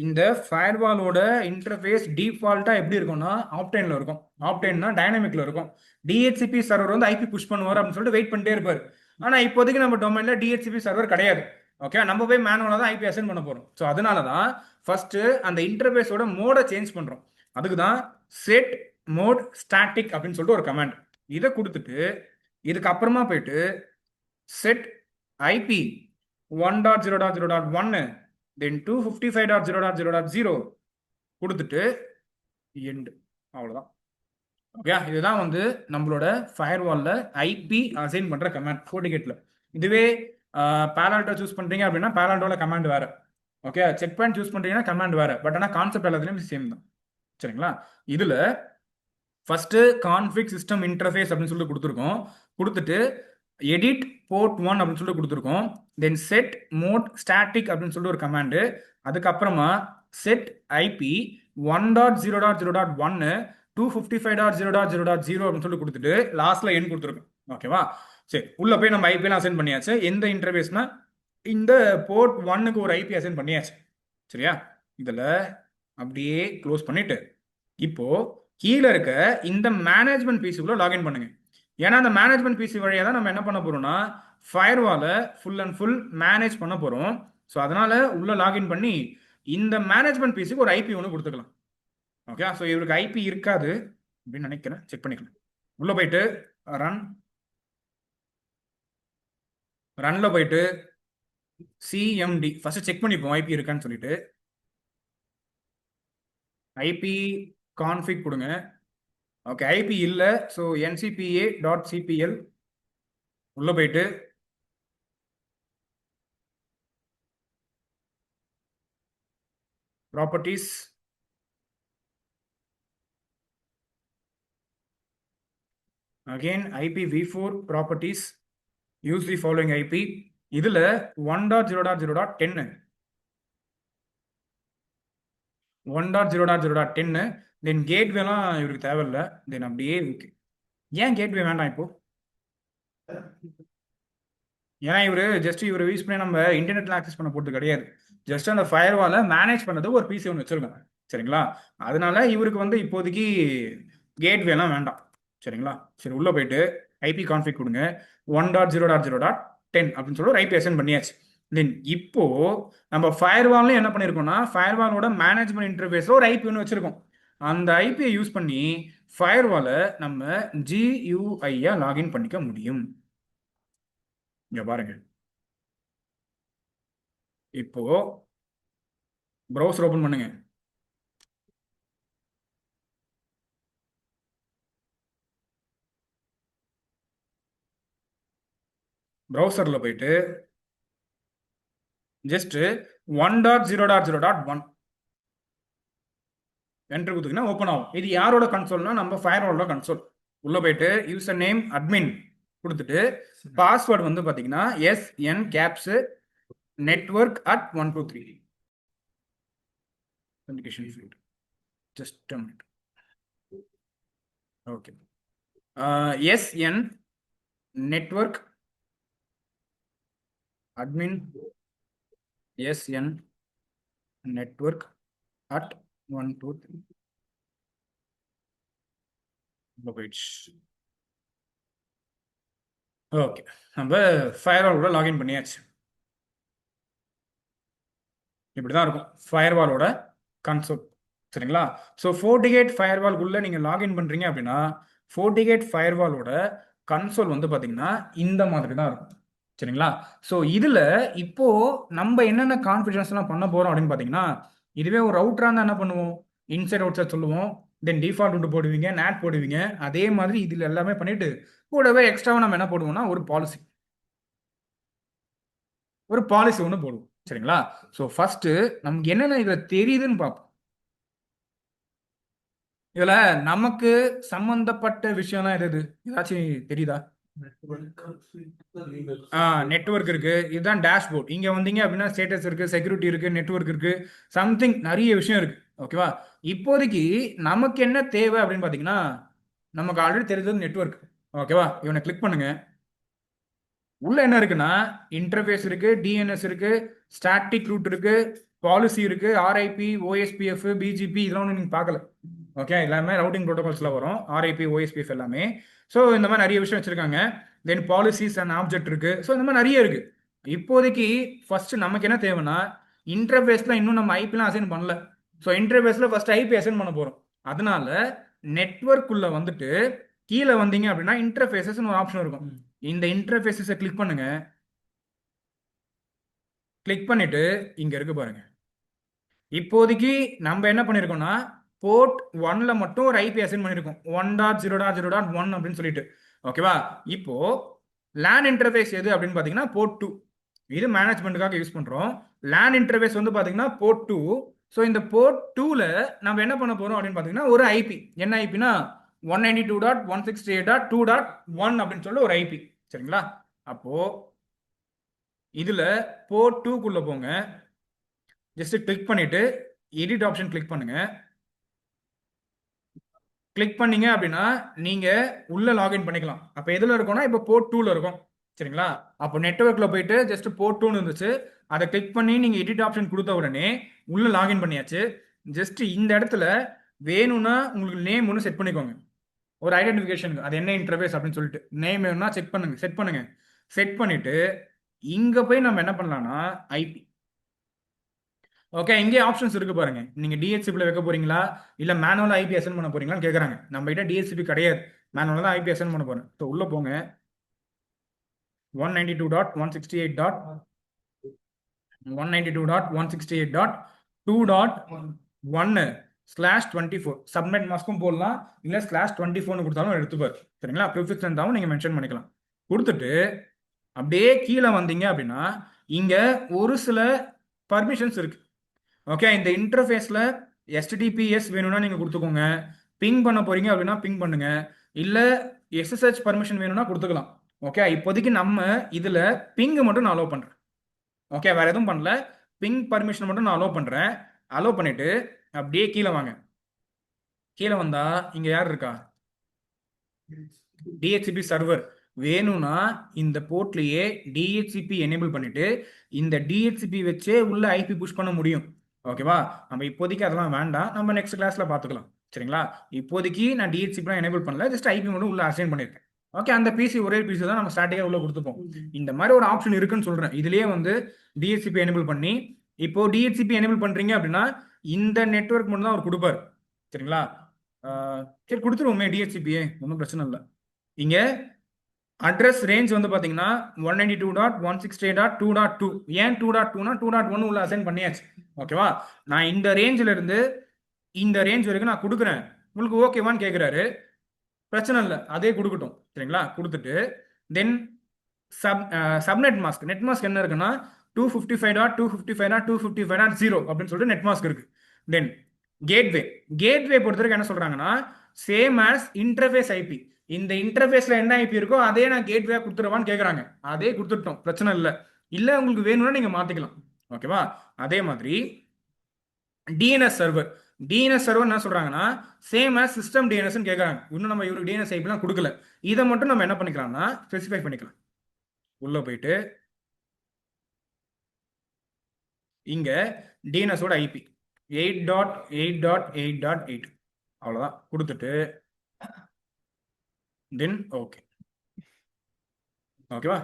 இந்த ஃபயர்வாலோட இன்டர்ஃபேஸ் டிஃபால்ட்டா எப்படி இருக்கும்னா ஆப்டைன்ல இருக்கும். ஆப்டைன்னா டைனமிக்ல இருக்கும். டிஹெச்சிபி சர்வர் வந்து ஐபி புஷ் பண்ணுவார் அப்படின்னு சொல்லிட்டு வெயிட் பண்ணிட்டே இருப்பார். ஆனா இப்போதைக்கு நம்ம டொமைன்ல டிஹெச்சிபி சர்வர் கிடையாது. ஓகே, நம்ம போய் மேனுவலாக தான் ஐபி அசைன் பண்ண போறோம். ஸோ அதனால தான் ஃபர்ஸ்ட் அந்த இன்டர்ஃபேஸோட மோட சேஞ்ச் பண்றோம். அதுக்கு தான் செட் மோட் ஸ்டாட்டிக் அப்படின்னு சொல்லிட்டு ஒரு கமாண்ட். இதை கொடுத்துட்டு இதுக்கு அப்புறமா போயிட்டு செட் ஐபி 1.0.0.1 தென் 255.0.0.0 கொடுத்துட்டு எண்ட். அவ்வளோதான். ஓகே, இதுதான் வந்து நம்மளோட ஃபயர்வால்ல ஐபி அசைன் பண்ற கமாண்ட் FortiGateல. இதுவே பேலால்டோ சூஸ் பண்றீங்க அப்படின்னா பேலால்டோல கமாண்ட் வேற. ஓகே, செக் பாயிண்ட் சூஸ் பண்றீங்கன்னா கமாண்ட் வேற. பட் ஆனால் கான்செப்ட் எல்லாத்துலயும் சேம் தான். சரிங்களா? இதுல ஃபர்ஸ்ட் கான்ஃபிக் சிஸ்டம் இன்டர்ஃபேஸ் அப்படின்னு சொல்லிட்டு கொடுத்துருக்கோம். கொடுத்துட்டு எடிட் போர்ட் 1 அப்படின்னு சொல்லிட்டு கொடுத்துருக்கோம். தென் செட் மோட் ஸ்டாட்டிக் அப்படின்னு சொல்லிட்டு ஒரு கமாண்டு. அதுக்கப்புறமா செட் ஐபி 1.0.0.1 255.0.0.0 அப்படின்னு சொல்லி கொடுத்துட்டு லாஸ்ட்ல என் கொடுத்துருக்கோம். ஓகேவா? சரி, உள்ள போய் நம்ம ஐபி எல்லாம் அசைன் பண்ணியாச்சு. எந்த இன்டர்ஃபேஸ்னா இந்த போர்ட் 1க்கு ஒரு ஐபி அசைன் பண்ணியாச்சு. சரியா? இதுல அப்படியே க்ளோஸ் பண்ணிட்டு இப்போ கீழே இருக்க இந்த மேனேஜ்மெண்ட் பிசிக்குள்ள லாகின் பண்ணுங்க. ஏன்னா அந்த மேனேஜ்மெண்ட் பிசி வழியாக தான் நம்ம என்ன பண்ண போறோம்னா ஃபயர்வாலை ஃபுல் அண்ட் ஃபுல் மேனேஜ் பண்ண போறோம். ஸோ அதனால உள்ள லாகின் பண்ணி இந்த மேனேஜ்மெண்ட் பிசிக்கு ஒரு ஐபி ஒன்று கொடுத்துக்கலாம். ஓகே, ஸோ இவருக்கு ஐபி இருக்காது அப்படின்னு நினைக்கிறேன். செக் பண்ணிக்கலாம். உள்ள போயிட்டு ரன்ல போயிட்டு சிஎம்டி ஃபர்ஸ்ட் செக் பண்ணிப்போம் ஐபி இருக்கான்னு சொல்லிட்டு. ஐபி கான்ஃபிக் கொடுங்க. ஓகே, ஐபி இல்லை. ஸோ ncpa.cpl உள்ள போயிட்டு properties, again IPv4 properties, use the following IP. இதுல 1.0.0.10 1.0.0.10 தென் கேட்வேலாம் இவருக்கு தேவையில்லை. தென் அப்படியே இருக்கு. ஏன் கேட்வே வேண்டாம் இப்போ? ஏன்னா இவர் யூஸ் பண்ணி நம்ம இன்டர்நெட்ல ஆக்சஸ் பண்ண போறது கிடையாது. ஜஸ்ட் அந்த ஃபயர்வாலை மேனேஜ் பண்ணதுக்கு ஒரு பிசி ஒன்று வச்சிருக்கோம். சரிங்களா? அதனால இவருக்கு வந்து இப்போதைக்கு கேட்வேலாம் வேண்டாம். சரிங்களா? சரி, உள்ள போயிட்டு ஐபி கான்ஃபிக் கொடுங்க. 1.0.0.10 அப்படின்னு சொல்லி ஒரு ஐபி அசைன் பண்ணியாச்சு. தென் இப்போ நம்ம ஃபயர்வால்ல என்ன பண்ணிருக்கோம்னா ஃபயர்வாலோட மேனேஜ்மெண்ட் இன்டர்ஃபேஸ்ல ஒரு ஐபி ஒன்று வச்சிருக்கோம். அந்த ஐபியை யூஸ் பண்ணி ஃபயர்வாலை நம்ம GUI-யா லாகின் பண்ணிக்க முடியும். இங்க பாருங்க. இப்போ ப்ரௌசர் ஓபன் பண்ணுங்க. ப்ரௌசர்ல போயிட்டு ஜஸ்ட் 1.0.0.1 என்டர் கொடுத்தீங்கன்னா ஓப்பன் ஆகும். இது யாரோட கன்சோல்னா நம்ம ஃபயர்வாலோட கன்சோல். உள்ள போயிட்டு யூசர் நேம் அட்மின் கொடுத்துட்டு பாஸ்வேர்டு வந்து பாத்தீங்கன்னா SN caps network at 123. authentication field. Just a minute. Okay. SN network admin SN network at 123. Okay, நம்ம ஃபயர்வாலோட லாகின் பண்ணியாச்சு. இப்படிதான் இருக்கும் ஃபயர்வாலோட கன்சோல். சரிங்களா? ஸோ FortiGate ஃபயர்வால்குள்ள நீங்க லாகின் பண்றீங்க அப்படின்னா FortiGate ஃபயர்வாலோட கன்சோல் வந்து பாத்தீங்கன்னா இந்த மாதிரி தான் இருக்கும். சரிங்களா? ஸோ இதுல இப்போ நம்ம என்னென்ன கான்ஃபிகரேஷன்ஸ் எல்லாம் பண்ண போறோம் அப்படின்னு பாத்தீங்கன்னா, இதுவே ஒரு ரவுட்டரா இருந்தா என்ன பண்ணுவோம்? இன்சைட் அவுட் சைட் சொல்லுவோம். தென் டிஃபால்ட் ரூட் போடுவீங்க, நேட் போடுவீங்க. அதே மாதிரி இதுல எல்லாமே பண்ணிட்டு கூடவே எக்ஸ்ட்ராவா நம்ம என்ன போடுவோம்னா ஒரு பாலிசி ஒன்று போடுவோம். சரிங்களா? ஸோ ஃபர்ஸ்ட் நமக்கு என்னென்ன இதுல தெரியுதுன்னு பார்ப்போம். இதுல நமக்கு சம்பந்தப்பட்ட விஷயம்லாம் எது ஏதாச்சும் தெரியுதா? நெட்வொர்க் இருக்கு. இதுதான் டேஷ்போர்ட். இங்க வந்தீங்க அப்படின்னா ஸ்டேட்டஸ் இருக்கு, செக்யூரிட்டி இருக்கு, நெட்வொர்க் இருக்கு, சம்திங் நிறைய விஷயம் இருக்கு. ஓகேவா? இப்போதைக்கு நமக்கு என்ன தேவை அப்படின்னு பாத்தீங்கன்னா நமக்கு ஆல்ரெடி தெரிஞ்சது நெட்வொர்க். ஓகேவா? இவனை கிளிக் பண்ணுங்க. உள்ள என்ன இருக்குன்னா இன்டர்ஃபேஸ் இருக்கு, டிஎன்எஸ் இருக்கு, ஸ்டாட்டிக் ரூட் இருக்கு, பாலிசி இருக்கு, ஆர்ஐபி, ஓஎஸ்பிஎஃப், பிஜிபி இதெல்லாம் ஒன்றும் நீங்க பார்க்கல. ஓகே, எல்லாமே ரவுட்டிங் ப்ரோட்டோகால்ஸ்ல வரும், ஆர்ஐபி, ஓஎஸ்பிஎஃப் எல்லாமே. ஸோ இந்த மாதிரி நிறைய விஷயம் வச்சிருக்காங்க. தென் பாலிசிஸ் அண்ட் ஆப்ஜெக்ட் இருக்கு. ஸோ இந்த மாதிரி நிறைய இருக்கு. இப்போதைக்கு ஃபர்ஸ்ட் நமக்கு என்ன தேவைன்னா இன்டர்ஃபேஸ்ல இன்னும் நம்ம ஐபிலாம் அசைன் பண்ணல. ஸோ இன்டர்ஃபேஸ்ல ஃபர்ஸ்ட் ஐபி அசைன் பண்ண போறோம். அதனால நெட்வொர்க் உள்ள வந்துட்டு கீழே வந்தீங்க அப்படின்னா இன்டர்ஃபேஸஸ்னு ஒரு ஆப்ஷன் இருக்கும். இந்த இன்டர்ஃபேஸஸை கிளிக் பண்ணுங்க. கிளிக் பண்ணிட்டு இங்க இருக்கு பாருங்க. இப்போதைக்கு நம்ம என்ன பண்ணிருக்கோம்னா போர்ட் 1ல மட்டும் ஒரு ஐபி அசைன் பண்ணிருக்கோம், 1.0.0.1 அப்படின்னு சொல்லிட்டு. ஓகேவா? இப்போ லேன் இன்டர்ஃபேஸ் எது அப்படின்னு பாத்தீங்கன்னா போர்ட் 2. இது மேனேஜ்மெண்ட்டுக்காக யூஸ் பண்றோம். லேன் இன்டர்ஃபேஸ் வந்து பாத்தீங்கன்னா போர்ட் 2. ஸோ இந்த போர்ட் 2ல நம்ம என்ன பண்ண போறோம் அப்படின்னு பாத்தீங்கன்னா ஒரு ஐபி, என்ன ஐபினா 192.168.2.1 அப்படின்னு சொல்லிட்டு ஒரு ஐபி. சரிங்களா? அப்போ இதுல போர்ட் 2க்குள்ள போங்க. ஜஸ்ட் கிளிக் பண்ணிட்டு எடிட் ஆப்ஷன் கிளிக் பண்ணுங்க. கிளிக் பண்ணீங்க அப்படின்னா நீங்க உள்ள லாகின் பண்ணிக்கலாம். அப்ப எதுல இருக்கோம்னா இப்போ போர்ட் 2ல இருக்கும். சரிங்களா? அப்போ நெட்வொர்க்ல போயிட்டு ஜஸ்ட் போர்ட் 2ன்னு இருந்துச்சு, அதை கிளிக் பண்ணி நீங்க எடிட் ஆப்ஷன் கொடுத்த உடனே உள்ள லாகின் பண்ணியாச்சு. ஜஸ்ட் இந்த இடத்துல வேணும்னா உங்களுக்கு நேம் ஒன்று செட் பண்ணிக்கோங்க, ஒரு ஐடென்டிஃபிகேஷனுக்கு. அது என்ன இன்டர்ஃபேஸ் அப்படின்னு சொல்லிட்டு நேம் வேணும்னா செட் பண்ணுங்க. செட் பண்ணிட்டு இங்க போய் நம்ம என்ன பண்ணலாம்னா ஐபி. ஓகே, இங்கே ஆப்ஷன்ஸ் இருக்கு பாருங்க. நீங்க டிஹெச்சிபில வைக்க போறீங்களா இல்ல மேனுவலா ஐபி அசைன் பண்ண போறீங்களான்னு கேக்குறாங்க. நம்ம கிட்ட டிஹெச்சிபி கிடையாது, மேனுவலா தான் ஐபி அசைன் பண்ண போறேன். ஸோ உள்ள போங்க. 192.168.192.2.1/24 சப்நெட் மாஸ்க்கும் போடலாம், இல்ல /24 கொடுத்தாலும் எடுத்துப்பாரு. சரிங்களா? ப்ரிஃபிக்ஸ் இருந்தாலும் நீங்க மென்ஷன் பண்ணிக்கலாம். கொடுத்துட்டு அப்படியே கீழே வந்தீங்க அப்படின்னா இங்க ஒரு சில பர்மிஷன்ஸ் இருக்கு. ஓகே, இந்த இன்டர்ஃபேஸ்ல எஸ்டிடிபிஎஸ் வேணும்னா நீங்க கொடுத்துக்கோங்க. பிங் பண்ண போறீங்க அப்படின்னா பிங் பண்ணுங்க, இல்ல எஸ்எஸ்ஹெச் பர்மிஷன் வேணும்னா கொடுத்துக்கலாம். ஓகே, இப்போதைக்கு நம்ம இதுல பிங் மட்டும் நான் அலோவ் பண்றேன். ஓகே, வேற எதுவும் பண்ணல, பிங் பர்மிஷன் மட்டும் நான் அலோவ் பண்றேன். அலோவ் பண்ணிட்டு அப்படியே கீழே வாங்க. கீழே வந்தா இங்க யார் இருக்கா? டிஹெச்சிபி சர்வர் வேணும்னா இந்த போர்ட்லயே டிஹெச்சிபி எனேபிள் பண்ணிட்டு இந்த டிஹெச்சிபி வச்சே உள்ள ஐபி புஷ் பண்ண முடியும். ஓகேவா? நம்ம இப்போதைக்கு அதெல்லாம் வேண்டாம், நம்ம நெக்ஸ்ட் கிளாஸ்ல பாத்துக்கலாம். சரிங்களா? இப்போதைக்கு நான் டிஹெச்சிபிலாம் எனேபிள் பண்ணல, ஜஸ்ட் ஐபி மட்டும் உள்ள அசைன் பண்ணிருக்கேன். ஓகே, அந்த பிசி ஒரே பிசி தான் நம்ம ஸ்டாட்டிக்கா உள்ள கொடுத்துப்போம். இந்த மாதிரி ஒரு ஆப்ஷன் இருக்குன்னு சொல்றேன். இதுலயே வந்து டிஹெச்சிபி எனேபிள் பண்ணி, இப்போ டிஹெச்சிபி எனேபிள் பண்றீங்க அப்படின்னா இந்த நெட்வொர்க் மட்டும் தான் அவர் கொடுப்பாரு. சரிங்களா? சரி, கொடுத்துருவோமே டிஹெச்சிபியே, ஒன்றும் பிரச்சனை இல்லை. இங்க அட்ரஸ் ரேஞ்ச் வந்து பாத்தீங்கன்னா 192.168.2.2. ஏன் 2.2னா 2.1 உள்ள அசைன் பண்ணியாச்சு. ஓகேவா? நான் இந்த ரேஞ்சில இருந்து இந்த ரேஞ்ச் வரைக்கும் நான் கொடுக்குறேன், உங்களுக்கு ஓகேவான்னு கேட்குறாரு. பிரச்சனை இல்லை, அதே கொடுக்கட்டும். சரிங்களா? கொடுத்துட்டு தென் சப்நெட் மாஸ்க், நெட் மாஸ்க் என்ன இருக்குன்னா 255.255.255.0 அப்படின்னு சொல்லிட்டு நெட் மாஸ்க் இருக்கு. தென் கேட்வே பொறுத்த வரைக்கும் என்ன சொல்றாங்கன்னா சேம் ஆஸ் இன்டர்ஃபேஸ் ஐபி. இந்த இன்டர்ஃபேஸ்ல என்ன ஐபி இருக்கோ அதே நான் கேட்வே கொடுத்துருவான்னு கேட்குறாங்க. அதே கொடுத்துட்டோம், பிரச்சனை இல்லை. இல்லை உங்களுக்கு வேணும்னா நீங்க மாத்திக்கலாம். ஓகேவா? அதே மாதிரி டிஎன்எஸ் சர்வர் என்ன சொல்றாங்கன்னா சேம் ஆஸ் சிஸ்டம் டிஎன்எஸ் கேட்குறாங்க. இன்னும் நம்ம இவருக்கு டிஎன்எஸ் ஐபிலாம் கொடுக்கல. இதை மட்டும் நம்ம என்ன பண்ணிக்கலாம்னா ஸ்பெசிஃபை பண்ணிக்கலாம். உள்ள போயிட்டு இங்க டிஎன்எஸோட ஐபி 8.8.8.8 அவ்வளவுதான் கொடுத்துட்டு தென் ஓகே. ஓகேவா?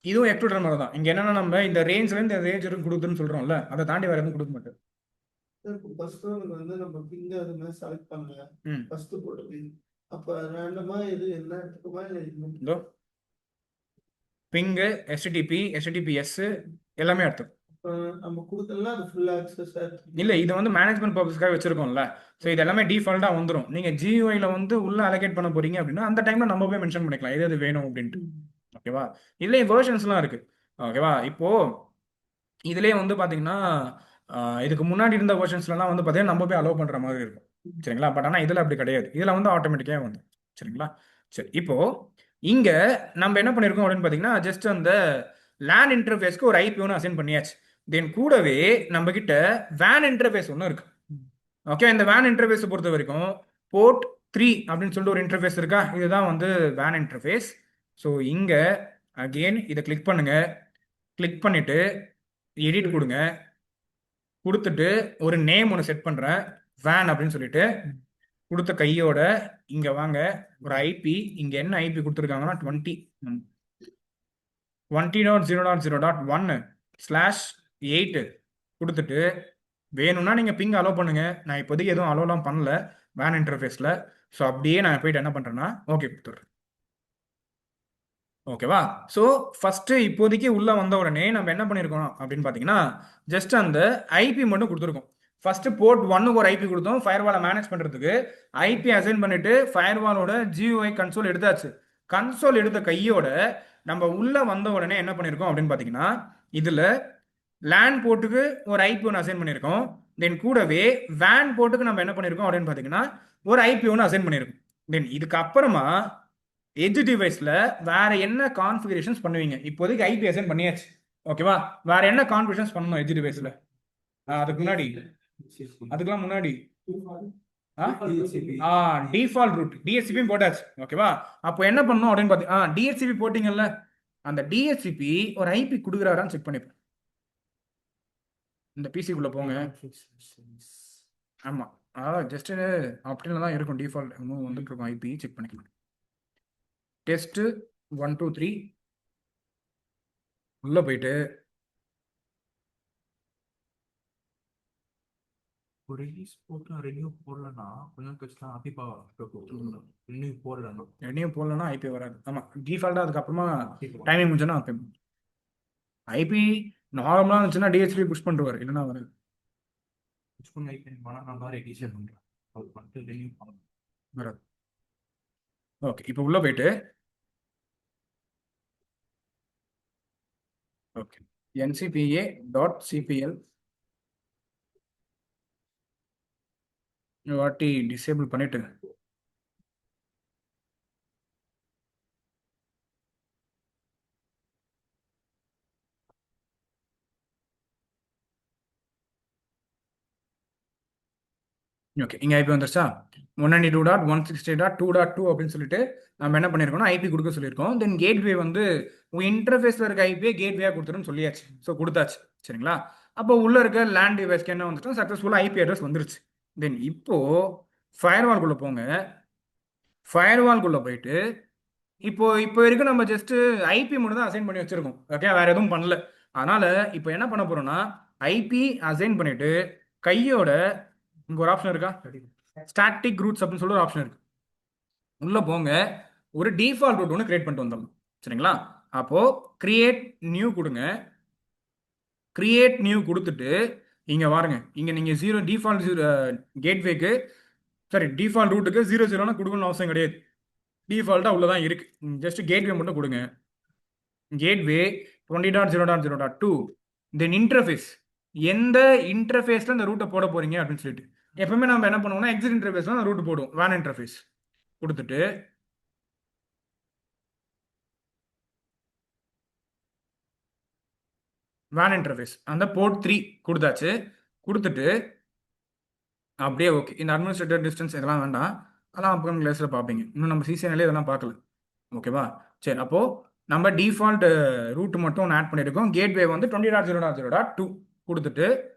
இதுவும் எக்ஸ்ட்ரூடர் மாதிரி தான். இங்க என்னன்னா நம்ம இந்த ரேஞ்ச்ல இருந்து இந்த ரேஞ்ச் வரைக்கும் கொடுக்குதுன்னு சொல்றோம்ல, அதை தாண்டி வேற எதுவும் கொடுக்க மாட்டோம். ஃபர்ஸ்ட் வந்து நம்ம பிங்க அது மாதிரி செலக்ட் பண்ணுங்க. ம். ஃபர்ஸ்ட் போட்டு பிங் அப்ப ரேண்டமா இது என்ன எடுத்துக்குமா இல்ல இது இதோ பிங்கு, எஸ்டிடிபிஎஸ் எல்லாமே எடுத்தோம். நம்ம கொடுத்தலாம் அது ஃபுல் ஆக்சஸ் இல்ல, இது வந்து மேனேஜ்மெண்ட் பர்பஸ்க்காக வச்சிருக்கோம்ல. ஸோ இது எல்லாமே டிஃபால்ட்டா வந்துடும். நீங்க ஜியூஐல வந்து உள்ள அலோகேட் பண்ண போறீங்க அப்படின்னா அந்த டைம்ல நம்ம போய் மென்ஷன் பண்ணிக்கலாம் எது எது வேணும் அப்படின்ட்டு. ஓகேவா? இதுலயே வெர்ஷன்ஸ்லாம் இருக்கு. ஓகேவா? இப்போ இதுலயே வந்து பாத்தீங்கன்னா இதுக்கு முன்னாடி இருந்த வெர்ஷன்ஸ்லாம் வந்து பாத்தீங்கன்னா நம்ம போய் அலோவ் பண்ற மாதிரி இருக்கும். சரிங்களா? பட் ஆனா இதுல அப்படி கிடையாது. இதுல வந்து ஆட்டோமேட்டிக்கா வந்து. சரிங்களா? சரி, இப்போ இங்க நம்ம என்ன பண்ணிருக்கோம் அப்படின்னு பாத்தீங்கன்னா ஜஸ்ட் அந்த லேன் இன்டர்ஃபேஸ்க்கு ஒரு ஐபி ஒன்று அசைன் பண்ணியாச்சு. தென் கூடவே நம்ம கிட்ட வேன் இன்டர்ஃபேஸ் ஒன்று இருக்கு. ஓகே, இந்த வேன் இன்டர்ஃபேஸ் பொறுத்த வரைக்கும் போர்ட் 3 அப்படின்னு சொல்லிட்டு ஒரு இன்டர்ஃபேஸ் இருக்கா, இதுதான் வந்து வேன் இன்டர்ஃபேஸ். ஸோ இங்க அகெயின் இதை கிளிக் பண்ணுங்க. கிளிக் பண்ணிட்டு எடிட் கொடுங்க. கொடுத்துட்டு ஒரு நேம் ஒன்று செட் பண்ணுறேன், வேன் அப்படின்னு சொல்லிட்டு. கொடுத்த கையோட இங்கே வாங்க, ஒரு ஐபி, இங்கே என்ன ஐபி கொடுத்துருக்காங்கன்னா 20.0.0.1/8 கொடுத்துட்டு வேணும்னா நீங்கள் பிங் அலோவ் பண்ணுங்க. நான் இப்போதைக்கு எதுவும் அலோலாம் பண்ணல வேன் இன்டர்ஃபேஸில். ஸோ அப்படியே நான் போயிட்டு என்ன பண்ணுறேன்னா ஓகே கொடுத்துட்றேன். ஓகேவா? ஸோ ஃபஸ்ட்டு இப்போதைக்கு உள்ளே வந்த உடனே நம்ம என்ன பண்ணியிருக்கோம் அப்படின்னு பார்த்தீங்கன்னா, ஜஸ்ட் அந்த ஐபி மட்டும் கொடுத்துருக்கோம். ஃபஸ்ட்டு போர்ட் 1க்கு ஒரு ஐபி கொடுத்தோம் ஃபயர்வாலை மேனேஜ் பண்ணுறதுக்கு. ஐபி அசைன் பண்ணிட்டு ஃபயர்வாலோட GUI கன்சோல் எடுத்தாச்சு. கன்சோல் எடுத்த கையோட நம்ம உள்ளே வந்த உடனே என்ன பண்ணியிருக்கோம் அப்படின்னு பார்த்தீங்கன்னா, இதில் லேன் போர்ட்டுக்கு ஒரு ஐபி ஒன்று அசைன் பண்ணியிருக்கோம். தென் கூடவே வேன் போர்ட்டுக்கு நம்ம என்ன பண்ணியிருக்கோம் அப்படின்னு பார்த்தீங்கன்னா, ஒரு ஐபி ஒன்று அசைன் பண்ணியிருக்கோம். தென் இதுக்கு அப்புறமா எட்ஜ் டிவைஸில் வேற என்ன கான்ஃபிகரேஷன்ஸ் பண்ணுவீங்க? இப்போதைக்கு ஐபி அசைன் பண்ணியாச்சு. ஓகேவா? வேற என்ன கான்ஃபிகரேஷன்ஸ் பண்ணணும் எட்ஜ் டிவைஸில்? அதுக்கு முன்னாடி, அதுக்கெல்லாம் முன்னாடி டிஃபால்ட் ரூட் DHCP போட்டாச்சு. ஓகேவா? அப்போ என்ன பண்ணணும் அப்படின்னு பார்த்தீங்கன்னா, DHCP போட்டிங்கல்ல, அந்த DHCP ஒரு ஐபி கொடுக்குறாரான்னு செக் பண்ணிப்பேன். இந்த பிசிக்குள்ளே போங்க. ஆமாம், அதாவது ஜஸ்ட் அப்படின்னு தான் இருக்கும் டிஃபால்ட். இன்னும் வந்துட்டு இருக்கும் ஐபி செக் பண்ணிக்கலாம். டெஸ்ட்டு 1 2 3 உள்ளே போயிட்டு ஒரு ரிலீஸ் போட்டு ரெனியூ போடலன்னா கொஞ்சம் கஷ்டம். அபிபா ரெனியூ போடலன்னா ரெனியூ போடலன்னா ஐபி வராது. ஆமாம், டிஃபால்ட்டாக அதுக்கப்புறமா டைமிங் முடிஞ்சோன்னா ஐபி நார்மலாக இருந்துச்சுன்னா DHCP புஷ் பண்ணுவார், இல்லைன்னா வராது. புஷ் பண்ணி ஐபி நான் ரெடிஷன் பண்ணுறேன். அது பண்ணிட்டு ரெனியூ பண்ணணும், வராது. ஓகே, இப்போ உள்ளே போயிட்டு ஓகே ncpa.cpl வாட்டி டிசேபிள் பண்ணிட்டு ஓகே, இங்கே ஐபி வந்துருச்சா? 192.168.2.2 அப்படின்னு சொல்லிட்டு நம்ம என்ன பண்ணியிருக்கோம்னா ஐபி கொடுக்க சொல்லியிருக்கோம். தென் கேட்வே வந்து உங்கள் இன்டர்ஃபேஸில் இருக்க ஐபியை கேட்வேயாக கொடுத்துருன்னு சொல்லியாச்சு. ஸோ கொடுத்தாச்சு, சரிங்களா? அப்போ உள்ளே இருக்க லேண்ட் டிவைஸ்க்கு என்ன வந்துட்டோம், சக்ஸஸ்ஃபுல்லாக ஐபி அட்ரஸ் வந்துருச்சு. தென் இப்போது ஃபயர்வால்குள்ளே போங்க. ஃபயர்வால்குள்ளே போயிட்டு இப்போ வரைக்கும் நம்ம ஜஸ்ட் ஐபி மட்டும் தான் அசைன் பண்ணி வச்சிருக்கோம். ஓகே, வேற எதுவும் பண்ணல. அதனால இப்போ என்ன பண்ண போறோம்னா ஐபி அசைன் பண்ணிட்டு கையோட இங்க ஒரு ஆப்ஷன் இருக்கா, ஸ்டாட்டிக் ரூட்ஸ் அப்படின்னு சொல்லி ஒரு ஆப்ஷன் இருக்கு. உள்ள போங்க, ஒரு டிஃபால்ட் ரூட் ஒன்று கிரியேட் பண்ணிட்டு வந்துடலாம், சரிங்களா? அப்போ கிரியேட் நியூ கொடுங்க. கிரியேட் நியூ கொடுத்துட்டு இங்க பாருங்க, இங்க நீங்க 0 டிஃபால்ட் கேட்வேக்கு சாரி டிஃபால்ட் ரூட்டுக்கு 0 கொடுக்கணும்னு அவசியம் கிடையாது. டிஃபால்ட்டாக உள்ளதான் இருக்கு. ஜஸ்ட் கேட்வே மட்டும் கொடுங்க. கேட்வே 20.0.0.2 தென் இன்டர்ஃபேஸ், எந்த இன்டர்ஃபேஸில் இந்த ரூட்டை போட போறீங்க அப்படின்னு சொல்லிட்டு எப்பவுமே நம்ம என்ன பண்ணுவோம்னா எக்ஸிட் இன்டர்ஃபேஸில் தான் ரூட் போடுவோம். வேன் இன்டர்ஃபேஸ் கொடுத்துட்டு வேன் இன்டர்ஃபேஸ் அந்த போர்ட் 3 கொடுத்தாச்சு. கொடுத்துட்டு அப்படியே ஓகே. இந்த அட்மினிஸ்ட்ரேட்டர் டிஸ்டன்ஸ் இதெல்லாம் வேண்டாம், அதெல்லாம் அப்புறம் கிளாஸில் பார்ப்பீங்க. இன்னும் நம்ம சிசிஎன்எல்லே இதெல்லாம் பார்க்கல. ஓகேவா? சரி, அப்போது நம்ம டிஃபால்ட் ரூட் மட்டும் ஒன்று ஆட் பண்ணியிருக்கோம். கேட்வே வந்து 20.0.0.2 கொடுத்துட்டு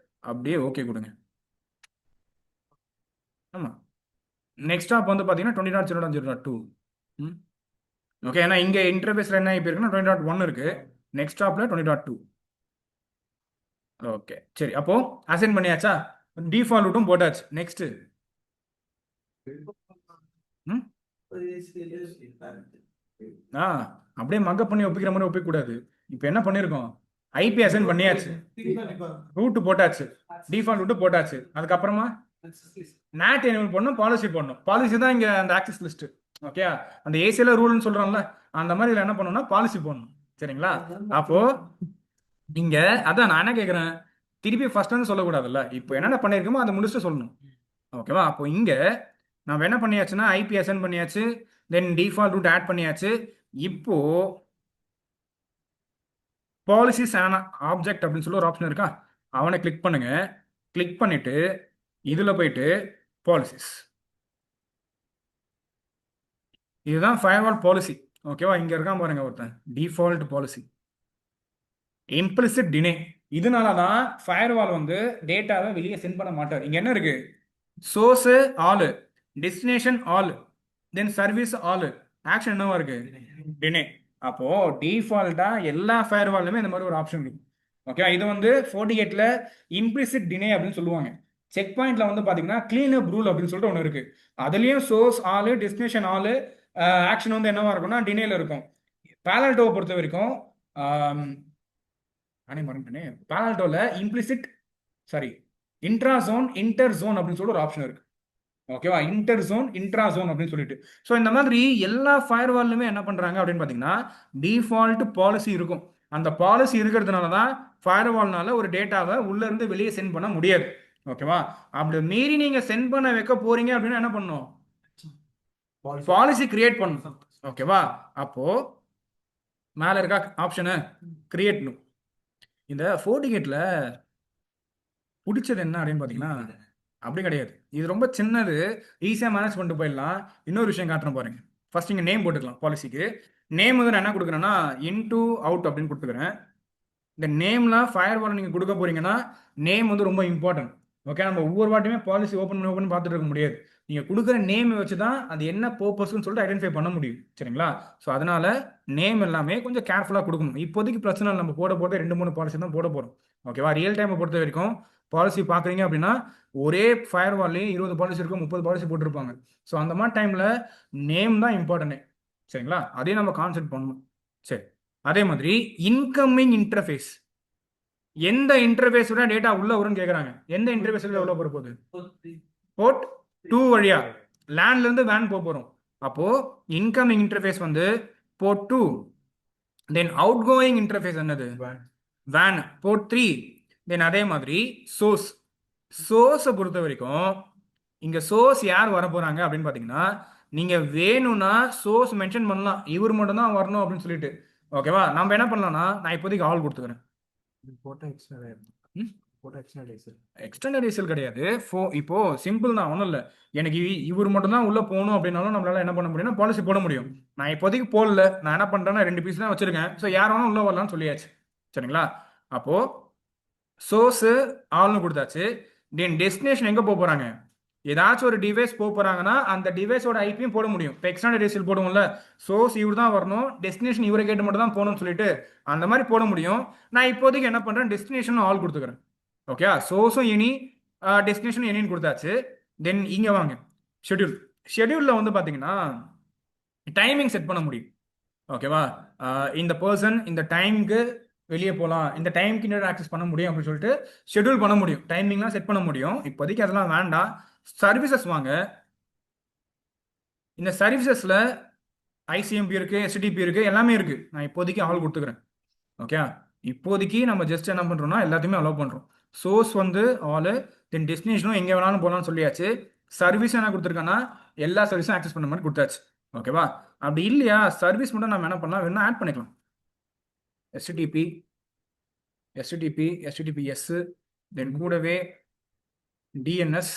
அப்படியே ஓகே கொடுங்க. ஆமாம், நெக்ஸ்ட் ஸ்டாப் வந்து பார்த்தீங்கன்னா 20.0.0.2. ஓகே, ஏன்னா இங்கே இன்டர்ஃபேஸில் என்ன இப்போ இருக்குன்னா 20.1 இருக்குது. நெக்ஸ்ட் ஸ்டாப்பில் 20.2. ஓகே, சரி, அப்போது அசைன் பண்ணியாச்சா? டிஃபால்ட் ரூட்டும் போட்டாச்சு. நெக்ஸ்ட்டு அப்படியே மக்கப் பண்ணி ஒப்பிக்கிற மாதிரி ஒப்பிக்கூடாது. இப்போ என்ன பண்ணியிருக்கோம், ஐபி அசைன் பண்ணியாச்சு, ரூட்டு போட்டாச்சு, டிஃபால்ட் ரூட்டு போட்டாச்சு. அதுக்கப்புறமா நாட் எனேபிள் பண்ணணும், பாலிசி பண்ணணும். பாலிசி தான் இங்கே அந்த ஆக்சஸ் லிஸ்ட்டு. ஓகே, அந்த ஏசியில் ரூல்னு சொல்கிறோம்ல, அந்த மாதிரி இதில் என்ன பண்ணணும்னா பாலிசி போடணும், சரிங்களா? அப்போது இங்கே அதான் நான் என்ன கேட்குறேன், திருப்பி ஃபர்ஸ்ட் வந்து சொல்லக்கூடாதுல்ல. இப்போ என்னென்ன பண்ணியிருக்கோமோ அதை முடிச்சுட்டு சொல்லணும். ஓகேவா? அப்போ இங்கே நம்ம என்ன பண்ணியாச்சுன்னா ஐபி அசைன் பண்ணியாச்சு, தென் டிஃபால்ட் ரூட் ஆட் பண்ணியாச்சு. இப்போ பாலிசிஸ் ஆன ஆப்ஜெக்ட் அப்படின்னு சொல்லி ஒரு ஆப்ஷன் இருக்கா, அவனை கிளிக் பண்ணுங்க. கிளிக் பண்ணிட்டு இதில் போயிட்டு பாலிசிஸ், இதுதான் ஃபயர்வால் பாலிசி. ஓகேவா? இங்க இருக்கான் பாருங்க ஒருத்தன், டிஃபால்ட் பாலிசி, இம்ப்ளிசிட் டினே. இதனால தான் ஃபயர்வால் வந்து டேட்டாவை வெளியே சென்ட் பண்ண மாட்டார். இங்க என்ன இருக்கு? சோர்ஸ் ஆல், டெஸ்டினேஷன் ஆல், தென் சர்வீஸ் ஆல், ஆக்ஷன் என்னவா இருக்கு? டினே. அப்போ டிஃபால்ட்டா எல்லா ஃபயர்வால்லுமே இந்த மாதிரி ஒரு ஆப்ஷன் இருக்கு. ஓகே, இது வந்து 48ல இம்ப்ளிசிட் டினே அப்படின்னு சொல்லுவாங்க. செக் பாயிண்ட்ல வந்து பாத்தீங்கன்னா கிளீன் அப் ரூல் அப்படின்னு சொல்லிட்டு ஒன்று இருக்கு. அதுலயும் source all, destination all, action வந்து என்னவா இருக்கும்னா டினேல இருக்கும். பேலல்டோவை பொறுத்த வரைக்கும் நானே மறந்துட்டேனே, பேலல்டோல implicit sorry intra zone, inter zone அப்படின்னு சொல்லிட்டு ஒரு ஆப்ஷன் இருக்கு. ஓகேவா? இன்டர் ஜோன், இன்ட்ரா ஜோன் அப்படின்னு சொல்லிட்டு. ஸோ இந்த மாதிரி எல்லா ஃபயர்வால்லுமே என்ன பண்றாங்க அப்படின்னு பார்த்தீங்கன்னா டிஃபால்ட் பாலிசி இருக்கும். அந்த பாலிசி இருக்கிறதுனால தான் ஃபயர்வால்னால ஒரு டேட்டாவை உள்ள இருந்து வெளியே சென்ட் பண்ண முடியாது. ஓகேவா? அப்படி மீறி நீங்க சென்ட் பண்ண வைக்க போறீங்க அப்படின்னா என்ன பண்ணணும்? பாலிசி கிரியேட் பண்ணணும். ஓகேவா? அப்போ மேல இருக்க ஆப்ஷனை கிரியேட்னும். இந்த ஃபோர்டிகேட்ல பிடிச்சது என்ன அப்படின்னு பார்த்தீங்கன்னா அப்படி கிடையாது. இது ரொம்ப சின்னது, ஈஸியாக மேனேஜ் பண்ணிட்டு போயிடலாம். இன்னொரு விஷயம் காட்டுறேன் பாருங்க. ஃபர்ஸ்ட் இங்கே நேம் போட்டுக்கலாம். பாலிசிக்கு நேம் வந்து நான் என்ன கொடுக்குறேன்னா இன்டு அவுட் அப்படின்னு கொடுத்துக்கிறேன். இந்த நேம்லாம் ஃபயர்வால் நீங்கள் கொடுக்க போறீங்கன்னா நேம் வந்து ரொம்ப இம்பார்ட்டன்ட். ஓகே, நம்ம ஒவ்வொரு வாட்டியுமே பாலிசி ஓப்பன் பார்த்துட்டு இருக்க முடியாது. நீங்கள் கொடுக்குற நேம் வச்சு தான் அது என்ன பர்பஸ்ன்னு சொல்லிட்டு ஐடென்டிஃபை பண்ண முடியும். சரிங்களா? ஸோ அதனால நேம் எல்லாமே கொஞ்சம் கேர்ஃபுல்லாக கொடுக்கணும். இப்போதைக்கு பிரச்சனை இல்லை, நம்ம போட போகிறது 2-3 பாலிசி தான் போட போகிறோம். ஓகேவா? ரியல் டைமை பொறுத்த வரைக்கும் பாலிசி பார்க்குறீங்க அப்படின்னா ஒரே ஃபயர்வால்லையும் 20 பாலிசி இருக்கும், 30 பாலிசி போட்டிருப்பாங்க. ஸோ அந்த மாதிரி டைமில் நேம் தான் இம்பார்ட்டன்ட். சரிங்களா? அதையும் நம்ம கான்செப்ட் பண்ணணும். சரி, அதே மாதிரி இன்கமிங் இன்டர்ஃபேஸ், எந்த இன்டர்ஃபேஸோட டேட்டா உள்ள வரும்னு கேட்குறாங்க. எந்த இன்டர்ஃபேஸில் உள்ள போகிற போகுது? போர்ட் 2 வழியா லேண்ட்ல இருந்து வேன் போகிறோம். அப்போ இன்கமிங் இன்டர்ஃபேஸ் வந்து port 2. Then outgoing interface என்னது? வேன், போர்ட் 3. தென் அதே மாதிரி சோர்ஸை பொறுத்த வரைக்கும் இங்க சோர்ஸ் யார் வர போறாங்க அப்படின்னு பாத்தீங்கன்னா நீங்க வேணும்னா சோர்ஸ் மென்ஷன் பண்ணலாம், இவர் மட்டும் தான் வரணும் அப்படின்னு சொல்லிட்டு. ஓகேவா? நம்ம என்ன பண்ணலாம்னா நான் இப்போதைக்கு ஆல் கொடுத்துக்கிறேன். எக்ஸ்டெண்டட் ஏசல் கிடையாது. இப்போ சிம்பிள் தான், ஒன்றும் இல்லை. எனக்கு இவர் மட்டும் தான் உள்ள போகணும் அப்படின்னாலும் நம்மளால என்ன பண்ண முடியும்னா பாலிசி போட முடியும். நான் இப்போதைக்கு போடல, நான் என்ன பண்றேன்னா 2 பீஸ் தான் வச்சிருக்கேன். ஸோ யார் வேணாலும் உள்ள வரலாம்னு சொல்லியாச்சு. சரிங்களா? அப்போ சோர்ஸ் ஆல்னு கொடுத்தாச்சு. தென் டெஸ்டினேஷன் எங்க போக போறாங்க? ஏதாச்சும் ஒரு டிவைஸ் போக போறாங்கன்னா அந்த டிவைஸோட ஐபியும் போட முடியும். இப்போ எக்ஸ்டெண்டட் ஏசல் போடுவோம்ல, சோர்ஸ் இவர் தான் வரணும், டெஸ்டினேஷன் இவரை கேட்டு மட்டும் தான் போகணும்னு சொல்லிட்டு அந்த மாதிரி போட முடியும். நான் இப்போதைக்கு என்ன பண்றேன், டெஸ்டினேஷன் ஆல் கொடுத்துக்கிறேன். ஓகே, சோர்ஸும் எனி, டெஸ்டினேஷனும் எனின்னு கொடுத்தாச்சு. தென் இங்க வாங்க, ஷெட்யூல்ல வந்து பாத்தீங்கன்னா டைமிங் செட் பண்ண முடியும். ஓகேவா? இந்த பர்சன் இந்த டைமுக்கு வெளியே போகலாம், இந்த டைமுக்கு இன்னொரு ஆக்சஸ் பண்ண முடியும் அப்படின்னு சொல்லிட்டு ஷெட்யூல் பண்ண முடியும். டைமிங்லாம் செட் பண்ண முடியும். இப்போதைக்கு அதெல்லாம் வேண்டாம். சர்வீசஸ் வாங்க. இந்த சர்வீசஸ்ல ஐசிஎம்பி இருக்கு, எஸ்டிபி இருக்கு, எல்லாமே இருக்கு. நான் இப்போதைக்கு ஆல் கொடுத்துக்கிறேன். ஓகே, இப்போதைக்கு நம்ம ஜஸ்ட் என்ன பண்றோம்னா எல்லாத்தையுமே அலோவ் பண்றோம். சோர்ஸ் வந்து ஆல், தென் டெஸ்டினேஷனும் எங்க வேணாலும் போகலாம்னு சொல்லியாச்சு. சர்வீஸ் என்ன கொடுத்துருக்கேன்னா எல்லா சர்வீஸும் ஆக்சஸ் பண்ண மாதிரி கொடுத்தாச்சு. ஓகேவா? அப்படி இல்லையா, சர்வீஸ் மட்டும் நம்ம என்ன பண்ணலாம், வேணா ஆட் பண்ணிக்கலாம். எஸ்டிபி, எஸ்டிபிஎஸ், தென் கூடவே டிஎன்எஸ்,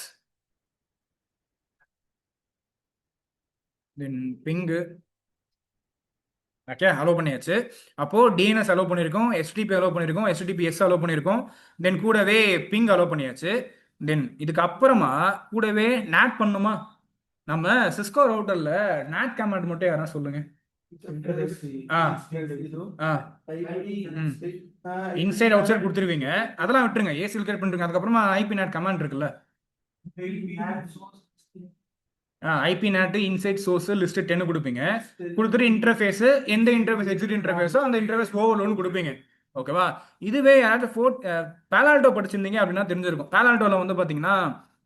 தென் பிங்கு. ஓகே, அலோவ் பண்ணியாச்சு. அப்போ டிஎன்எஸ் அலோவ் பண்ணியிருக்கோம், எஸ்டிபி அலோவ் பண்ணியிருக்கோம், எஸ்டிபிஎஸ் அலோவ் பண்ணியிருக்கோம், தென் கூடவே பிங் அலோவ் பண்ணியாச்சு. தென் இதுக்கு அப்புறமா கூடவே நேட் பண்ணுமா? நம்ம சிஸ்கோ ரவுட்டர்ல நேட் கமாண்ட் மட்டும் யாரா சொல்லுங்க. இன்சைட் அவுட் சைட் கொடுத்துருவீங்க, அதெல்லாம் விட்டுருங்க. ஏசிஎல் கிரியேட் பண்ணுறீங்க. அதுக்கப்புறமா ஐபி நேட் கமாண்ட் இருக்குல்ல, IP NAT inside source list 10 கொடுப்பீங்க. கொடுத்துட்டு இன்டர்ஃபேஸ், எந்த இன்டர்ஃபேஸ் எக்ஸிட் இன்டர்ஃபேஸோ அந்த இன்டர்ஃபேஸ் ஓவர்லோன்னு கொடுப்பீங்க. ஓகேவா? இதுவே யாராச்சும் பேலால்டோ படிச்சிருந்தீங்க அப்படின்னா தெரிஞ்சிருக்கும். பேலால்டோல வந்து பார்த்தீங்கன்னா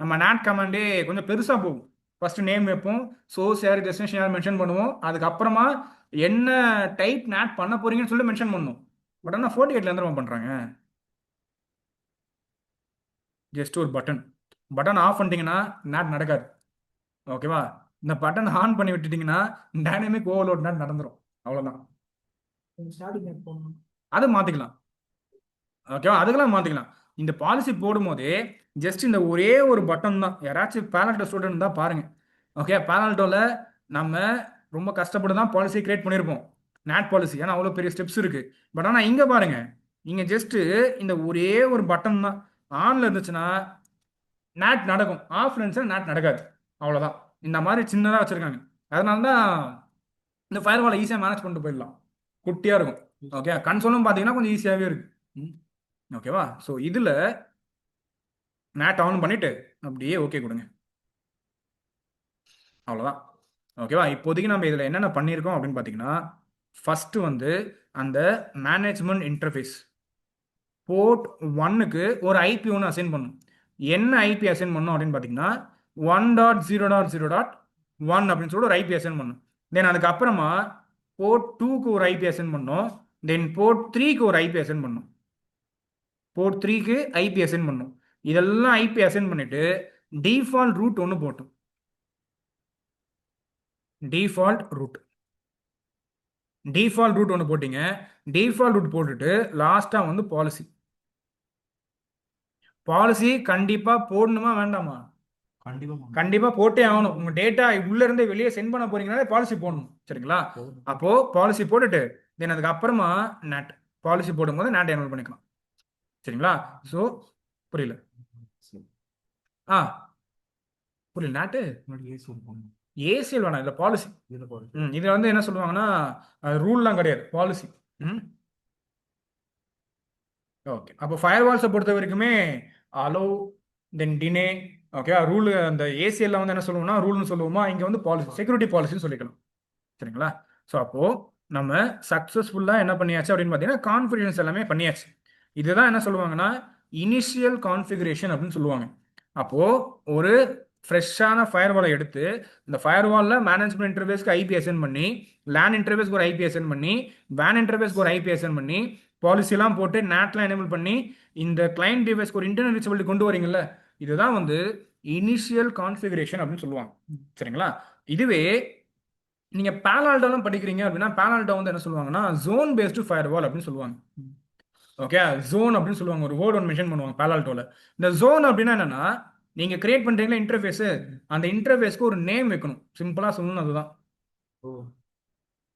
நம்ம நேட் கமாண்டே கொஞ்சம் பெருசாக போகும். ஃபர்ஸ்ட் நேம் வைப்போம், சோர்ஸ் யார், டெஸ்டினேஷன் யார் மென்ஷன் பண்ணுவோம், அதுக்கப்புறமா என்ன டைப் நேட் பண்ண போறீங்கன்னு சொல்லி மென்ஷன் பண்ணும். பட் ஆனால் 48ல எந்த பண்ணுறாங்க, ஜஸ்ட் ஒரு பட்டன் ஆஃப் பண்ணிட்டீங்கன்னா நேட் நடக்காது. ஓகேவா? இந்த பட்டன் ஆன் பண்ணி விட்டுட்டீங்கன்னா டைனமிக் ஓவர்லோட் நேட் நடந்துடும். அவ்வளோதான். அதை மாற்றிக்கலாம். ஓகேவா? அதுக்கெல்லாம் மாற்றிக்கலாம். இந்த பாலிசி போடும் போதே ஜஸ்ட் இந்த ஒரே ஒரு பட்டன் தான். யாராச்சும் பேலல்டோ ஸ்டூடெண்ட் தான் பாருங்க. ஓகே, பேலல்டோவில் நம்ம ரொம்ப கஷ்டப்பட்டு தான் பாலிசி கிரியேட் பண்ணியிருப்போம், நேட் பாலிசி. ஏன்னா அவ்வளோ பெரிய ஸ்டெப்ஸ் இருக்கு. பட் ஆனால் இங்கே பாருங்க, இங்கே ஜஸ்ட் இந்த ஒரே ஒரு பட்டன் தான் ஆன்ல இருந்துச்சுன்னா நேட் நடக்கும், ஆஃப்ல இருந்துச்சுன்னா நேட் நடக்காது. அவ்வளோதான். இந்த மாதிரி சின்னதாக வச்சிருக்காங்க. அதனால தான் இந்த ஃபயர் வாலை ஈஸியாக மேனேஜ் பண்ணிட்டு போயிடலாம், குட்டியாக இருக்கும். ஓகே, கன்சோலும் பார்த்தீங்கன்னா கொஞ்சம் ஈஸியாகவே இருக்கு. ஓகேவா? ஸோ இதில் நேட் ஆன் பண்ணிட்டு அப்படியே ஓகே கொடுங்க, அவ்வளோதான். ஓகேவா? இப்போதைக்கு நம்ம இதில் என்னென்ன பண்ணியிருக்கோம் அப்படின்னு பார்த்தீங்கன்னா, ஃபஸ்ட்டு வந்து அந்த மேனேஜ்மெண்ட் இன்டர்ஃபேஸ் போர்ட் 1க்கு ஒரு ஐபி ஒன்று அசைன் பண்ணும். என்ன ஐபி அசைன் பண்ணும் அப்படின்னு பார்த்தீங்கன்னா 1.0.0.1 அப்படின்னு சொல்லிட்டு ஒரு ஐபி அசைன் பண்ணும். தென் அதுக்கப்புறமா போர்ட் 2க்கு ஒரு ஐபி அசைன் பண்ணும். தென் போர்ட் 3க்கு ஒரு ஐபி அசைன் பண்ணும். போர்ட் 3க்கு ஐபி அசைன் பண்ணும். இதெல்லாம் ஐபி அசைன் பண்ணிட்டு டிஃபால்ட் ரூட் ஒன்று போட்டும். டிஃபால்ட் ரூட் ஒன்று போட்டிங்க. டிஃபால்ட் ரூட் போட்டுட்டு லாஸ்ட்டாக வந்து பாலிசி கண்டிப்பாக போடணுமா வேண்டாமா? கண்டிப்பா போட்டே ஆகணும். உங்க டேட்டா உள்ள இருந்து வெளியே சென்ட் பண்ண போறீங்கனாலே பாலிசி போடணும். சரிங்களா? அப்போ பாலிசி போட்டுட்டு தென் அதுக்கு அப்புறமா நேட் பாலிசி போடும்போது நேட் எனேபிள் பண்ணிக்கலாம். சரிங்களா? ஸோ புரியல புரியல நேட்டு ஏசிஎல் வேணாம், இல்லை பாலிசி. இதில் வந்து என்ன சொல்லுவாங்கன்னா ரூல்லாம் கிடையாது, பாலிசி. ஓகே, அப்போ ஃபயர் வால்ஸை பொறுத்த வரைக்குமே அலோ தென் டினே. ஓகே, ரூல் அந்த ஏசிஎல்ல வந்து என்ன சொல்லுவோம்னா ரூல்னு சொல்லுவோமா, இங்கே வந்து பாலிசி, செக்யூரிட்டி பாலிசின்னு சொல்லிக்கலாம். சரிங்களா? ஸோ அப்போது நம்ம சக்ஸஸ்ஃபுல்லாக என்ன பண்ணியாச்சு அப்படின்னு பார்த்தீங்கன்னா கான்ஃபிகரேஷன்ஸ் எல்லாமே பண்ணியாச்சு. இதுதான் என்ன சொல்லுவாங்கன்னா இனிஷியல் கான்ஃபிகரேஷன் அப்படின்னு சொல்லுவாங்க. அப்போது ஒரு ஃப்ரெஷ்ஷான ஃபயர் வாலை எடுத்து இந்த ஃபயர் வாலில் மேனேஜ்மெண்ட் இன்டர்ஃபேஸ்க்கு ஐபி அசைன் பண்ணி, லேன் இன்டர்ஃபேஸ்க்கு ஒரு ஐபி அசைன் பண்ணி, வேன் இன்டர்ஃபேஸ்க்கு ஒரு ஐபி அசைன் பண்ணி, பாலிசிலாம் போட்டு நேட்லாம் எனேபிள் பண்ணி இந்த கிளைண்ட் டிவைஸ்க்கு ஒரு இன்டர்னல் ரீச்சபிலிட்டி கொண்டு வரீங்கல்ல, இதுதான் வந்து இனிஷியல் கான்ஃபிகரேஷன் அப்படின்னு சொல்லுவாங்க. சரிங்களா? இதுவே நீங்கள் பேலால்டோலாம் படிக்கிறீங்க அப்படின்னா பேலால்டோ வந்து என்ன சொல்லுவாங்கன்னா ஜோன் பேஸ்டு ஃபயர் வால் அப்படின்னு சொல்லுவாங்க. ஓகே, ஜோன் அப்படின்னு சொல்லுவாங்க, ஒரு வேர்ட் ஒன்று மென்ஷன் பண்ணுவாங்க பேலால்டோவில். இந்த ஜோன் அப்படின்னா என்னன்னா, நீங்க கிரியேட் பண்றீங்களா இன்டர்ஃபேஸ், அந்த இன்டர்ஃபேஸ்க்கு ஒரு நேம் வைக்கணும். சிம்பிளா சொல்லணும், அதுதான்.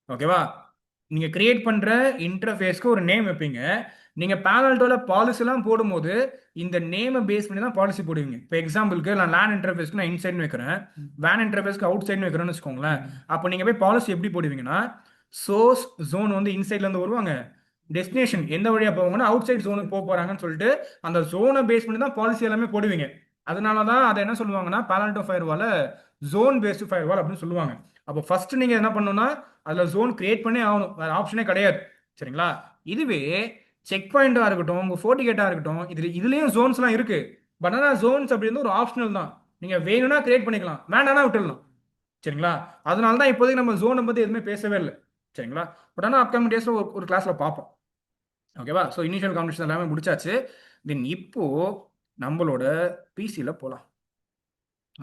ஓகேவா? நீங்க கிரியேட் பண்ற இன்டர்ஃபேஸ்க்கு ஒரு நேம் வைப்பீங்க. நீங்க பேலால்டோல பாலிசிலாம் போடும்போது இந்த நேமை பேஸ் பண்ணி தான் பாலிசி போடுவீங்க. இப்போ எக்ஸாம்பிளுக்கு நான் லேன் இன்டர்ஃபேஸ்க்கு நான் இன்சைட்னு வைக்கிறேன், வேன் இன்டர்ஃபேஸ்க்கு அவுட் சைட்னு வைக்கிறேன்னு வச்சுக்கோங்களேன். அப்போ நீங்க போய் பாலிசி எப்படி போடுவீங்கன்னா சோர்ஸ் ஜோன் வந்து இன்சைட்ல இருந்து வருவாங்க, டெஸ்டினேஷன் எந்த வழியா போவாங்கன்னா அவுட் சைட் ஜோனுக்கு போக போறாங்கன்னு சொல்லிட்டு அந்த ஜோனை பேஸ் பண்ணி தான் பாலிசி எல்லாமே போடுவீங்க. அதனால தான் அதை என்ன சொல்லுவாங்கன்னா பேலால்டோ ஃபயர் வாலை ஜோன் பேஸ்டு ஃபயர் வால் அப்படின்னு சொல்லுவாங்க. அப்போ ஃபர்ஸ்ட் நீங்க என்ன பண்ணணும்னா அதில் ஜோன் கிரியேட் பண்ணி ஆகணும், வேற ஆப்ஷனே கிடையாது. சரிங்களா? இதுவே செக் பாயிண்டாக இருக்கட்டும், உங்கள் ஃபோர்டிகேட்டாக இருக்கட்டும், இதுலேயும் ஜோன்ஸ்லாம் இருக்கு. பட் ஆனால் ஜோன்ஸ் அப்படின்னு ஒரு ஆப்ஷனல் தான். நீங்கள் வேணும்னா கிரியேட் பண்ணிக்கலாம், வேண்டாம்னா விட்டுடலாம். சரிங்களா? அதனால தான் இப்போதைக்கு நம்ம ஜோனை பற்றி எதுவுமே பேசவே இல்லை. சரிங்களா? பட் ஆனால் அப்கமிங் டேஸில் ஒரு கிளாஸில் பார்ப்போம். ஓகேவா? ஸோ இனிஷியல் கான்வர்சேஷன் எல்லாமே முடிச்சாச்சு. தென் இப்போ நம்மளோட பிசியில் போகலாம்.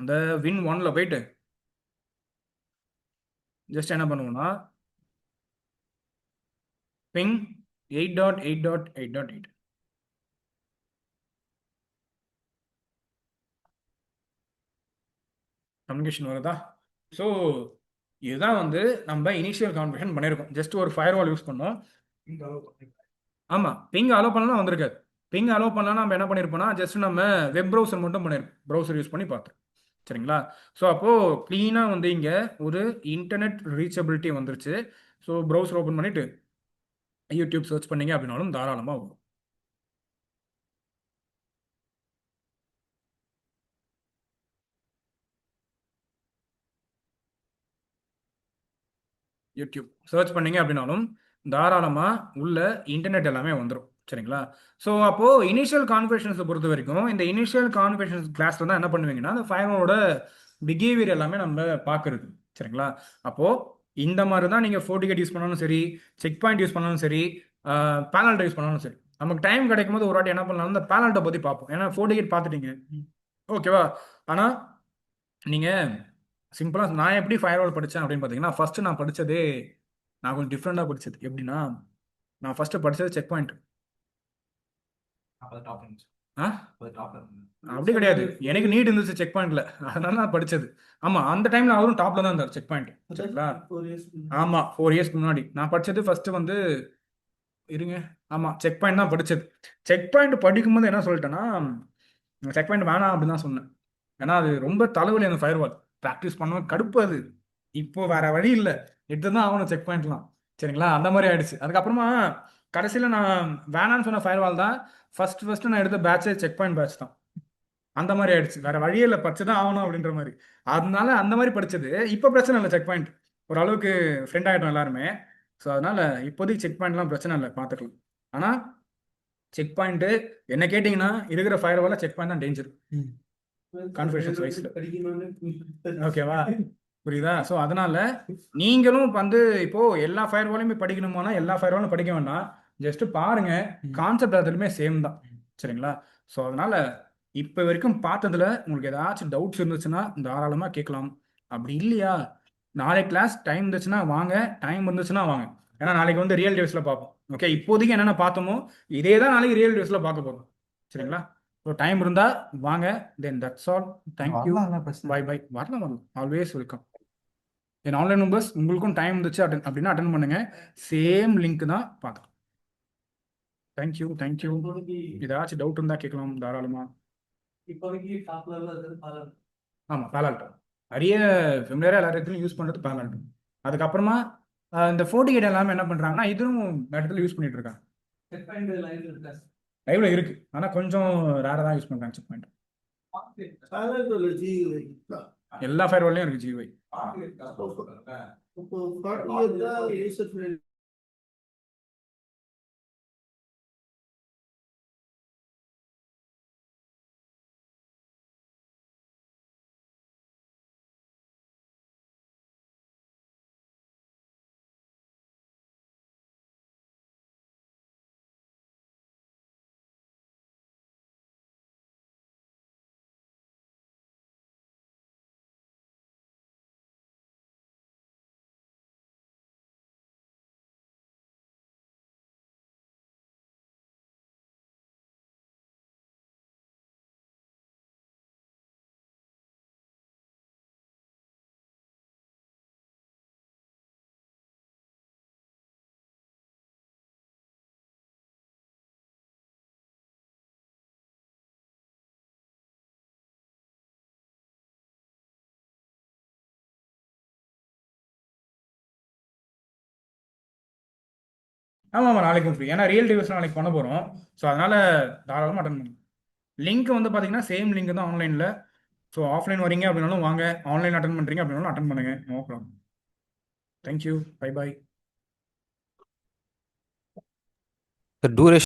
அந்த வின் 1ல போயிட்டு ஜஸ்ட் என்ன பண்ணுவோம்னா பிங் 8.8.8.8 கம்யூனிகேஷன் வருதா? ஸோ இதுதான் வந்து நம்ம இனிஷியல் கான்வர்சேஷன் பண்ணியிருக்கோம். ஜஸ்ட் ஒரு ஃபயர் வால் யூஸ் பண்ணோம். ஆமாம், பிங் அலோவ் பண்ணலாம் வந்திருக்காது. பிங் அலோவ் பண்ணலாம் நம்ம என்ன பண்ணியிருப்போம்னா ஜஸ்ட் நம்ம வெப் ப்ரௌசர் மட்டும் பண்ணியிருப்போம், ப்ரௌசர் யூஸ் பண்ணி பார்த்தோம். சரிங்களா? ஸோ அப்போது க்ளீனாக வந்து இங்கே ஒரு இன்டர்நெட் ரீச்சபிலிட்டி வந்துருச்சு. ஸோ ப்ரௌசர் ஓப்பன் பண்ணிவிட்டு யூடியூப் சர்ச் பண்ணீங்க அப்படின்னாலும் தாராளமாக வரும். யூடியூப் சர்ச் பண்ணீங்க அப்படின்னாலும் தாராளமாக உள்ள இன்டர்நெட் எல்லாமே வந்துடும். சரிங்களா? ஸோ அப்போது இனிஷியல் கான்வர்சேஷன்ஸை பொறுத்த வரைக்கும் இந்த இனிஷியல் கான்வர்சேஷன்ஸ் கிளாஸில் தான் என்ன பண்ணுவீங்கன்னா அந்த ஃபயரோட பிஹேவியர் எல்லாமே நம்ம பார்க்குறது. சரிங்களா? அப்போது இந்த மாதிரி தான் நீங்கள் ஃபோர்டிகேட் யூஸ் பண்ணாலும் சரி, செக் பாயிண்ட் யூஸ் பண்ணாலும் சரி, பேலால்டோ யூஸ் பண்ணாலும் சரி, நமக்கு டைம் கிடைக்கும் போது ஒரு வாட்டி என்ன பண்ணலாம் இந்த பேலால்டோ பற்றி பார்ப்போம். ஏன்னா ஃபோர்டிகேட் பார்த்துட்டீங்க, ஓகேவா? ஆனால் நீங்கள் சிம்பிளாக நான் எப்படி ஃபயர்வால் படித்தேன் அப்படின்னு பார்த்தீங்கன்னா ஃபஸ்ட்டு நான் படித்ததே நான் கொஞ்சம் டிஃப்ரெண்ட்டாக படித்தது. எப்படின்னா நான் ஃபஸ்ட்டு படித்தது செக் பாயிண்ட். ஆ டாப்ல அப்படி கிடையாது. எனக்கு நீட் இருந்துச்சு செக் பாயிண்ட்ல, அதனால நான் படிச்சது. ஆமா, அந்த டைம்ல அவரும் டாப்ல தான் இருந்தார் செக் பாயிண்ட். சரிங்களா? 4 years ஆமா, 4 இயர்ஸ்க்கு முன்னாடி நான் படிச்சது ஃபர்ஸ்ட் வந்து இருங்க. ஆமா, செக் பாயிண்ட் தான் படிச்சது. செக் பாயிண்ட் படிக்கும்போது என்ன சொல்லிட்டேன்னா, செக் பாயிண்ட் வேணாம் அப்படின்னு தான் சொன்னேன். ஏன்னா அது ரொம்ப தலைவலி அந்த ஃபயர் வால். ப்ராக்டிஸ் பண்ணுவேன், கடுப்பு அது. இப்போ வேற வழி இல்லை, எடுத்து தான் ஆகணும் செக் பாயிண்ட்லாம். சரிங்களா? அந்த மாதிரி ஆயிடுச்சு. அதுக்கப்புறமா கடைசியில் நான் வேணான்னு சொன்ன ஃபயர் வால் தான் ஃபர்ஸ்ட் நான் எடுத்த பேட்சே செக் பாயிண்ட் பேட்ச் தான். அந்த மாதிரி ஆயிடுச்சு, வேற வழியே இல்லை, படிச்சு தான் ஆகணும் அப்படின்ற மாதிரி. அதனால அந்த மாதிரி படிச்சது. இப்போ பிரச்சனை இல்லை, செக் பாயிண்ட் ஓரளவுக்கு ஃப்ரெண்ட் ஆகிட்டோம் எல்லாருமே. ஸோ அதனால இப்போதைக்கு செக் பாயிண்ட்லாம் பிரச்சனை இல்லை, பார்த்துக்கலாம். ஆனால் செக் பாயிண்ட்டு என்ன கேட்டிங்கன்னா இருக்கிற ஃபயர் வால செக் பாயிண்ட் தான் டேஞ்சர் கான்ஃபிடன்ஸ் வைஸ்ல. ஓகேவா? புரியுதா? ஸோ அதனால நீங்களும் வந்து இப்போ எல்லா ஃபயர் வாலையுமே படிக்கணுமானா எல்லா ஃபயர் வாலும் படிக்க வேண்டாம். ஜஸ்ட் பாருங்க, கான்செப்ட் அதுலையுமே சேம் தான். சரிங்களா? ஸோ அதனால இப்போ வரைக்கும் பார்த்ததுல உங்களுக்கு ஏதாச்சும் டவுட்ஸ் இருந்துச்சுன்னா தாராளமாக கேட்கலாம். அப்படி இல்லையா, நாளைக்கு கிளாஸ் டைம் இருந்துச்சுன்னா வாங்க, டைம் இருந்துச்சுன்னா வாங்க. ஏன்னா நாளைக்கு வந்து ரியல் டேஸ்ல பார்ப்போம். ஓகே, இப்போதைக்கு என்னென்ன பார்த்தோமோ இதே தான் நாளைக்கு ரியல் டேஸ்ல பார்க்க போகிறோம். சரிங்களா? ஸோ டைம் இருந்தா வாங்க. Then that's all. Thank you. Bye bye. வரலாம், ஆல்வேஸ் வெல்கம். என் ஆன்லைன் மெம்பர்ஸ், உங்களுக்கும் டைம் இருந்துச்சு அப்படின்னா அட்டன் பண்ணுங்க. சேம் லிங்க் தான் பார்க்கலாம். தேங்க்யூ. ஏதாச்சும் டவுட் இருந்தா கேட்கலாம் தாராளமா. இப்போதைக்கு டாப்ல இருக்கிறது பாலர். ஆமா, பேலால்டோ நிறைய ஃபெமிலியரா எல்லா இடத்துலையும் யூஸ் பண்றது பேலால்டோ. அதுக்கப்புறமா இந்த 48 எல்லாமே என்ன பண்றாங்கன்னா இதுவும் இடத்துல யூஸ் பண்ணிட்டு இருக்காங்க. செக் பாயிண்ட் லைன் இருக்கா? லைவ்ல இருக்கு, ஆனா கொஞ்சம் ரேரா தான் யூஸ் பண்றாங்க செக் பாயிண்ட். பாலர் ஜி எல்லா ஃபயர்வால்லையும் இருக்கு ஜிவை. இப்போ 40 years தான் யூசர் ஃப்ரெண்ட். ஆமா, நாளைக்கும் ஃப்ரீ. ஏன்னா ரியல் டிவிஸ் நாளைக்கு பண்ண போறோம். ஸோ அதனால தாராளமாக அட்டன் பண்ணுங்க. லிங்க் வந்து பார்த்தீங்கன்னா சேம் லிங்க் தான் ஆன்லைனில். ஸோ ஆஃப்லைன் வரீங்க அப்படின்னாலும் வாங்க, ஆன்லைன் அட்டன் பண்ணுறீங்க அப்படின்னாலும் அட்டன் பண்ணுங்க. No problem. Thank you. Bye bye. The duration